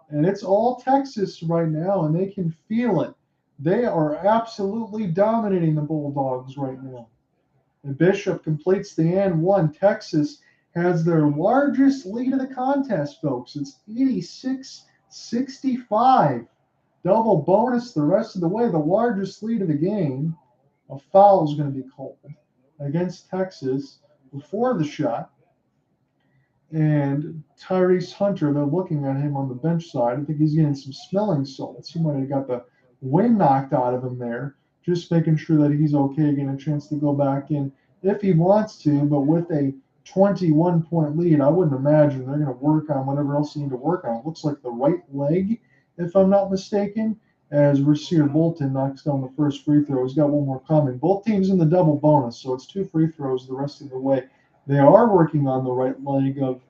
And it's all Texas right now, and they can feel it. They are absolutely dominating the Bulldogs right now. And Bishop completes the and one. Texas has their largest lead of the contest, folks. It's 86-65. Double bonus the rest of the way. The largest lead of the game. A foul is going to be called against Texas before the shot. And Tyrese Hunter, they're looking at him on the bench side. I think he's getting some smelling salts. He might have got the wind knocked out of him there. Just making sure that he's okay, getting a chance to go back in if he wants to. But with a 21-point lead, I wouldn't imagine they're going to work on whatever else they need to work on. It looks like the right leg, if I'm not mistaken, as Rasir Bolton knocks down the first free throw. He's got one more coming. Both teams in the double bonus, so it's 2 free throws the rest of the way. They are working on the right leg of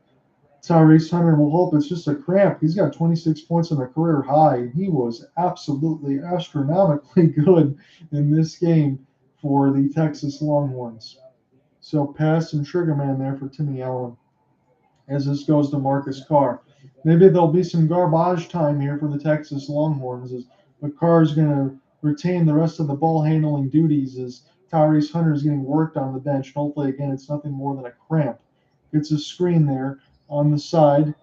Tyrese Hunter. We'll hope it's just a cramp. He's got 26 points on a career high. He was absolutely astronomically good in this game for the Texas Longhorns. So pass and trigger man there for Timmy Allen as this goes to Marcus Carr. Maybe there'll be some garbage time here for the Texas Longhorns, but Carr is going to retain the rest of the ball handling duties as Tyrese Hunter is getting worked on the bench. And hopefully, again, it's nothing more than a cramp. Gets a screen there on the side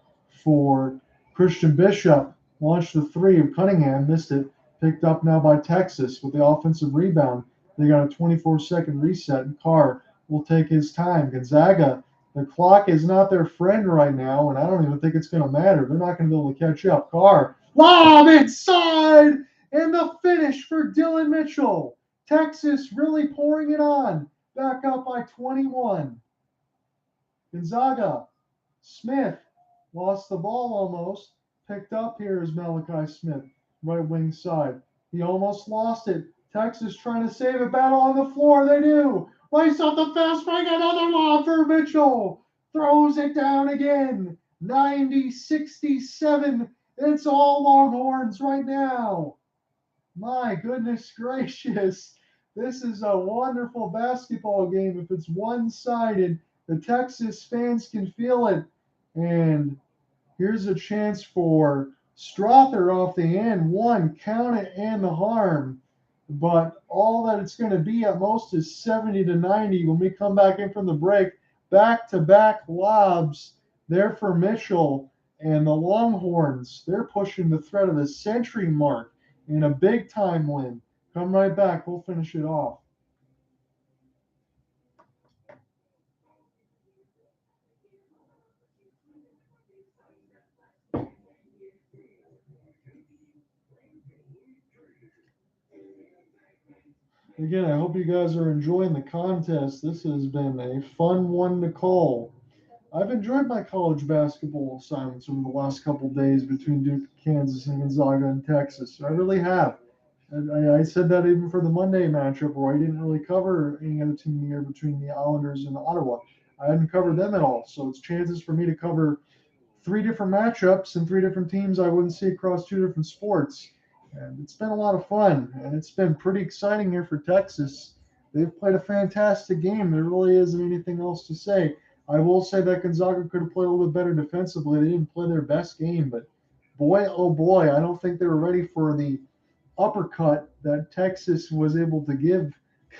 for Christian Bishop. Launched the three of Cunningham. Missed it. Picked up now by Texas with the offensive rebound. They got a 24-second reset, and Carr will take his time. Gonzaga, the clock is not their friend right now, and I don't even think it's going to matter. They're not going to be able to catch up. Carr, lob inside, and the finish for Dillon Mitchell. Texas really pouring it on. Back up by 21. Gonzaga. Smith lost the ball almost. Picked up here is Malachi Smith, right wing side. He almost lost it. Texas trying to save it. Battle on the floor. They do. Lace up the fast break. Another lob for Mitchell. Throws it down again. 90-67. It's all Longhorns right now. My goodness gracious. This is a wonderful basketball game. If it's one-sided, the Texas fans can feel it. And here's a chance for Strawther off the end. One, count it, and the harm. But all that it's going to be at most is 70-90 when we come back in from the break. Back-to-back lobs there for Mitchell. And the Longhorns, they're pushing the threat of the century mark in a big-time win. Come right back. We'll finish it off. Again, I hope you guys are enjoying the contest. This has been a fun one to call. I've enjoyed my college basketball assignments over the last couple of days between Duke, Kansas, and Gonzaga and Texas. I really have. And I said that even for the Monday matchup where I didn't really cover any other team here between the Islanders and Ottawa. I hadn't covered them at all. So it's chances for me to cover 3 different matchups and 3 different teams I wouldn't see across 2 different sports. And it's been a lot of fun. And it's been pretty exciting here for Texas. They've played a fantastic game. There really isn't anything else to say. I will say that Gonzaga could have played a little bit better defensively. They didn't play their best game, but boy, oh boy, I don't think they were ready for the uppercut that Texas was able to give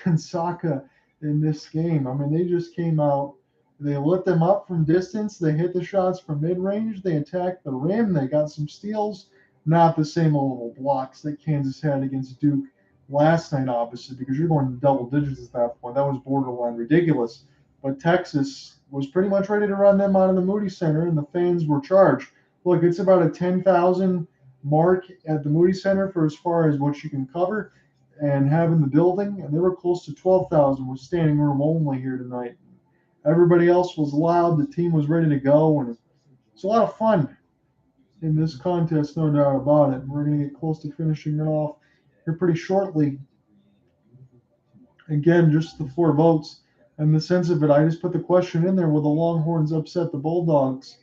Gonzaga in this game. I mean, they just came out. They lit them up from distance. They hit the shots from mid-range. They attacked the rim. They got some steals. Not the same level of blocks that Kansas had against Duke last night, obviously, because you're going to double digits at that point. That was borderline ridiculous. But Texas was pretty much ready to run them out of the Moody Center, and the fans were charged. Look, it's about a 10,000 mark at the Moody Center for as far as what you can cover and have in the building, and they were close to 12,000 with standing room only here tonight. Everybody else was loud. The team was ready to go, and it's a lot of fun in this contest, no doubt about it. We're going to get close to finishing it off here pretty shortly. Again, just the 4 votes. And the sense of it, I just put the question in there, will the Longhorns upset the Bulldogs?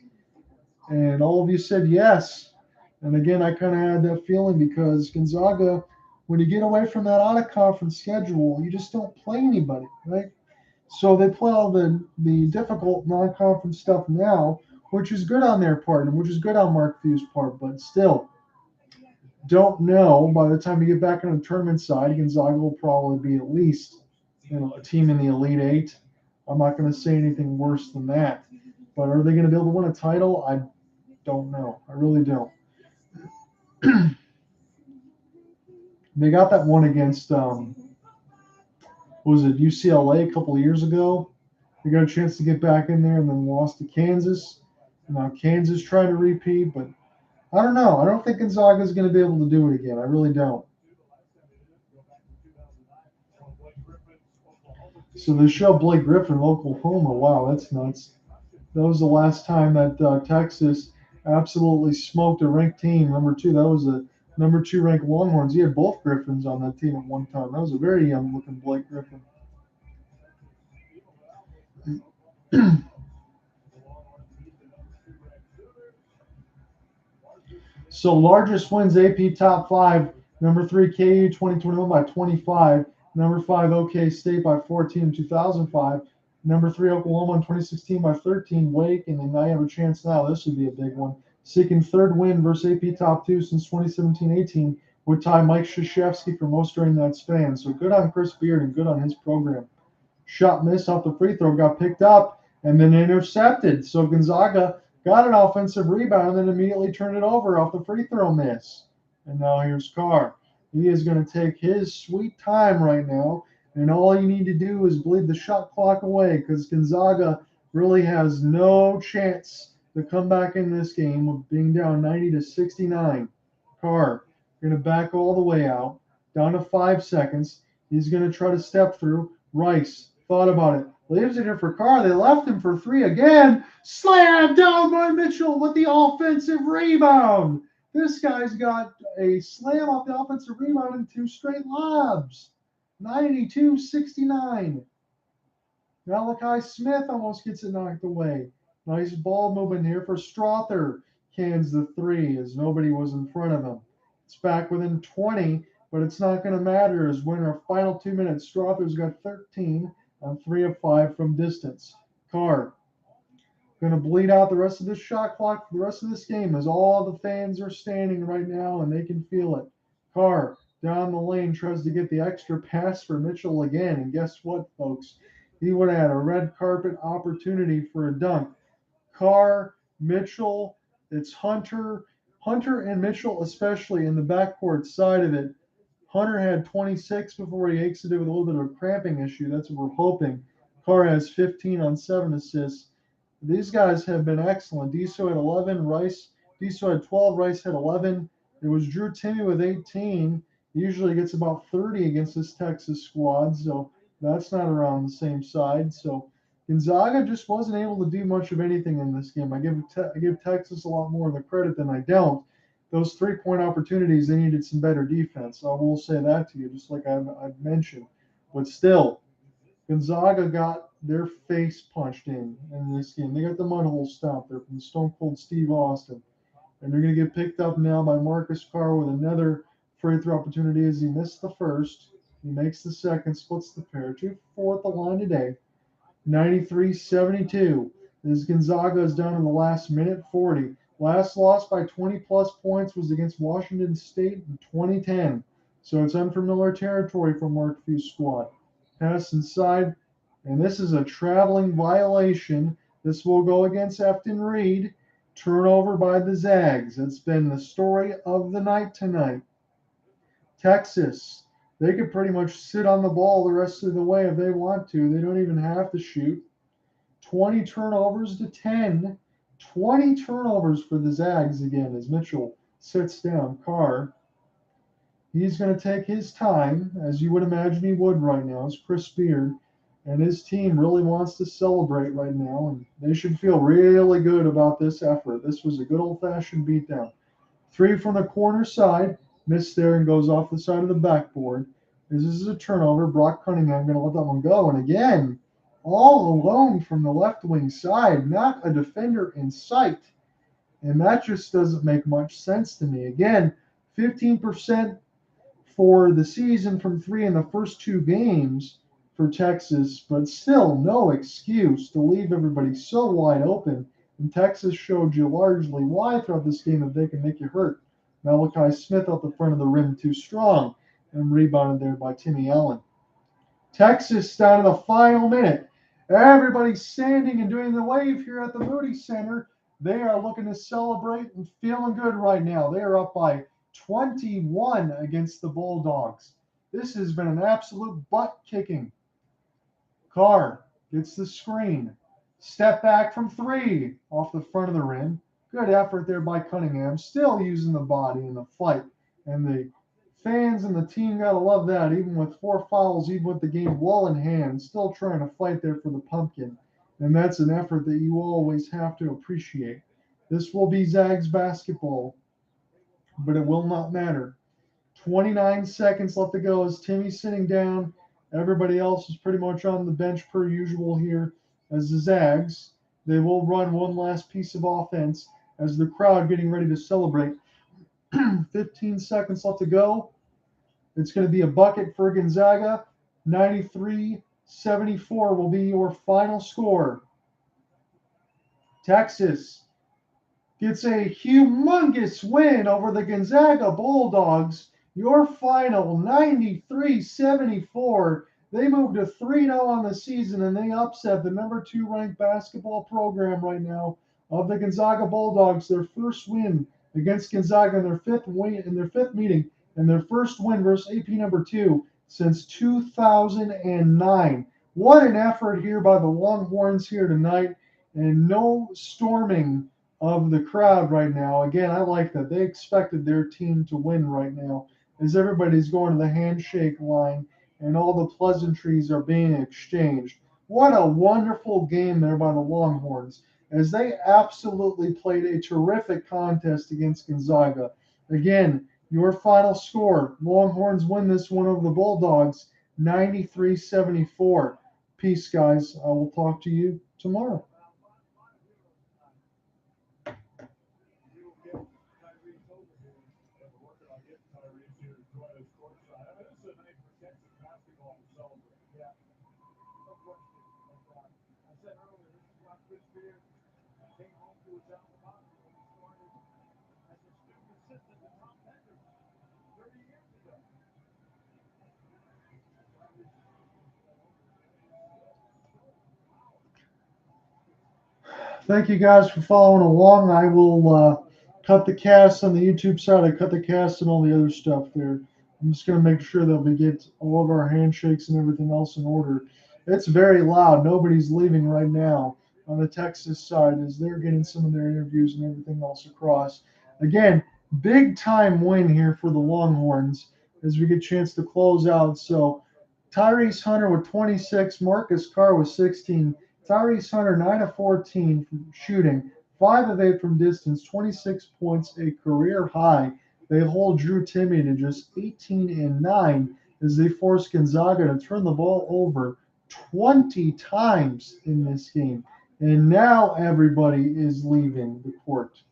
And all of you said yes. And again, I kind of had that feeling because Gonzaga, when you get away from that out-of-conference schedule, you just don't play anybody, right? So they play all the difficult non-conference stuff now, which is good on their part and which is good on Mark Few's part, but still, don't know. By the time you get back on the tournament side, Gonzaga will probably be at least a team in the Elite Eight. I'm not going to say anything worse than that. But are they going to be able to win a title? I don't know. I really don't. They got that one against was it UCLA a couple of years ago? They got a chance to get back in there and then lost to Kansas. Now Kansas trying to repeat, but I don't know. I don't think Gonzaga is going to be able to do it again. I really don't. So they show Blake Griffin, Oklahoma. Wow, that's nuts. That was the last time that Texas absolutely smoked a ranked team. Number 2, that was a number 2 ranked Longhorns. He had both Griffins on that team at one time. That was a very young looking Blake Griffin. So largest wins AP top 5. Number 3 KU 2021 by 25. Number 5 OK State by 14 in 2005. Number 3 Oklahoma in 2016 by 13. Wake, and then now you have a chance now. This would be a big one. Seeking 3rd win versus AP top 2 since 2017-18 would tie Mike Krzyzewski for most during that span. So good on Chris Beard and good on his program. Shot miss off the free throw got picked up and then intercepted. So Gonzaga got an offensive rebound and then immediately turned it over off the free throw miss. And now here's Carr. He is going to take his sweet time right now. And all you need to do is bleed the shot clock away because Gonzaga really has no chance to come back in this game of being down 90-69. Carr going to back all the way out, down to 5 seconds. He's going to try to step through. Rice thought about it. Leaves it here for Carr. They left him for 3 again. Slam down by Mitchell with the offensive rebound. This guy's got a slam off the offensive rebound and 2 straight lobs. 92-69. Malachi Smith almost gets it knocked away. Nice ball movement here for Strawther. Cans the 3 as nobody was in front of him. It's back within 20, but it's not going to matter as we're in our final 2 minutes. Strawther's got 13 on 3 of 5 from distance. Carr going to bleed out the rest of this shot clock for the rest of this game as all the fans are standing right now and they can feel it. Carr down the lane tries to get the extra pass for Mitchell again. And guess what, folks? He would have had a red carpet opportunity for a dunk. Carr, Mitchell, it's Hunter and Mitchell especially in the backcourt side of it. Hunter had 26 before he exited with a little bit of a cramping issue. That's what we're hoping. Carr has 15 on 7 assists. These guys have been excellent. Disu had 11. Disu had 12. Rice had 11. It was Drew Timme with 18. He usually gets about 30 against this Texas squad, so that's not around the same side. So Gonzaga just wasn't able to do much of anything in this game. I give Texas a lot more of the credit than I don't. Those 3-point opportunities, they needed some better defense. I will say that to you, just like I've mentioned. But still, Gonzaga got their face punched in this game. They got the mud hole stomped there from Stone Cold Steve Austin. And they're going to get picked up now by Marcus Carr with another free throw opportunity as he missed the first. He makes the second, splits the pair. 2 for 4 at the line today. 93-72. as Gonzaga is down in the last minute 40. Last loss by 20-plus points was against Washington State in 2010. So it's unfamiliar territory for Mark Few's squad. Pass inside, and this is a traveling violation. This will go against Efton Reid. Turnover by the Zags. That's been the story of the night tonight. Texas, they could pretty much sit on the ball the rest of the way if they want to. They don't even have to shoot. 20 turnovers to 10. 20 turnovers for the Zags again as Mitchell sits down. Carr, he's going to take his time, as you would imagine he would right now, as Chris Beard. And his team really wants to celebrate right now, and they should feel really good about this effort. This was a good old-fashioned beatdown. 3 from the corner side, missed there and goes off the side of the backboard. This is a turnover. Brock Cunningham going to let that one go. And again, all alone from the left wing side, not a defender in sight. And that just doesn't make much sense to me. Again, 15% for the season from 3 in the first 2 games for Texas, but still no excuse to leave everybody so wide open. And Texas showed you largely why throughout this game that they can make you hurt. Malachi Smith out the front of the rim too strong and rebounded there by Timmy Allen. Texas down to the final minute. Everybody's standing and doing the wave here at the Moody Center. They are looking to celebrate and feeling good right now. They are up by 21 against the Bulldogs. This has been an absolute butt kicking. Carr gets the screen. Step back from 3 off the front of the rim. Good effort there by Cunningham. Still using the body in the fight. And the fans and the team got to love that, even with 4 fouls, even with the game well in hand. Still trying to fight there for the pumpkin. And that's an effort that you always have to appreciate. This will be Zags basketball, but it will not matter. 29 seconds left to go as Timmy's sitting down. Everybody else is pretty much on the bench per usual here as the Zags. They will run one last piece of offense as the crowd getting ready to celebrate. 15 seconds left to go. It's going to be a bucket for Gonzaga. 93-74 will be your final score. Texas gets a humongous win over the Gonzaga Bulldogs. Your final 93-74. They moved to 3-0 on the season, and they upset the number 2 ranked basketball program right now of the Gonzaga Bulldogs. Their first win against Gonzaga in their fifth meeting, and their first win versus AP number 2 since 2009. What an effort here by the Longhorns here tonight, and no storming of the crowd right now. Again, I like that. They expected their team to win right now as everybody's going to the handshake line and all the pleasantries are being exchanged. What a wonderful game there by the Longhorns as they absolutely played a terrific contest against Gonzaga. Again, your final score, Longhorns win this one over the Bulldogs, 93-74. Peace, guys. I will talk to you tomorrow. Thank you guys for following along. I will cut the cast on the YouTube side. I cut the cast and all the other stuff there. I'm just going to make sure that we get all of our handshakes and everything else in order. It's very loud. Nobody's leaving right now on the Texas side as they're getting some of their interviews and everything else across. Again, big time win here for the Longhorns as we get a chance to close out. So Tyrese Hunter with 26, Marcus Carr with 16. Tyrese Hunter, 9 of 14 from shooting, 5 of 8 from distance, 26 points, a career high. They hold Drew Timme to just 18 and 9 as they force Gonzaga to turn the ball over 20 times in this game. And now everybody is leaving the court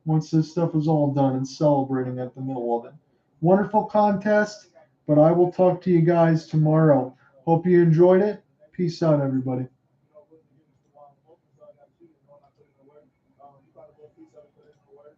once this stuff is all done and celebrating at the middle of it. Wonderful contest, but I will talk to you guys tomorrow. Hope you enjoyed it. Peace out, everybody. He found a little piece of it, put it in the work.